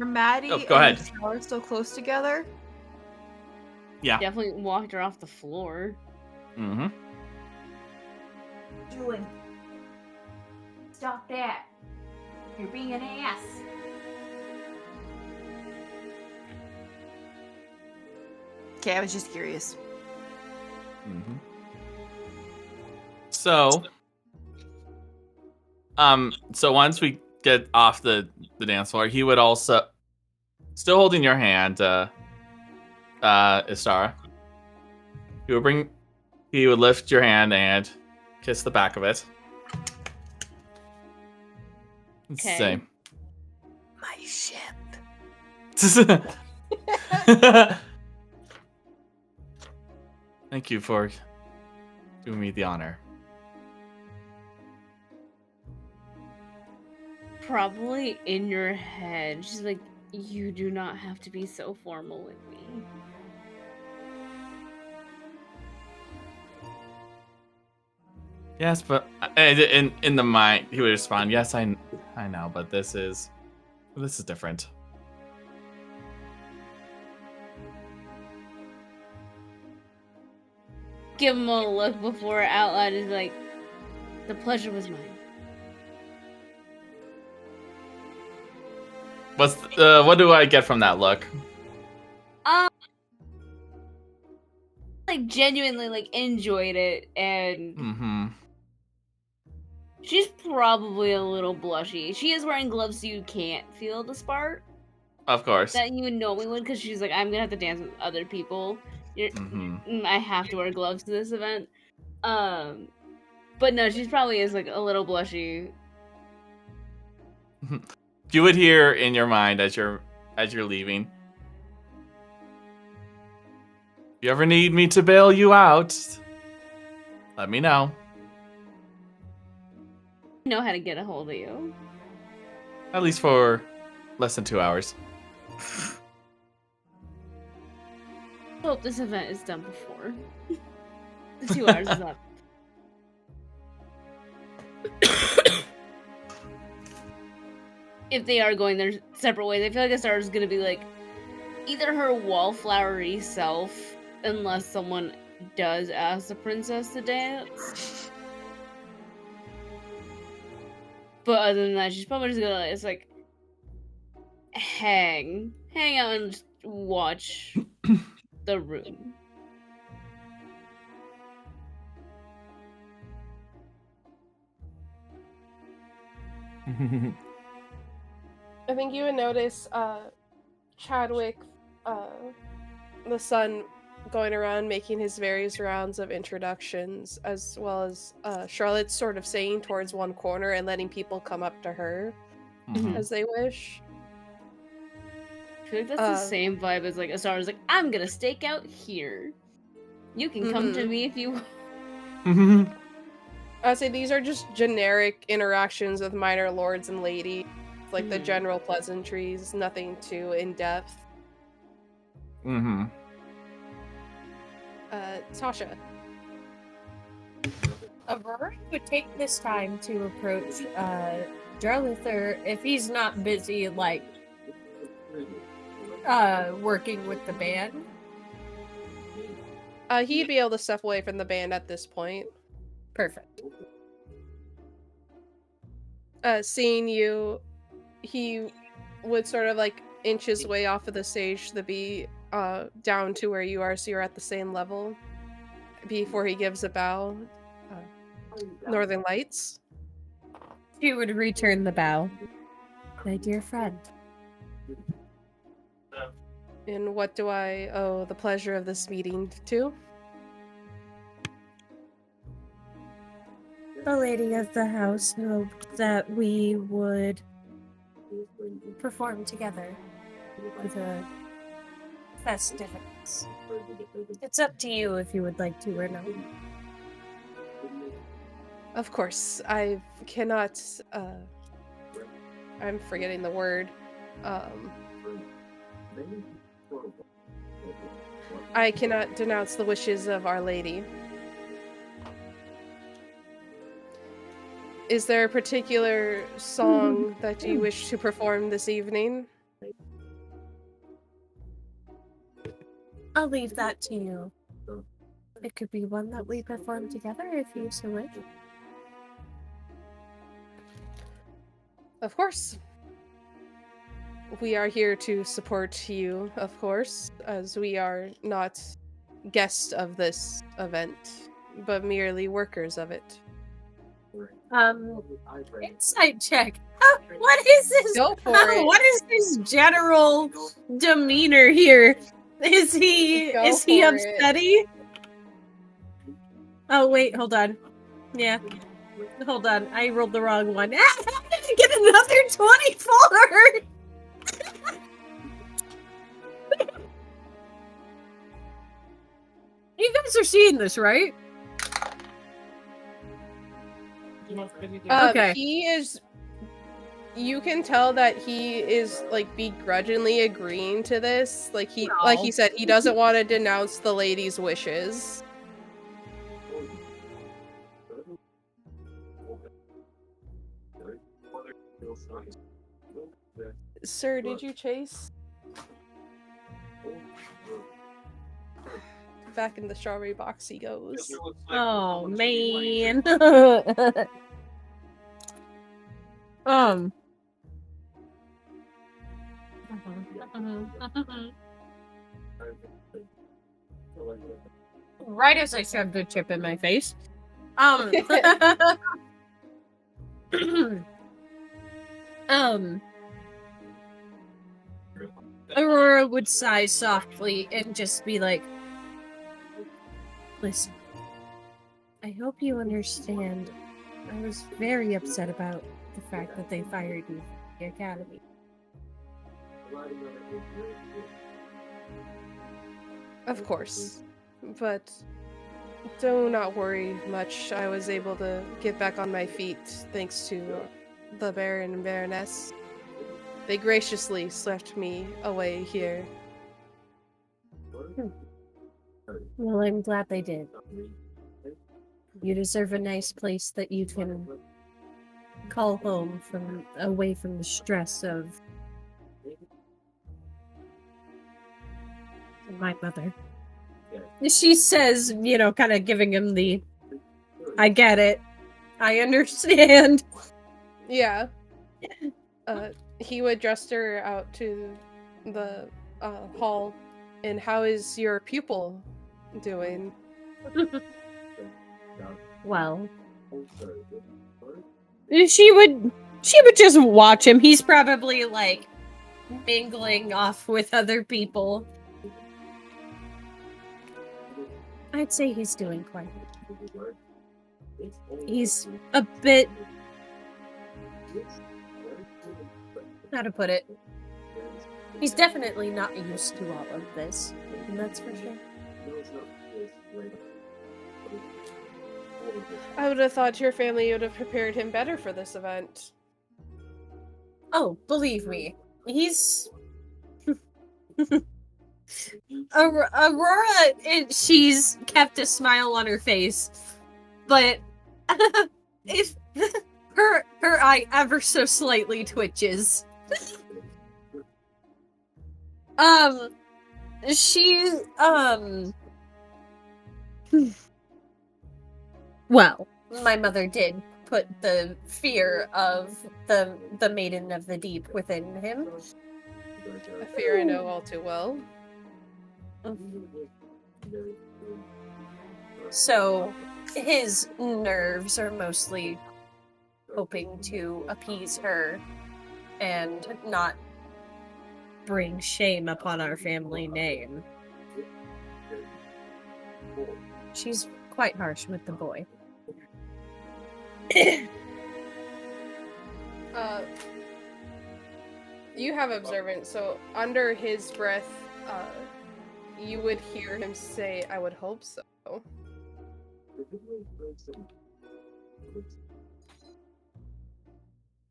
Maddie Oh, go ahead. and Sarah still close together? yeah. Definitely walked her off the floor. Mm-hmm. Julian, stop that. You're being an ass. Okay, I was just curious. Mm-hmm. So once we get off the dance floor, he would also, still holding your hand, Istara, he would lift your hand and kiss the back of it. Okay. Say, My ship. thank you for doing me the honor. Probably in your head. She's like, you do not have to be so formal with me. Yes, but in the mind, he would respond, "Yes, I know, but this is different." give him a look before out loud is like, the pleasure was mine. What do I get from that look? Like genuinely like enjoyed it, and Mm-hmm. she's probably a little blushy. She is wearing gloves, so you can't feel the spark Of course. that you would normally would, because she's like, I'm gonna have to dance with other people. I have to wear gloves to this event. But no, she's probably is like a little blushy. You would hear in your mind as you're leaving. If you ever need me to bail you out, let me know. I know how to get a hold of you. At least for less than 2 hours. I hope this event is done before the 2 hours is up. If they are going their separate ways, I feel like Astar is gonna be like either her wallflowery self, unless someone does ask the princess to dance. But other than that, she's probably just gonna it's like hang out and just watch the room. I think you would notice Chadwick, the son, going around making his various rounds of introductions, as well as Charlotte sort of saying towards one corner and letting people come up to her as they wish. I feel like that's the same vibe as like Astar's like, I'm gonna stake out here. You can come to me if you want. I'd say these are just generic interactions with minor lords and ladies, like the general pleasantries, nothing too in depth. Tasha. Aurora would take this time to approach Jarlither if he's not busy, like, working with the band. He'd be able to step away from the band at this point. Perfect. Seeing you, he would sort of like inch his way off of the stage to be down to where you are, so you're at the same level before he gives a bow. Northern Lights. She would return the bow. My dear friend. And what do I owe the pleasure of this meeting to? The lady of the house hoped that we would perform together with a festivities. It's up to you if you would like to or not. Of course, I cannot, I'm forgetting the word, I cannot denounce the wishes of Our Lady. Is there a particular song that you wish to perform this evening? I'll leave that to you. It could be one that we perform together if you so wish. Of course. We are here to support you, of course, as we are not guests of this event, but merely workers of it. Insight check. What is this? Go for it. What is his general demeanor here? Is he upsetty? Oh wait, hold on. Yeah. Hold on. I rolled the wrong one. How did I get another 24? You guys are seeing this, right? Okay. He is. You can tell that he is like begrudgingly agreeing to this. Like he said, he doesn't want to denounce the lady's wishes. Sir, did you chase? back in the strawberry box he goes. Oh man. Right as I shoved a chip in my face. Aurora would sigh softly and just be like, listen, I hope you understand. I was very upset about the fact that they fired you from the academy. Of course. But do not worry much. I was able to get back on my feet thanks to the Baron and Baroness. They graciously swept me away here. Well, I'm glad they did. You deserve a nice place that you can call home from away from the stress of my mother. She says, you know, kind of giving him the, I get it. I understand. Yeah. He would dress her out to the hall. And how is your pupil doing? Well, she would just watch him. He's probably like mingling off with other people. I'd say he's doing quite well. He's a bit, how to put it, he's definitely not used to all of this, and that's for sure. I would have thought your family would have prepared him better for this event. Oh, believe me, he's... Aurora, she's kept a smile on her face, but if her eye ever so slightly twitches. Well, my mother did put the fear of the Maiden of the Deep within him. A fear I know all too well. So, his nerves are mostly hoping to appease her and not bring shame upon our family name. She's quite harsh with the boy. You have observance, so under his breath, you would hear him say, I would hope so.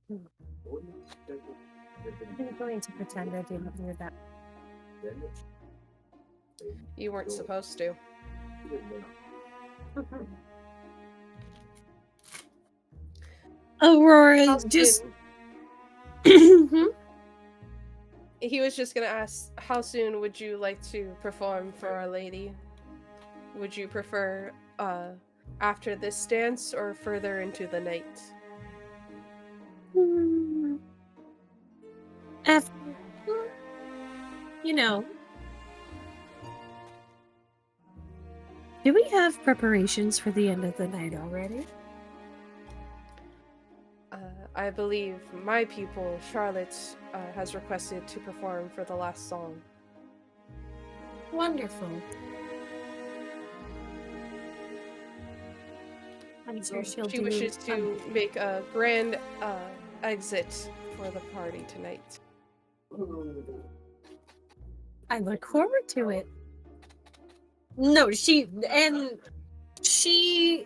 I'm going to pretend I didn't hear that. You weren't supposed to. Aurora, just... He was just gonna ask, how soon would you like to perform for Our Lady? Would you prefer after this dance or further into the night? After, you know, do we have preparations for the end of the night already? I believe my pupil, Charlotte, has requested to perform for the last song. Wonderful. I'm sure she'll She wishes to make a grand exit for the party tonight. I look forward to it. No, she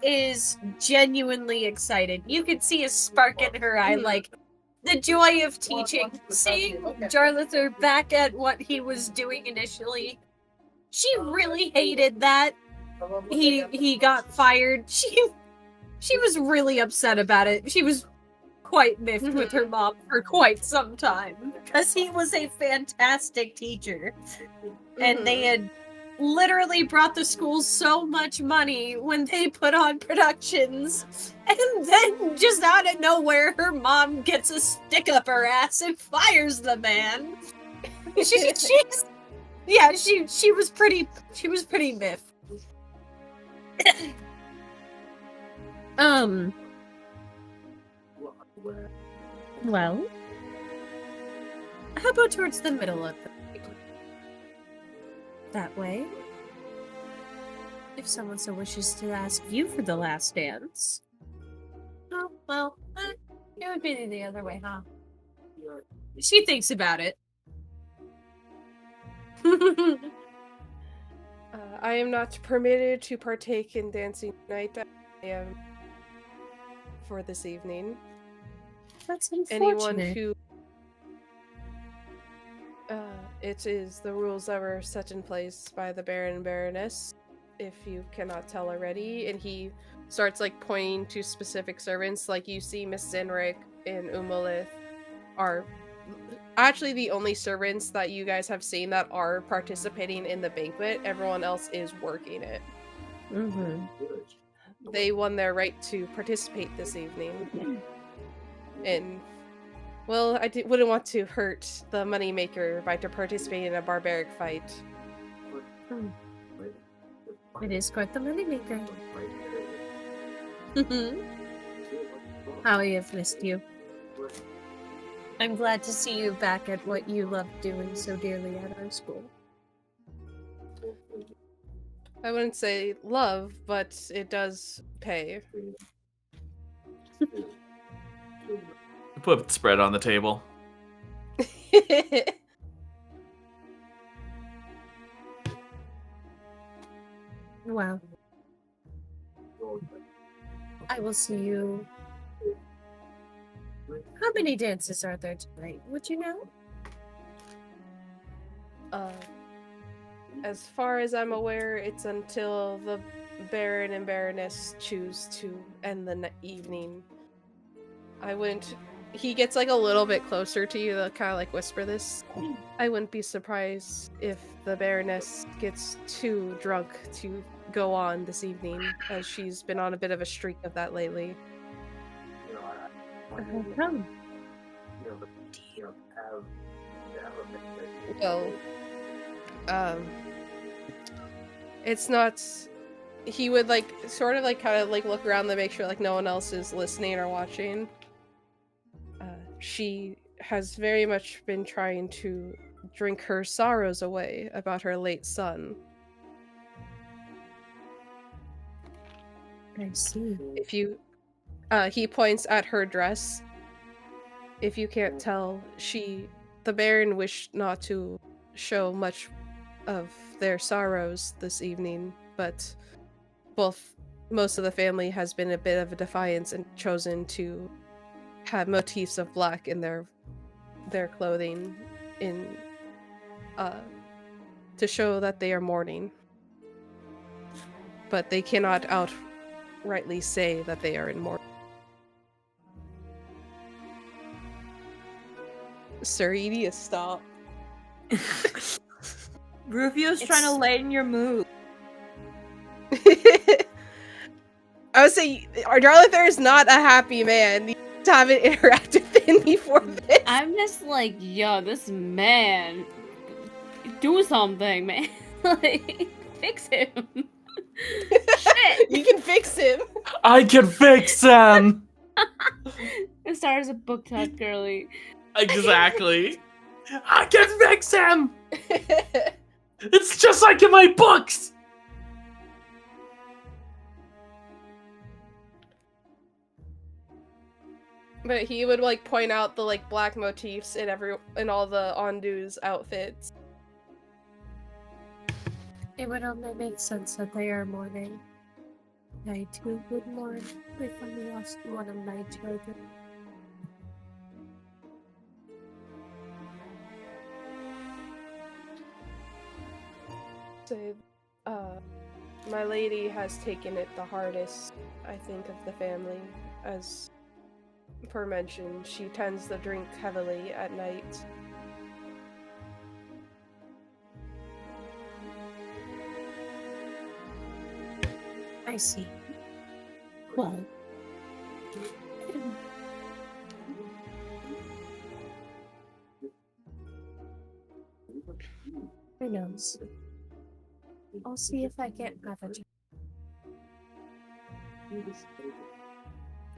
is genuinely excited. You could see a spark in her eye, like the joy of teaching. Seeing Jarlathor back at what he was doing initially. She really hated that. He got fired. She was really upset about it. She was quite miffed with her mom for quite some time because he was a fantastic teacher, and they had literally brought the school so much money when they put on productions, and then just out of nowhere, her mom gets a stick up her ass and fires the man. She was pretty miffed. Well, how about towards the middle of the night? That way, if someone so wishes to ask you for the last dance. Oh, well, it would be the other way, huh? She thinks about it. I am not permitted to partake in dancing tonight. I am for this evening. That's unfortunate. Anyone who it is the rules that were set in place by the Baron and Baroness, if you cannot tell already. And he starts like pointing to specific servants. Like you see Miss Zenric and Umalith are actually the only servants that you guys have seen that are participating in the banquet. Everyone else is working it. Mm-hmm. They won their right to participate this evening. And well, I wouldn't want to hurt the moneymaker by to participate in a barbaric fight. It is quite the moneymaker. How I have missed you. I'm glad to see you back at what you loved doing so dearly at our school. I wouldn't say love, but it does pay. Put spread on the table. Well, I will see you. How many dances are there tonight? Would you know? As far as I'm aware, it's until the Baron and Baroness choose to end the evening. I wouldn't. He gets like a little bit closer to you to kind of like whisper this. I wouldn't be surprised if the Baroness gets too drunk to go on this evening, as she's been on a bit of a streak of that lately. Well, it's not. He would like sort of like kind of like look around to make sure like no one else is listening or watching. She has very much been trying to drink her sorrows away about her late son. I see. If you, he points at her dress. If you can't tell, the Baron wished not to show much of their sorrows this evening, but most of the family has been a bit of a defiance and chosen to have motifs of black in their clothing to show that they are mourning. But they cannot outrightly say that they are in mourning. Sir, you need to stop. Rufio's trying to lighten your mood. I would say Darlather is not a happy man. You haven't interacted with him before this. I'm just like, yo, this man, do something, man. Like, fix him. Shit. You can fix him. I can fix him! It starts a book talk, girly. Exactly. I can fix him! It's just like in my books! But he would like point out the like black motifs in all the Ondu's outfits. It would only make sense that they are mourning. I too would mourn if I lost one of my children. So, my lady has taken it the hardest, I think, of the family. As per mentioned, she tends to drink heavily at night. I see. Well. Who knows? I'll see if I can't have a job.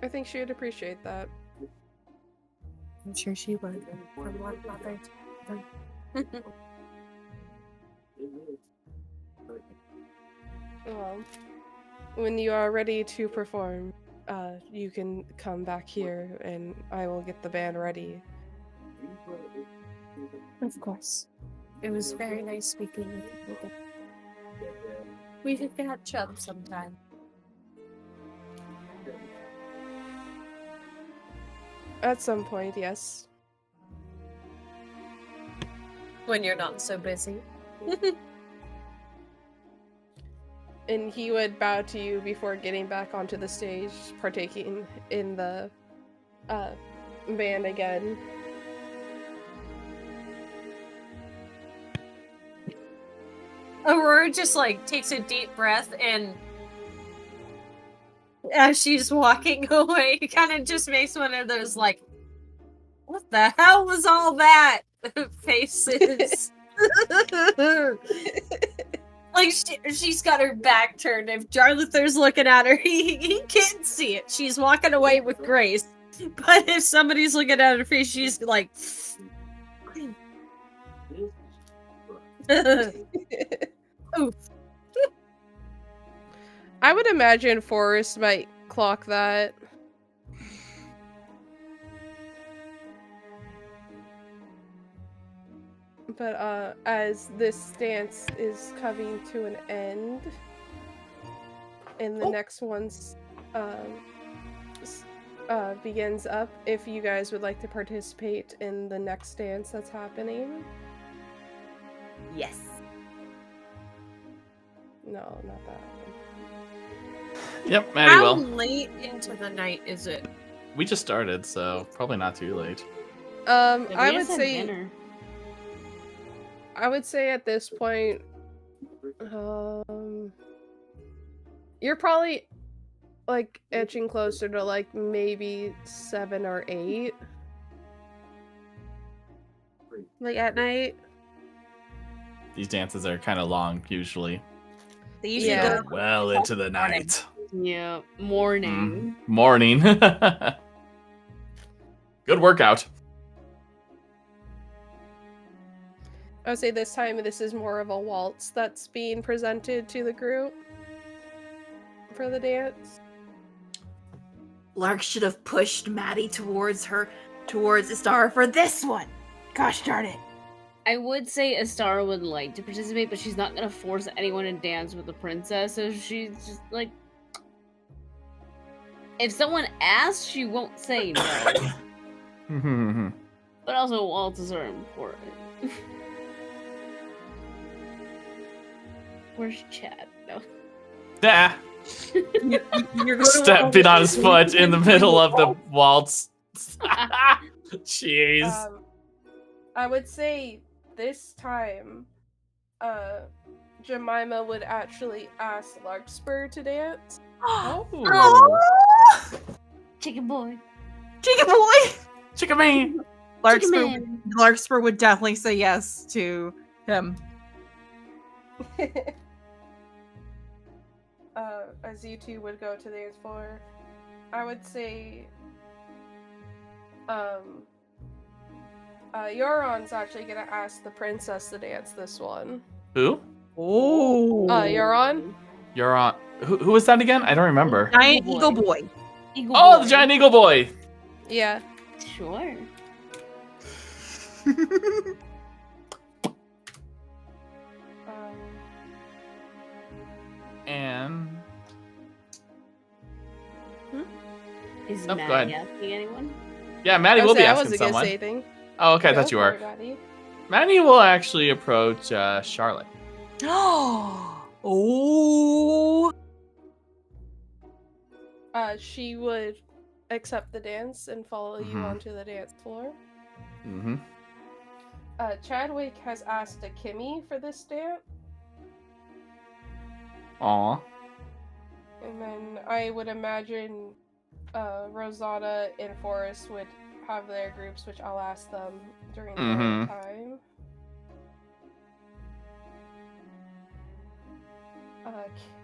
I think she would appreciate that. I'm sure she would. From one mother to another. Well, when you are ready to perform, you can come back here and I will get the band ready. Of course. It was very nice speaking with you again. We should catch up sometime. At some point, yes. When you're not so busy. And he would bow to you before getting back onto the stage, partaking in the band again. Aurora just like takes a deep breath and as she's walking away, kind of just makes one of those like, what the hell was all that? Faces. Like she's got her back turned. If Jarluther's looking at her, he can't see it. She's walking away with grace. But if somebody's looking at her face, she's like, oof. I would imagine Forrest might clock that. But as this dance is coming to an end, and the next one's begins up, if you guys would like to participate in the next dance that's happening. Yes. No, not that one. Yep, Maddie How will. late into the night is it? We just started, so probably not too late. I would say at this point, you're probably like edging closer to like maybe 7 or 8. Like at night. These dances are kind of long, usually. They usually Yeah. go Well into the Morning. night. Yeah, morning. Morning. Good workout. I would say this time this is more of a waltz that's being presented to the group for the dance. Lark should have pushed Maddie towards Istara for this one. Gosh darn it. I would say Astara would like to participate, but she's not gonna force anyone to dance with the princess, so she's just like... If someone asks, she won't say no. But also, waltzes are important. Where's Chad? No. Ah, You're going stepping on his foot in the middle of the waltz. Jeez. I would say this time, Jemima would actually ask Larkspur to dance. Oh. Chicken boy. Chicken boy! Chicken man. Larkspur would definitely say yes to him. As you two would go to dance floor, I would say, Euron's actually gonna ask the princess to dance this one. Who? Oh. Euron? You're on. Who was that again? I don't remember. Giant Eagle Boy. Eagle Oh, boy. the giant eagle boy. Yeah. Sure. And Is Oh, go Maddie ahead. asking anyone? yeah, Maddie will be I asking wasn't gonna someone. say anything. Oh, okay, I Go thought you for were. it, Maddie. Maddie will actually approach Charlotte. Oh. She would accept the dance and follow you Mhm. onto the dance floor. Mm-hmm. Chadwick has asked a Kimmy for this dance. Aw. I would imagine Rosanna and Forrest would have their groups, which I'll ask them during their time.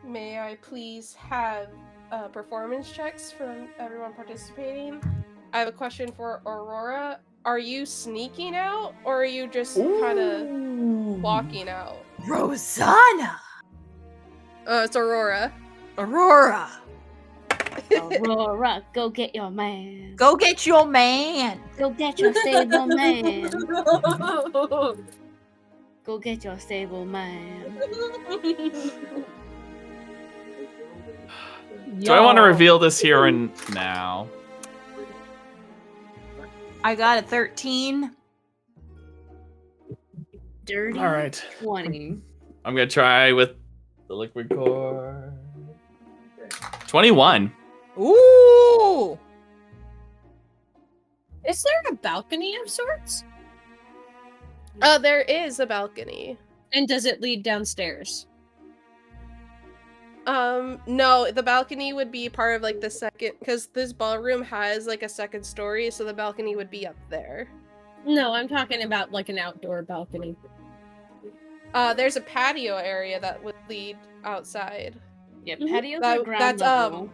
May I please have performance checks from everyone participating? I have a question for Aurora. Are you sneaking out, or are you just kind of walking out? Rosanna! It's Aurora. Aurora! Aurora, go get your man. Go get your man! Go get your stable man. Go get your stable man. Do I want to reveal this here and now? I got a 13. Dirty All right. 20. I'm gonna try with the liquid core. 21. Ooh! Is there a balcony of sorts? There is a balcony. And does it lead downstairs? No, the balcony would be part of like the second, because this ballroom has like a second story, so the balcony would be up there. No, I'm talking about like an outdoor balcony. There's a patio area that would lead outside. Yeah, Mhm. patios are ground That's level.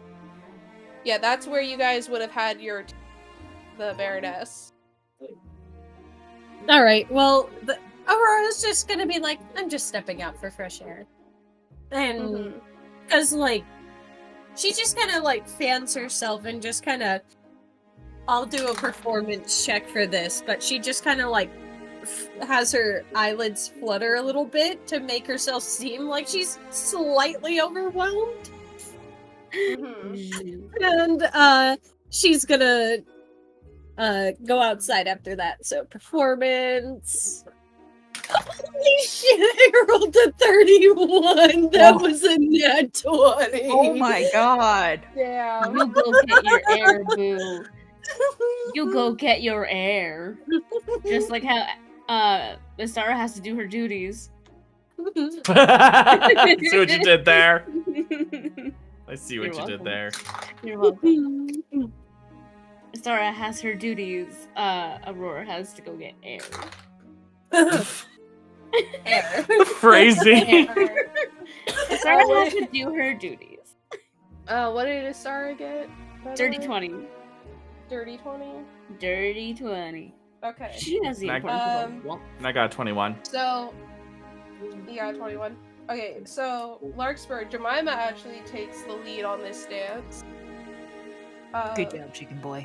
Yeah, that's where you guys would have had the Baroness. All right. Well, Aurora's just gonna be like, I'm just stepping out for fresh air, and because like she just kind of like fans herself and just kind of. I'll do a performance check for this, but she just kind of like has her eyelids flutter a little bit to make herself seem like she's slightly overwhelmed. And she's gonna go outside after that. So performance. Holy shit, I rolled a 31. That was a nat 20. Oh my god. Yeah. You go get your air, boo. You go get your air. Just like how Astara has to do her duties. See what you did there? I see what You're you did welcome. there. You're welcome. Astara has her duties. Aurora has to go get air. Air. Phrasing. Astara has to do her duties. What did Astara get? Dirty 20. Dirty 20? Dirty 20. Okay. She has the Mag- important one. And I got a 21. So, you got 21. Okay, so Larkspur, Jemima actually takes the lead on this dance. Good job, chicken boy.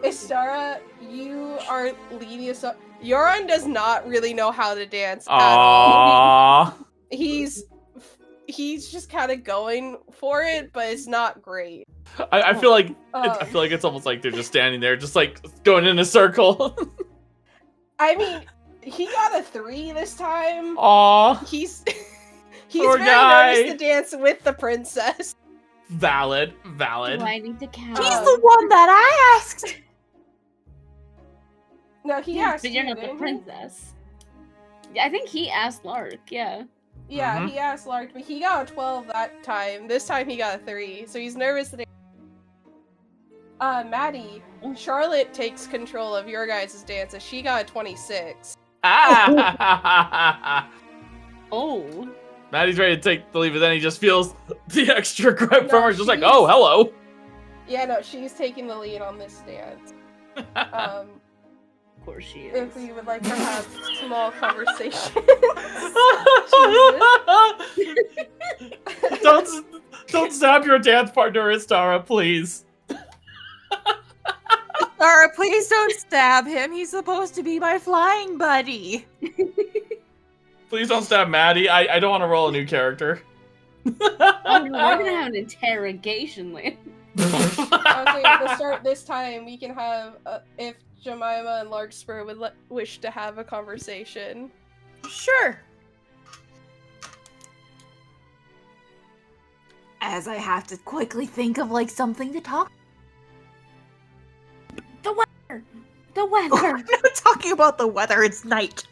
Istara, you are leading us up. Yoran does not really know how to dance at all. Aww. He's just kind of going for it, but it's not great. I feel like it's almost like they're just standing there, just like going in a circle. I mean, he got a 3 this time. Aww. He's Poor very guy. nervous to dance with the princess. Valid. Do I need to count? He's the one that I asked! No, he Yeah, asked but you're you, not the didn't he? princess. Yeah, I think he asked Lark, yeah. Yeah, Mhm. he asked Lark, but he got a 12 that time. This time he got a 3, so he's nervous today. Maddie, Charlotte takes control of your guys' dance, and she got a 26. Ah! Oh. Maddie's ready to take the lead, but then he just feels the extra grip No, from her, just like, she's- oh, hello. Yeah, no, she's taking the lead on this dance. Of course she is. If we would like to have small conversations. don't stab your dance partner, Istara, please. Sarah, please don't stab him. He's supposed to be my flying buddy. Please don't stab Maddie. I don't want to roll a new character. Oh, no, we're gonna have an interrogation later. Okay, to start this time, we can have, if Jemima and Larkspur would wish to have a conversation. Sure. As I have to quickly think of like something to talk. The weather! The I'm weather! not talking about the weather. It's night.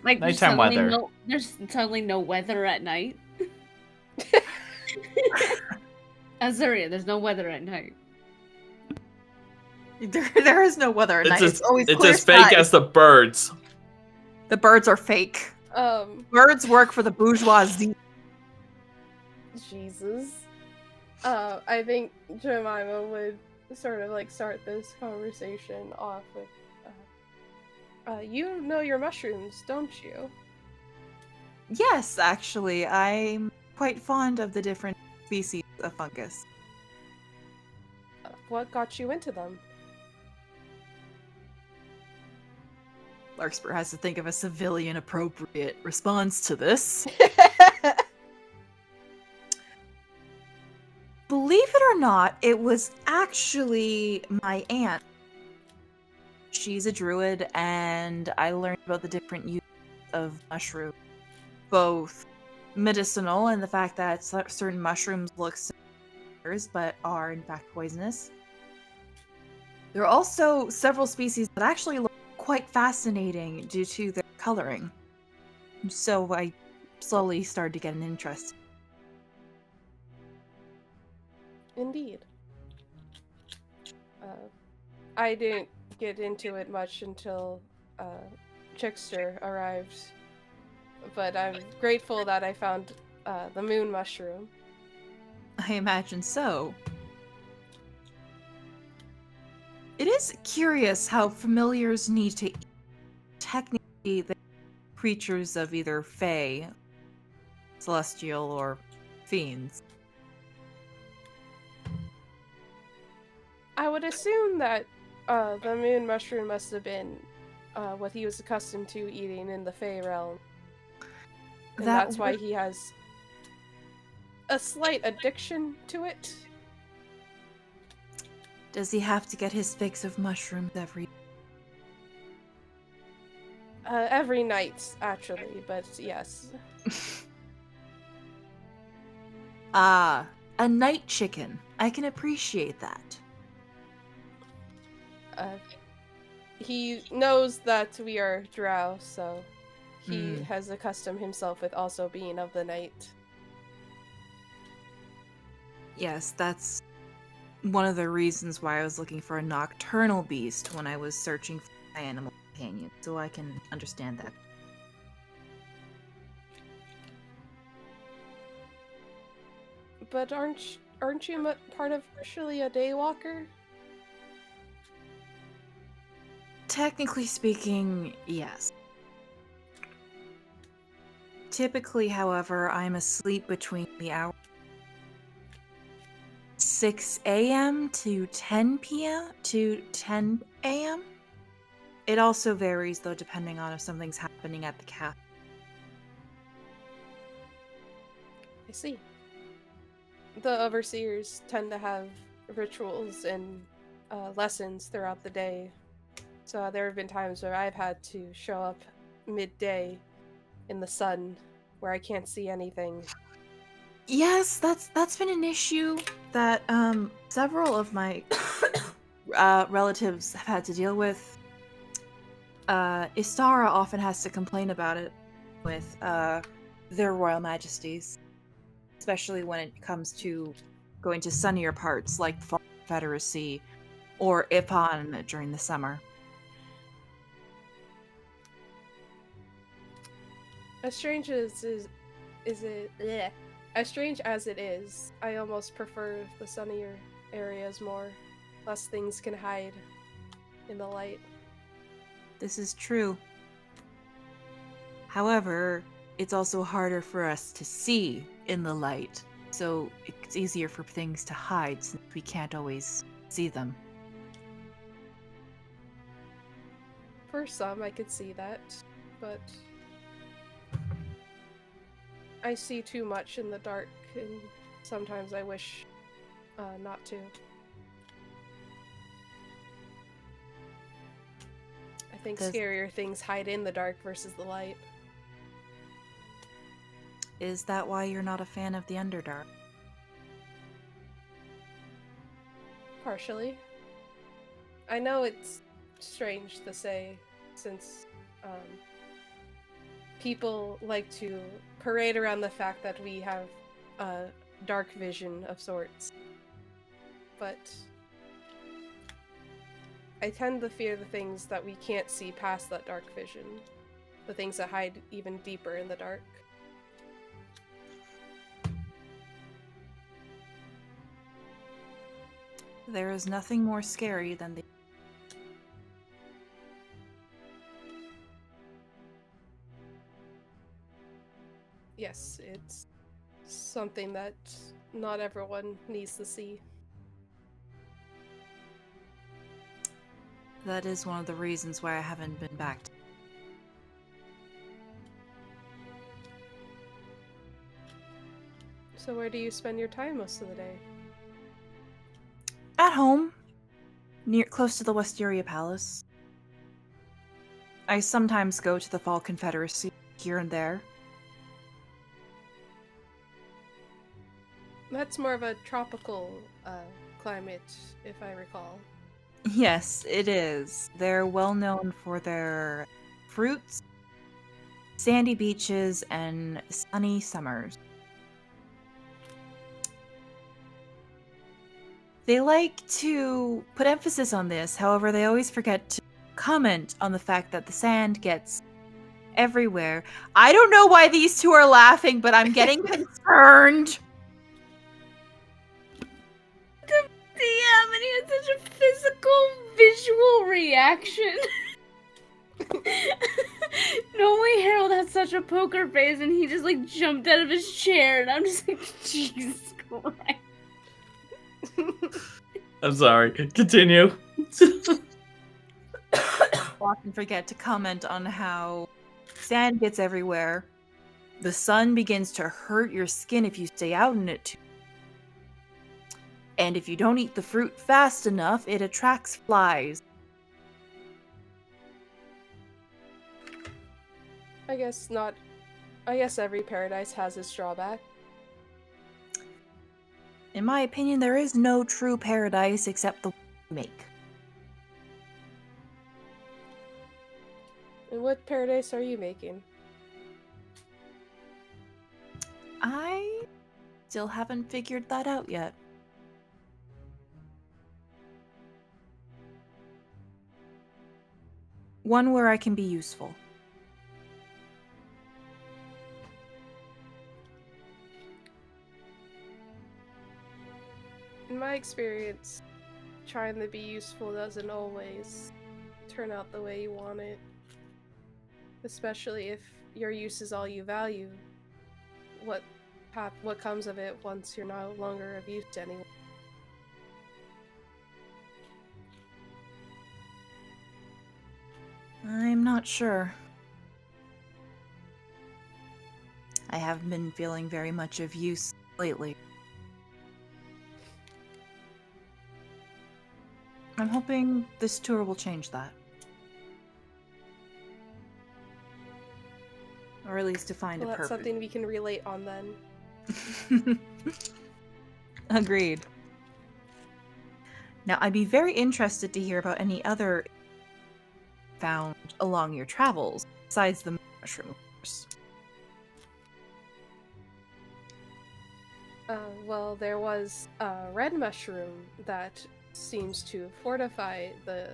Like, Nighttime weather. There's suddenly no weather at night. Azuria, there's no weather at night. There is no weather at night. It's always it's clear as fake skies. as the birds. The birds are fake. Birds work for the bourgeoisie. Jesus. I think Jemima would sort of like start this conversation off with, you know your mushrooms, don't you? Yes, actually, I'm quite fond of the different species of fungus. What got you into them? Larkspur has to think of a civilian-appropriate response to this. Believe it or not, it was actually my aunt. She's a druid, and I learned about the different uses of mushrooms, both medicinal and the fact that certain mushrooms look similar but are in fact poisonous. There are also several species that actually look quite fascinating due to their coloring. So I slowly started to get an interest. Indeed. I didn't get into it much until Chickster arrived, but I'm grateful that I found the moon mushroom. I imagine so. It is curious how familiars need to eat. Technically, the creatures of either fae, celestial, or fiends. I would assume that the moon mushroom must have been what he was accustomed to eating in the Fae realm. And that's why he has a slight addiction to it. Does he have to get his fix of mushrooms every night, actually, but yes. Ah, a night chicken. I can appreciate that. He knows that we are drow, so he has accustomed himself with also being of the night. Yes, that's one of the reasons why I was looking for a nocturnal beast when I was searching for my animal companion, so I can understand that. But aren't you part of partially a daywalker? Technically speaking, yes. Typically, however, I'm asleep between the hours 6 a.m. to 10 p.m. to 10 a.m. It also varies, though, depending on if something's happening at the cafe. I see. The overseers tend to have rituals and lessons throughout the day. So there have been times where I've had to show up midday in the sun where I can't see anything. Yes, that's been an issue that several of my relatives have had to deal with. Istara often has to complain about it with their royal majesties, especially when it comes to going to sunnier parts like the Confederacy or Ipan during the summer. As strange as as strange as it is, I almost prefer the sunnier areas more. Less things can hide in the light. This is true. However, it's also harder for us to see in the light, so it's easier for things to hide since we can't always see them. For some, I could see that, but I see too much in the dark, and sometimes I wish not to. I think scarier things hide in the dark versus the light. Is that why you're not a fan of the Underdark? Partially. I know it's strange to say, since people like to parade around the fact that we have a dark vision of sorts. but I tend to fear the things that we can't see past that dark vision. The things that hide even deeper in the dark. There is nothing more scary than the... Yes, it's something that not everyone needs to see. That is one of the reasons why I haven't been back. So where do you spend your time most of the day? At home, close to the Wisteria Palace. I sometimes go to the Fall Confederacy here and there. That's more of a tropical climate, if I recall. Yes, it is. They're well known for their fruits, sandy beaches, and sunny summers. They like to put emphasis on this, however, they always forget to comment on the fact that the sand gets everywhere. I don't know why these two are laughing, but I'm getting concerned. Damn, and he had such a physical, visual reaction. Normally Harold has such a poker face and he just like jumped out of his chair and I'm just like, Jesus Christ. I'm sorry. Continue. Often forget to comment on how sand gets everywhere. The sun begins to hurt your skin if you stay out in it too. And if you don't eat the fruit fast enough, it attracts flies. I guess every paradise has its drawback. In my opinion, there is no true paradise except the one you make. And what paradise are you making? I still haven't figured that out yet. One where I can be useful. In my experience, trying to be useful doesn't always turn out the way you want it. Especially if your use is all you value. What comes of it once you're no longer of use to anyone? I'm not sure. I haven't been feeling very much of use lately. I'm hoping this tour will change that. Or at least to find Well, a that's purpose. something we can relate on then. Agreed. Now, I'd be very interested to hear about any other found along your travels, besides the mushroom, of course. Well, there was a red mushroom that seems to fortify the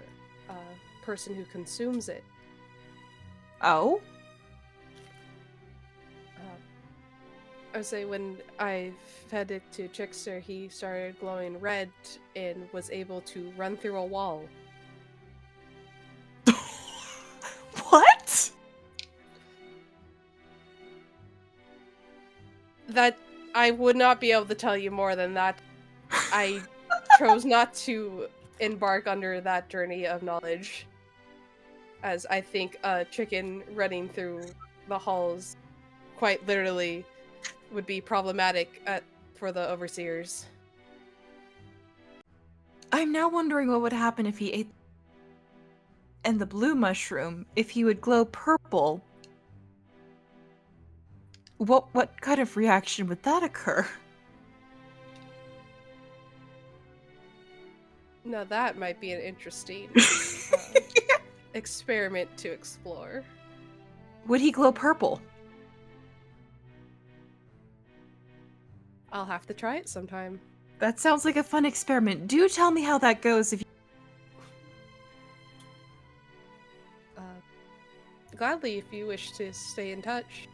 person who consumes it. Oh? I would say when I fed it to Trickster, he started glowing red and was able to run through a wall. What? That I would not be able to tell you more than that. I chose not to embark under that journey of knowledge, as I think a chicken running through the halls quite literally would be problematic for the overseers. I'm now wondering what would happen if he ate... And the blue mushroom, if he would glow purple. What kind of reaction would that occur? Now that might be an interesting experiment to explore. Would he glow purple? I'll have to try it sometime. That sounds like a fun experiment. Do tell me how that goes if you... Gladly, if you wish to stay in touch.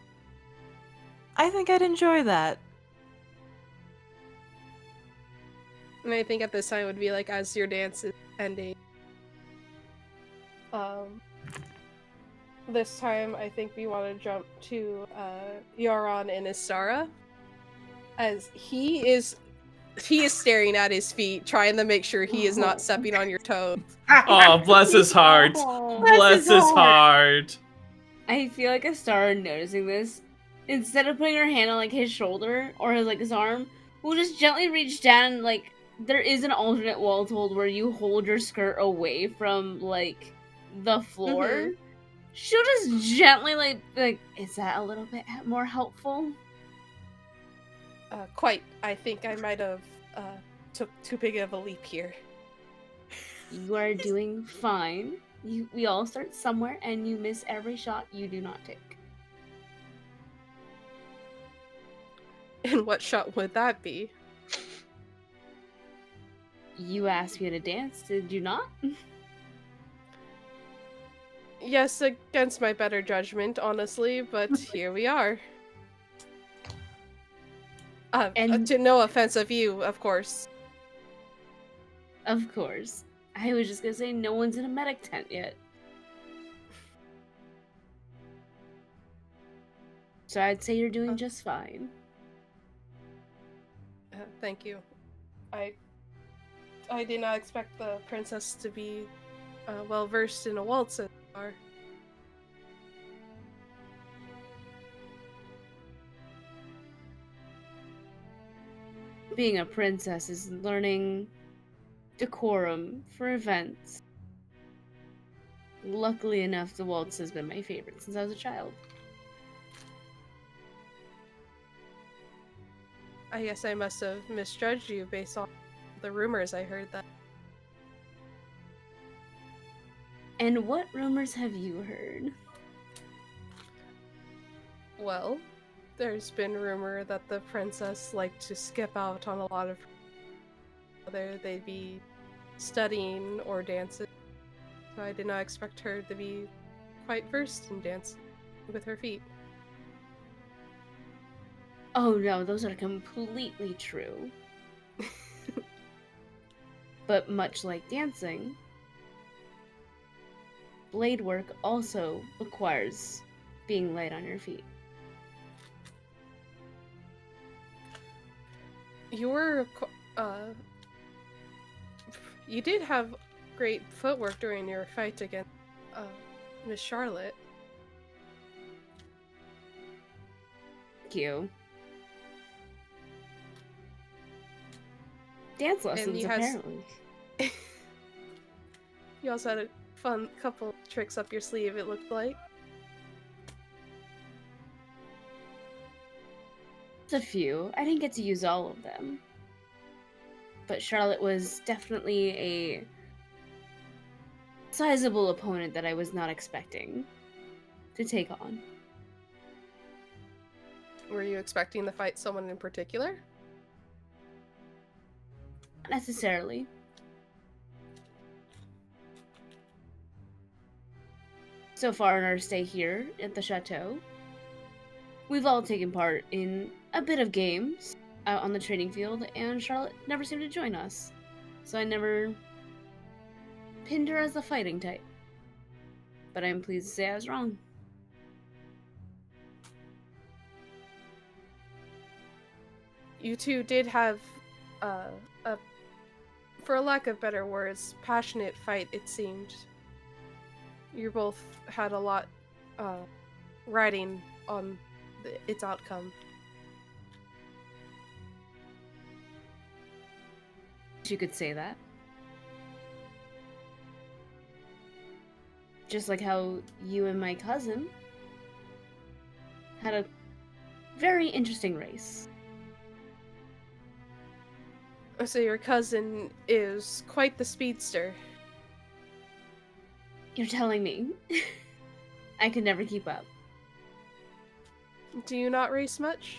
I think I'd enjoy that. And I think at this time it would be like as your dance is ending. This time I think we want to jump to Yoron and Istara, as he is staring at his feet, trying to make sure he is not stepping on your toes. Oh, bless his heart. Bless his heart. I feel like Astara noticing this, instead of putting her hand on like his shoulder or his like his arm, will just gently reach down and like there is an alternate wall hold where you hold your skirt away from like the floor. Mhm. She'll just gently like is that a little bit more helpful? Quite. I think I might have took too big of a leap here. You are doing fine. We all start somewhere, and you miss every shot you do not take. And what shot would that be? You asked me to dance, did you not? Yes, against my better judgment, honestly, but here we are. And- To no offense of you, of course. Of course. I was just gonna say no one's in a medic tent yet. So I'd say you're doing just fine. Thank you. I did not expect the princess to be well versed in a waltz as you are. Being a princess is learning decorum for events. Luckily enough, the waltz has been my favorite since I was a child. I guess I must have misjudged you based on the rumors I heard that. And what rumors have you heard? Well, there's been rumor that the princess liked to skip out on a lot of whether they'd be studying or dancing. So I did not expect her to be quite versed in dance with her feet. Oh no, those are completely true. But much like dancing, blade work also requires being light on your feet. You did have great footwork during your fight against Miss Charlotte. Thank you. Dance lessons, you has- apparently. You also had a fun couple tricks up your sleeve, it looked like. Just a few. I didn't get to use all of them. But Charlotte was definitely a sizable opponent that I was not expecting to take on. Were you expecting to fight someone in particular? Not necessarily. So far in our stay here at the chateau, we've all taken part in a bit of games out on the training field, and Charlotte never seemed to join us. So I never pinned her as the fighting type. But I'm pleased to say I was wrong. You two did have a, for lack of better words, passionate fight, it seemed. You both had a lot riding on its outcome. You could say that. Just like how you and my cousin had a very interesting race. So your cousin is quite the speedster. You're telling me I could never keep up. Do you not race much?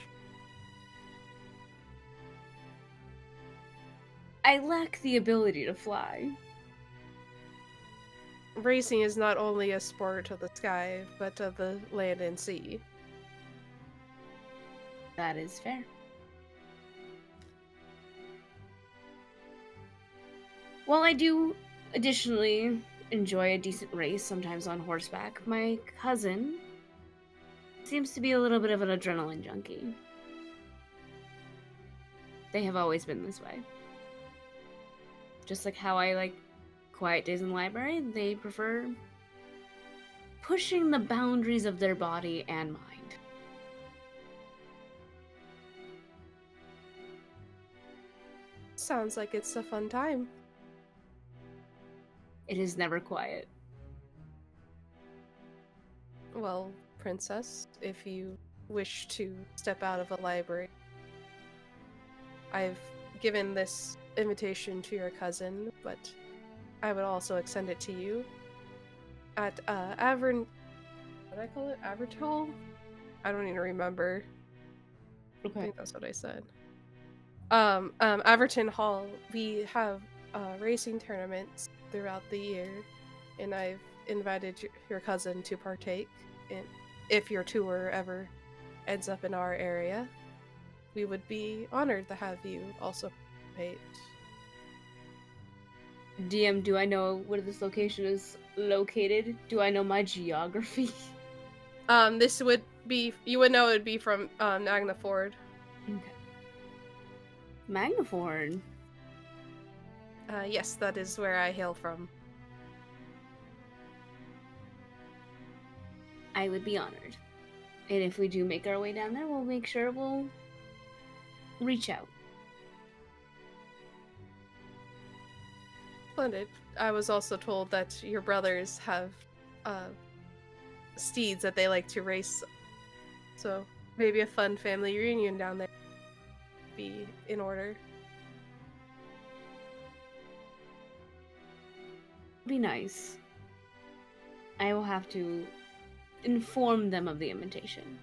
I lack the ability to fly. Racing is not only a sport of the sky, but of the land and sea. That is fair. While I do additionally enjoy a decent race, sometimes on horseback, my cousin seems to be a little bit of an adrenaline junkie. They have always been this way. Just like how I like quiet days in the library, they prefer pushing the boundaries of their body and mind. Sounds like it's a fun time. It is never quiet. Well, Princess, if you wish to step out of the library, I've given this invitation to your cousin, but I would also extend it to you. At what did I call it? Avertol? I don't even remember. I Okay. think that's what I said. Averton Hall, we have racing tournaments throughout the year, and I've invited your cousin to partake in. If your tour ever ends up in our area, we would be honored to have you also participate. DM, do I know where this location is located? Do I know my geography? This would be, you would know it would be from Nagnaford. Okay. Magnaford. Yes, that is where I hail from. I would be honored. And if we do make our way down there, we'll make sure we'll reach out. Splendid. I was also told that your brothers have steeds that they like to race, so maybe a fun family reunion down there would be in order. Be nice. I will have to inform them of the invitation.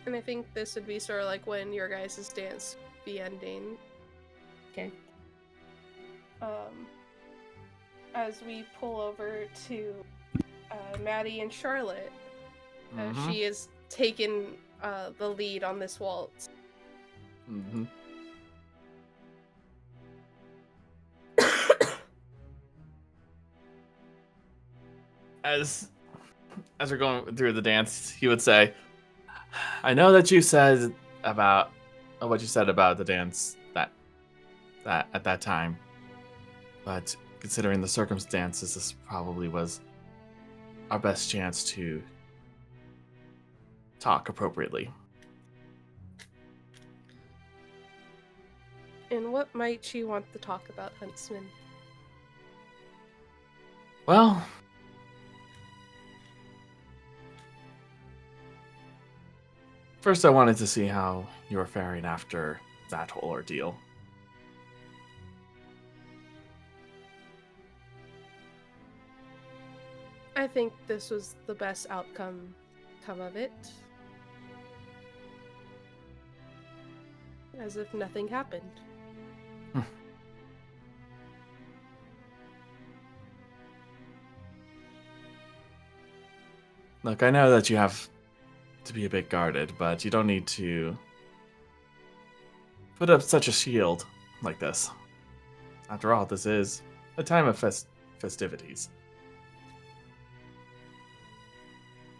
And I think this would be sort of like when your guys' dance would be ending. Okay. As we pull over to Maddie and Charlotte, she is taking the lead on this waltz. Mm-hmm. As we're going through the dance, he would say, "I know that you said about what you said about the dance that at that time, but considering the circumstances, this probably was our best chance to talk appropriately." And what might she want to talk about, Huntsman? Well, first I wanted to see how you were faring after that whole ordeal. I think this was the best outcome of it. As if nothing happened. Look, I know that you have to be a bit guarded, but you don't need to put up such a shield like this. After all, this is a time of festivities.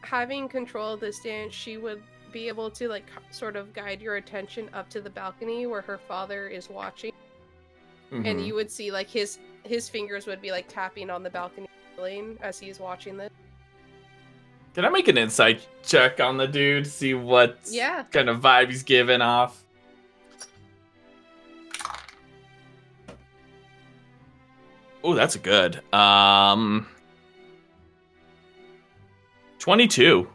Having control of this dance, she would be able to like sort of guide your attention up to the balcony where her father is watching, and you would see like his fingers would be like tapping on the balcony ceiling as he's watching this. Can I make an insight check on the dude? See what kind of vibe he's giving off? Oh, that's a good. 22.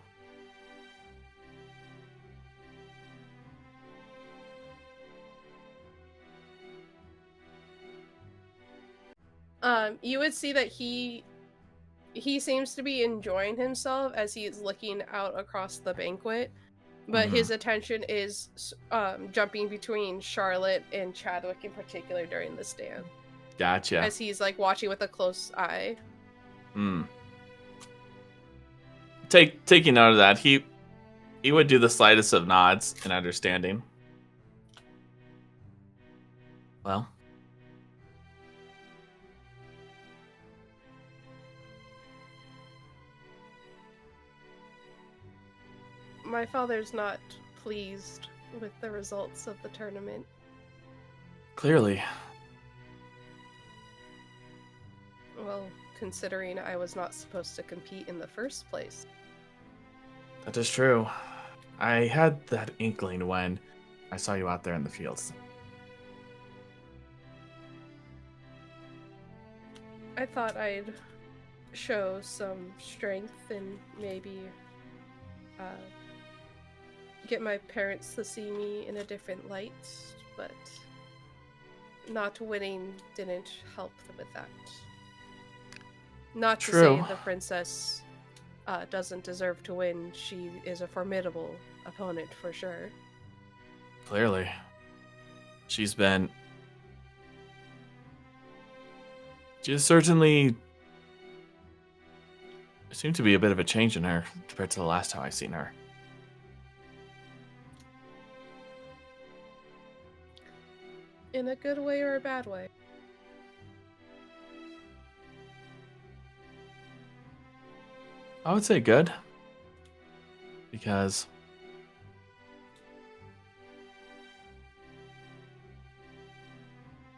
You would see that he he seems to be enjoying himself as he is looking out across the banquet, but his attention is jumping between Charlotte and Chadwick in particular during this dance. Gotcha. As he's like watching with a close eye. Taking note of that, he would do the slightest of nods and understanding. Well, my father's not pleased with the results of the tournament. clearly. Well, considering I was not supposed to compete in the first place. That is true. I had that inkling when I saw you out there in the fields. I thought I'd show some strength and maybe get my parents to see me in a different light, but not winning didn't help with that. Not to say the princess doesn't deserve to win. She is a formidable opponent for sure. Clearly. She has certainly seemed to be a bit of a change in her compared to the last time I seen her. In a good way or a bad way? I would say good. Because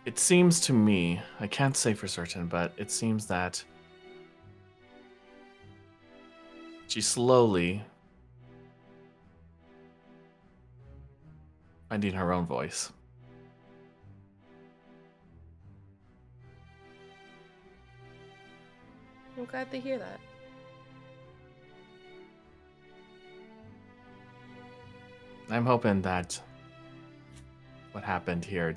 it seems to me, I can't say for certain, but it seems that she's slowly finding her own voice. I'm glad to hear that. I'm hoping that what happened here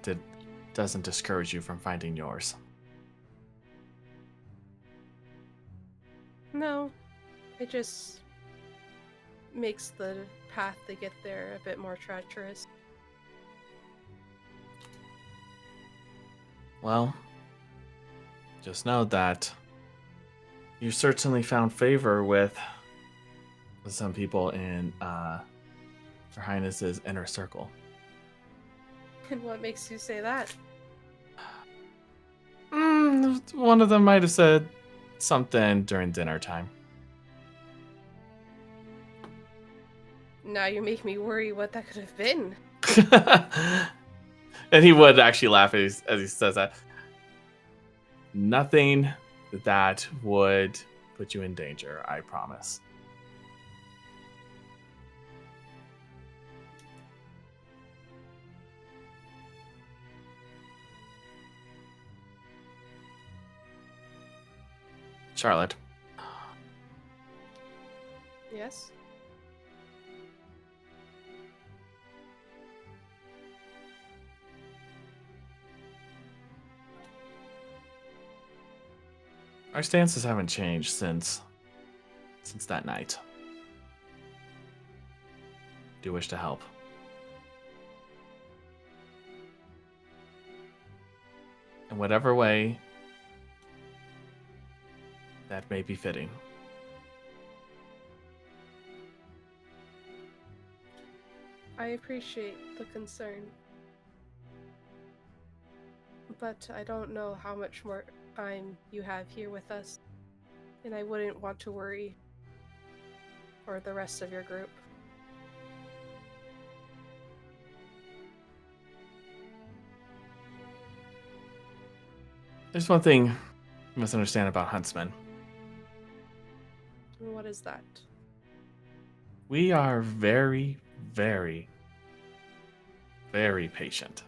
doesn't discourage you from finding yours. No, it just makes the path to get there a bit more treacherous. Well, just know that you certainly found favor with some people in Her Highness's inner circle. And what makes you say that? One of them might have said something during dinner time. Now you make me worry what that could have been. And he would actually laugh as he says that. Nothing that would put you in danger, I promise. Charlotte. Yes? Our stances haven't changed since that night. Do you wish to help? In whatever way that may be fitting. I appreciate the concern. But I don't know how much more time you have here with us, and I wouldn't want to worry for the rest of your group. There's one thing you must understand about huntsmen. And what is that? We are very, very, very patient.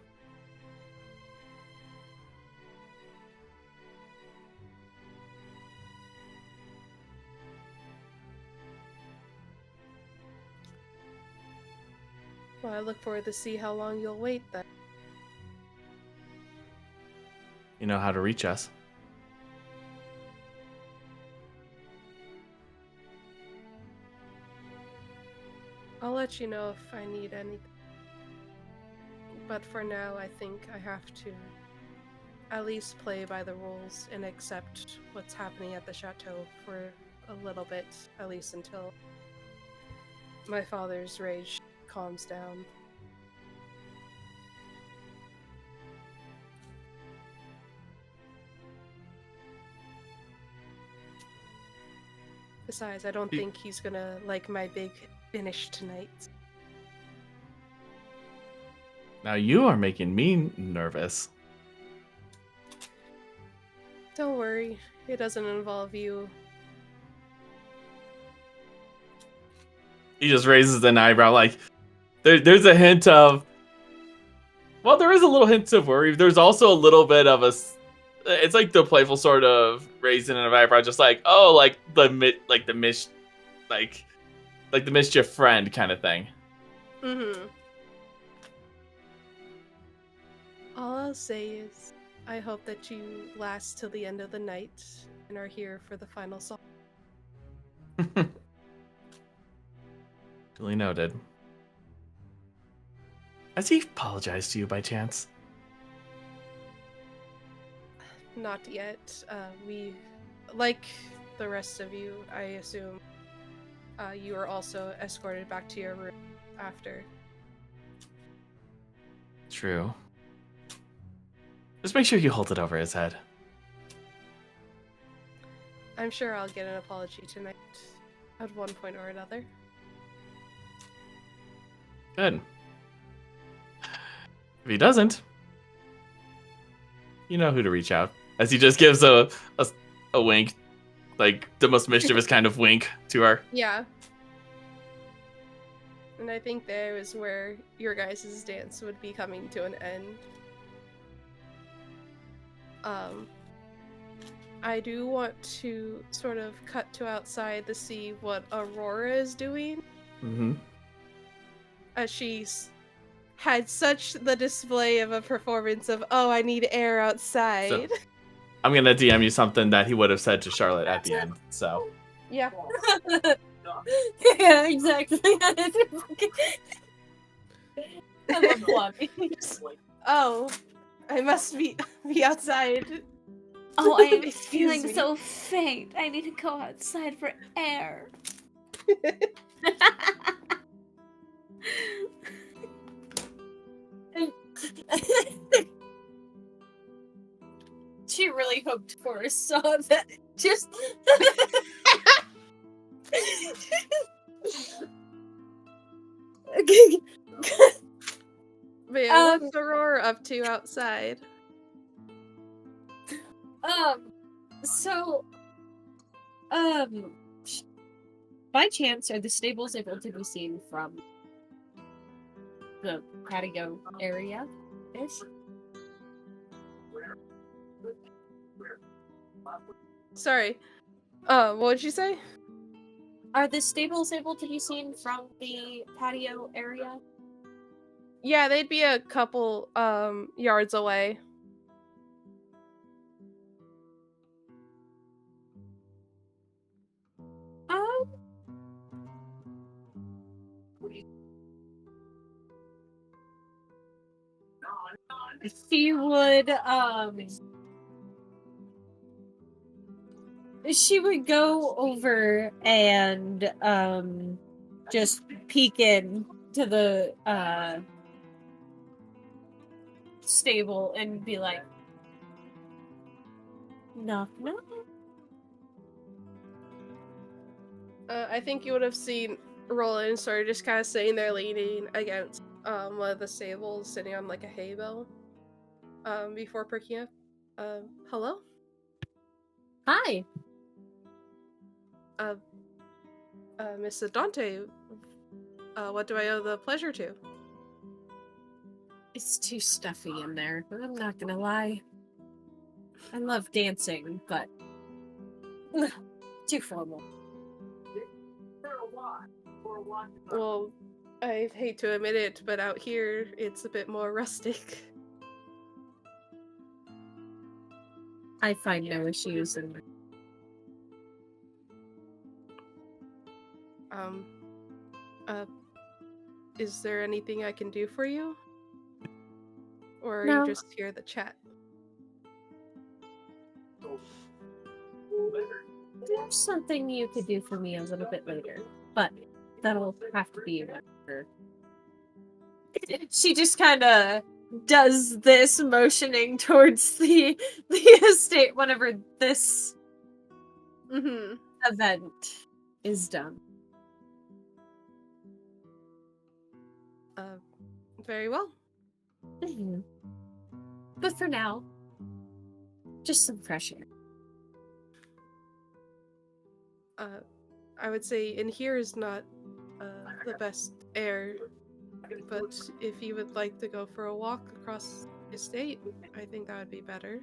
Well, I look forward to see how long you'll wait then. You know how to reach us. I'll let you know if I need anything. But for now, I think I have to at least play by the rules and accept what's happening at the chateau for a little bit, at least until my father's rage calms down. Besides, I don't think he's gonna like my big finish tonight. Now you are making me nervous. Don't worry, it doesn't involve you. He just raises an eyebrow, like there's a hint of. Well, there is a little hint of worry. There's also a little bit of a. It's like the playful sort of raising an eyebrow, just like the mischief friend kind of thing. Mm-hmm. All I'll say is, I hope that you last till the end of the night and are here for the final song. Duly noted. Has he apologized to you by chance? Not yet. We, like the rest of you, I assume, you are also escorted back to your room after. True. Just make sure you hold it over his head. I'm sure I'll get an apology tonight, at one point or another. Good. If he doesn't, you know who to reach out. As he just gives a wink, like the most mischievous kind of wink to her. Yeah. And I think there is where your guys' dance would be coming to an end. I do want to sort of cut to outside to see what Aurora is doing. Mm-hmm. As she's had such the display of a performance of, oh, I need air outside. So, I'm gonna DM you something that he would have said to Charlotte at the end, so. Yeah. Yeah, exactly. I love Blobby. Oh, I must be outside. Oh, I am Excuse feeling me. so faint. I need to go outside for air. She really hoped Forrest saw that. Just. But yeah, what's Aurora up to outside? So, by chance, are the stables able to be seen from the patio area? Ish? Sorry. What did you say? Are the stables able to be seen from the patio area? Yeah, they'd be a couple yards away. She would go over and just peek in to the stable and be like, knock knock. I think you would have seen Rollin sort of just kind of sitting there leaning against one of the stables, sitting on like a hay bale before perking up. Hello? Hi. Miss Dante, what do I owe the pleasure to? It's too stuffy in there, but I'm not gonna lie. I love dancing, but too formal. Well, I hate to admit it, but out here it's a bit more rustic. I find no issues in Is there anything I can do for you? Or are No. you just here to chat? There's something you could do for me a little bit later, but that'll have to be whenever. She just kind of does this, motioning towards the estate whenever this Mm-hmm. event is done. Very well. Mhm. But for now, just some fresh air. I would say in here is not the best air, but if you would like to go for a walk across the estate, I think that would be better.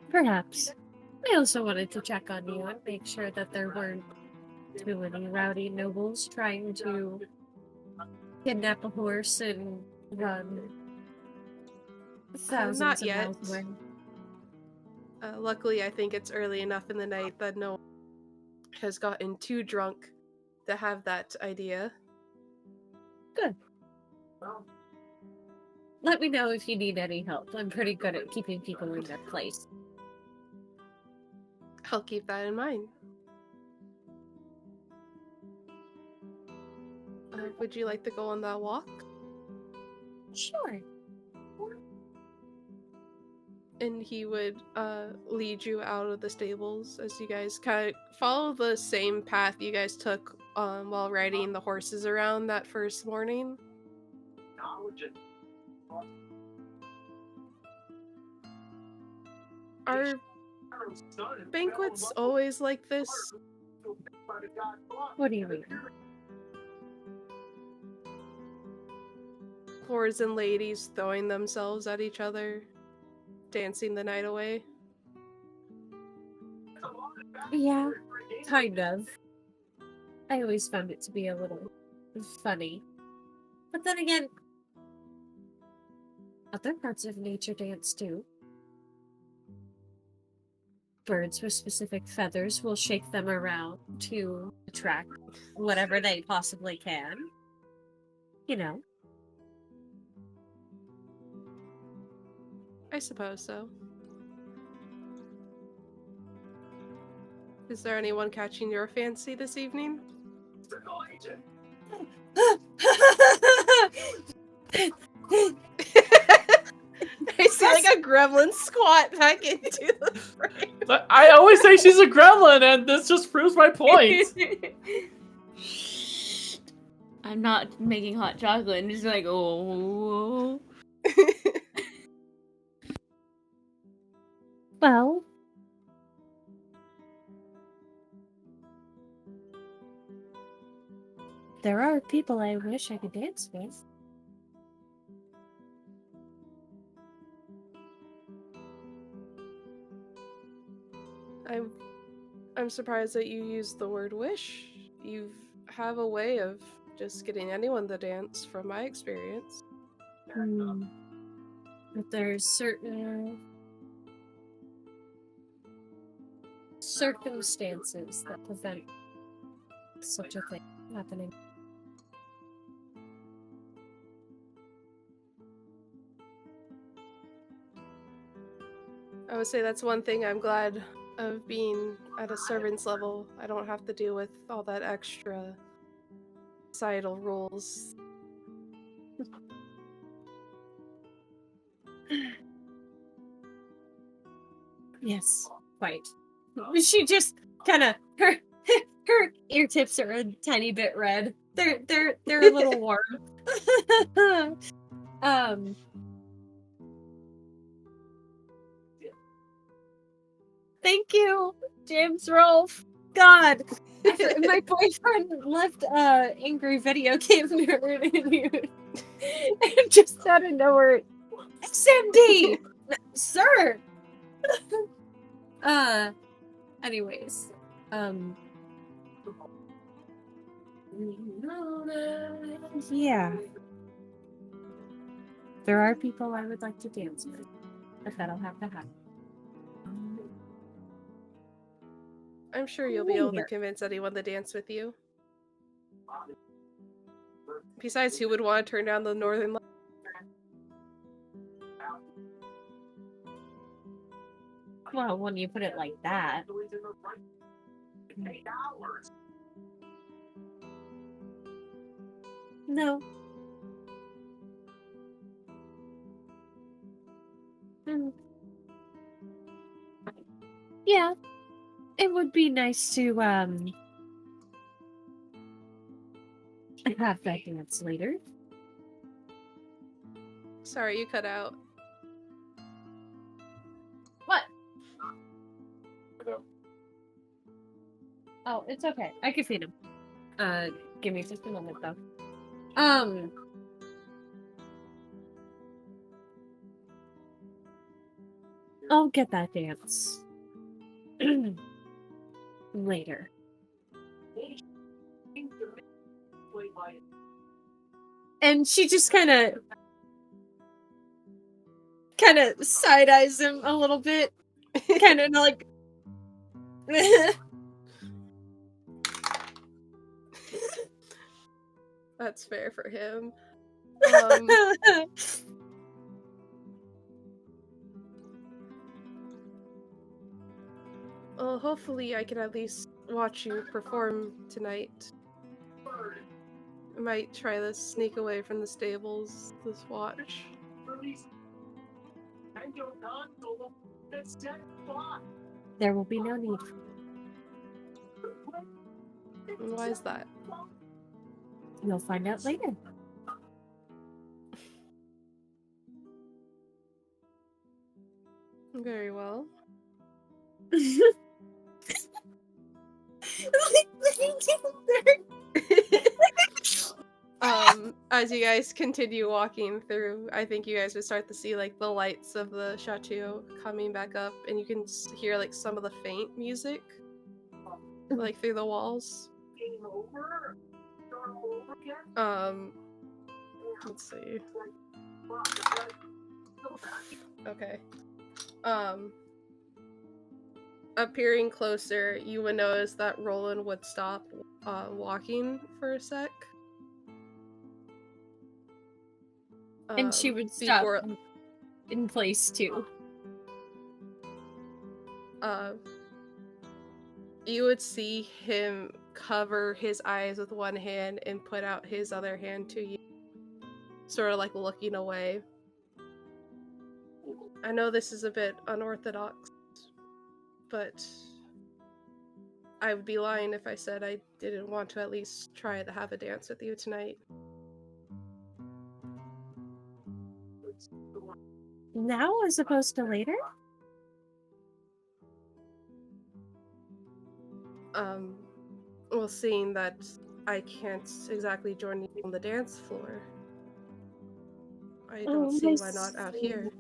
Perhaps. I also wanted to check on you and make sure that there weren't too many rowdy nobles trying to kidnap a horse and run thousands Not of yet. miles away. Luckily, I think it's early enough in the night that no one has gotten too drunk to have that idea. Good. Let me know if you need any help. I'm pretty good at keeping people in their place. I'll keep that in mind. Would you like to go on that walk? Sure. And he would lead you out of the stables as you guys kind of follow the same path you guys took while riding the horses around that first morning. Are banquets always like this? What do you mean? Lords and ladies throwing themselves at each other, dancing the night away? Yeah, kind of. I always found it to be a little funny. But then again, other parts of nature dance too. Birds with specific feathers will shake them around to attract whatever they possibly can. You know. I suppose so. Is there anyone catching your fancy this evening? I see like a gremlin squat back into the frame. I always say she's a gremlin, and this just proves my point. I'm not making hot chocolate. I'm just like, oh. Well, there are people I wish I could dance with. I'm surprised that you used the word wish. You have a way of just getting anyone to dance, from my experience. But there's certain circumstances that prevent such a thing happening. I would say that's one thing I'm glad of being at a servant's level. I don't have to deal with all that extra societal rules. Yes, quite. She just kind of her ear tips are a tiny bit red. They're a little warm. Thank you, James Rolfe. God, my boyfriend left angry video game nerd in here. And just out of nowhere, XMD, sir. Anyways, yeah. There are people I would like to dance with, but that'll have to happen. I'm sure you'll be able to convince anyone to dance with you. Besides, who would want to turn down the northern light? Well, when you put it like that. No. Yeah. It would be nice to have that dance later. Sorry, you cut out. What? Oh, it's okay. I can feed him. Give me just a moment though. I'll get that dance later. And she just kind of side eyes him a little bit, kind of like. That's fair for him. Well, hopefully I can at least watch you perform tonight. I might try to sneak away from the stables this watch. There will be no need. And why is that? You'll find out later. Very well. As you guys continue walking through, I think you guys would start to see like the lights of the chateau coming back up, and you can hear like some of the faint music like through the walls. Let's see. Okay. Appearing closer, you would notice that Rollin would stop walking for a sec. And she would stop in place too. You would see him cover his eyes with one hand and put out his other hand to you, sort of like looking away. I know this is a bit unorthodox, but I would be lying if I said I didn't want to at least try to have a dance with you tonight. Now as opposed to later? Well, seeing that I can't exactly join you on the dance floor, I don't see why not out here.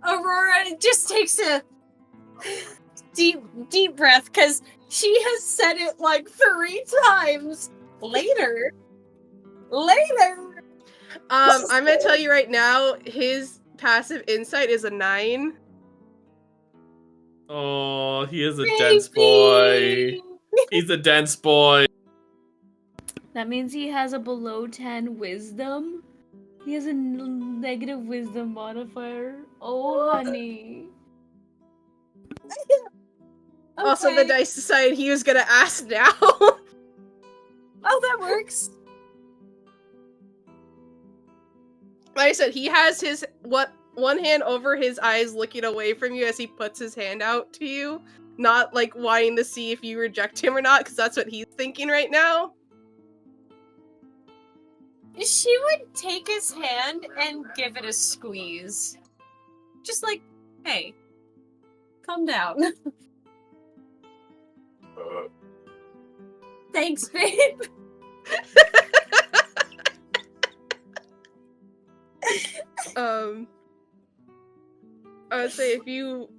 Aurora just takes a deep breath because she has said it like 3 times. Later. I'm gonna tell you right now, his passive insight is a 9. Oh, he is a dense boy. He's a dense boy. That means he has a below 10 wisdom. He has a negative wisdom modifier. Oh, honey. Also, the dice decided he was gonna ask now. Oh, that works. Like I said, he has his one hand over his eyes looking away from you as he puts his hand out to you, not like wanting to see if you reject him or not, because that's what he's thinking right now. She would take his hand and give it a squeeze. Just like, hey, calm down. Thanks, babe. I would say if you,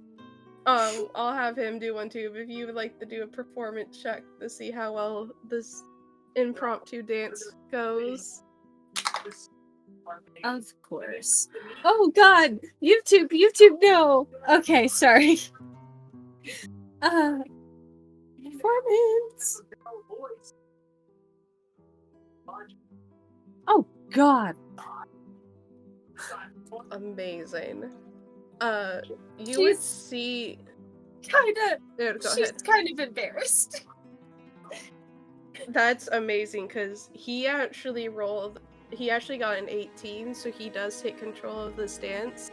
I'll have him do one too, but if you would like to do a performance check to see how well this impromptu dance goes. Of course. Oh god! YouTube, no! Okay, sorry. performance. Oh God. Amazing. You would see. She's kind of embarrassed. That's amazing because he actually got an 18, so he does take control of this dance.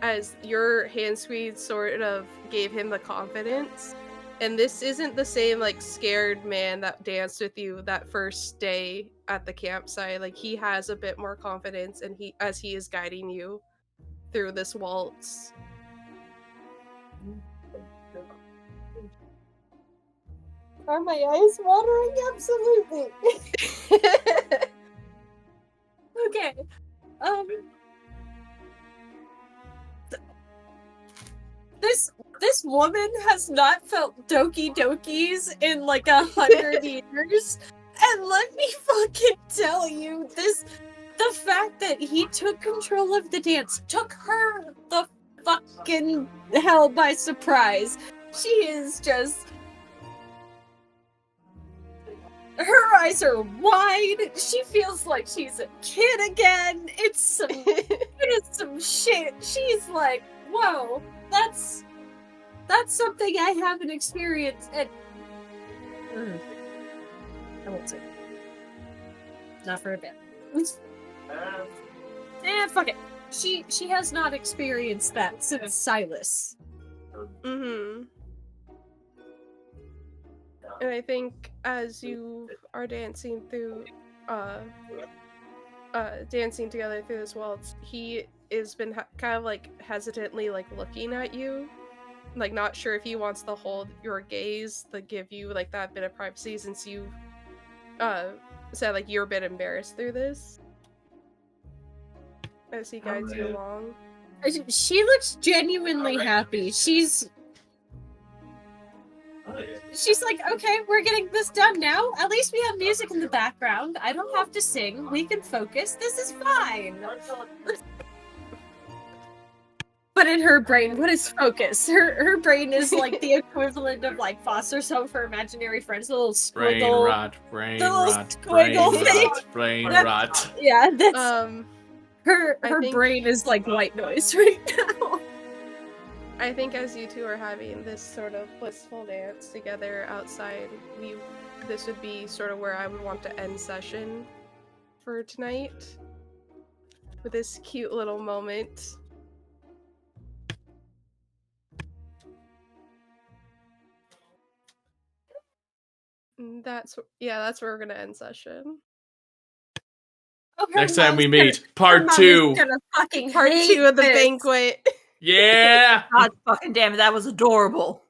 As your hand squeeze sort of gave him the confidence. And this isn't the same like scared man that danced with you that first day at the campsite. Like he has a bit more confidence and he is guiding you through this waltz. Are my eyes watering? Absolutely. Okay. This woman has not felt Doki Dokis in like 100 years. And let me fucking tell you, the fact that he took control of the dance took her the fucking hell by surprise. She is just... Her eyes are wide. She feels like she's a kid again. It is some shit. She's like, whoa, that's something I haven't experienced. And I won't say. Not for a bit. Fuck it. She has not experienced that since Silas. Mm-hmm. And I think as you are dancing through, dancing together through this waltz, he has been kind of like hesitantly like looking at you, like not sure if he wants to hold your gaze to give you like that bit of privacy since you said like you're a bit embarrassed through this. As he guides you along. She looks genuinely happy. She's like, okay, we're getting this done now. At least we have music in the background. I don't have to sing. We can focus. This is fine. But in her brain, what is focus? Her brain is like the equivalent of like foster's home for imaginary friends. The little squiggle. Brain rot. Yeah, that's her think... brain is like white noise right now. I think as you two are having this sort of blissful dance together outside, this would be sort of where I would want to end session for tonight. With this cute little moment. And that's where we're gonna end session. Oh, next time we meet, part 2. Fucking part 2 of the banquet. Yeah! God fucking damn it, that was adorable.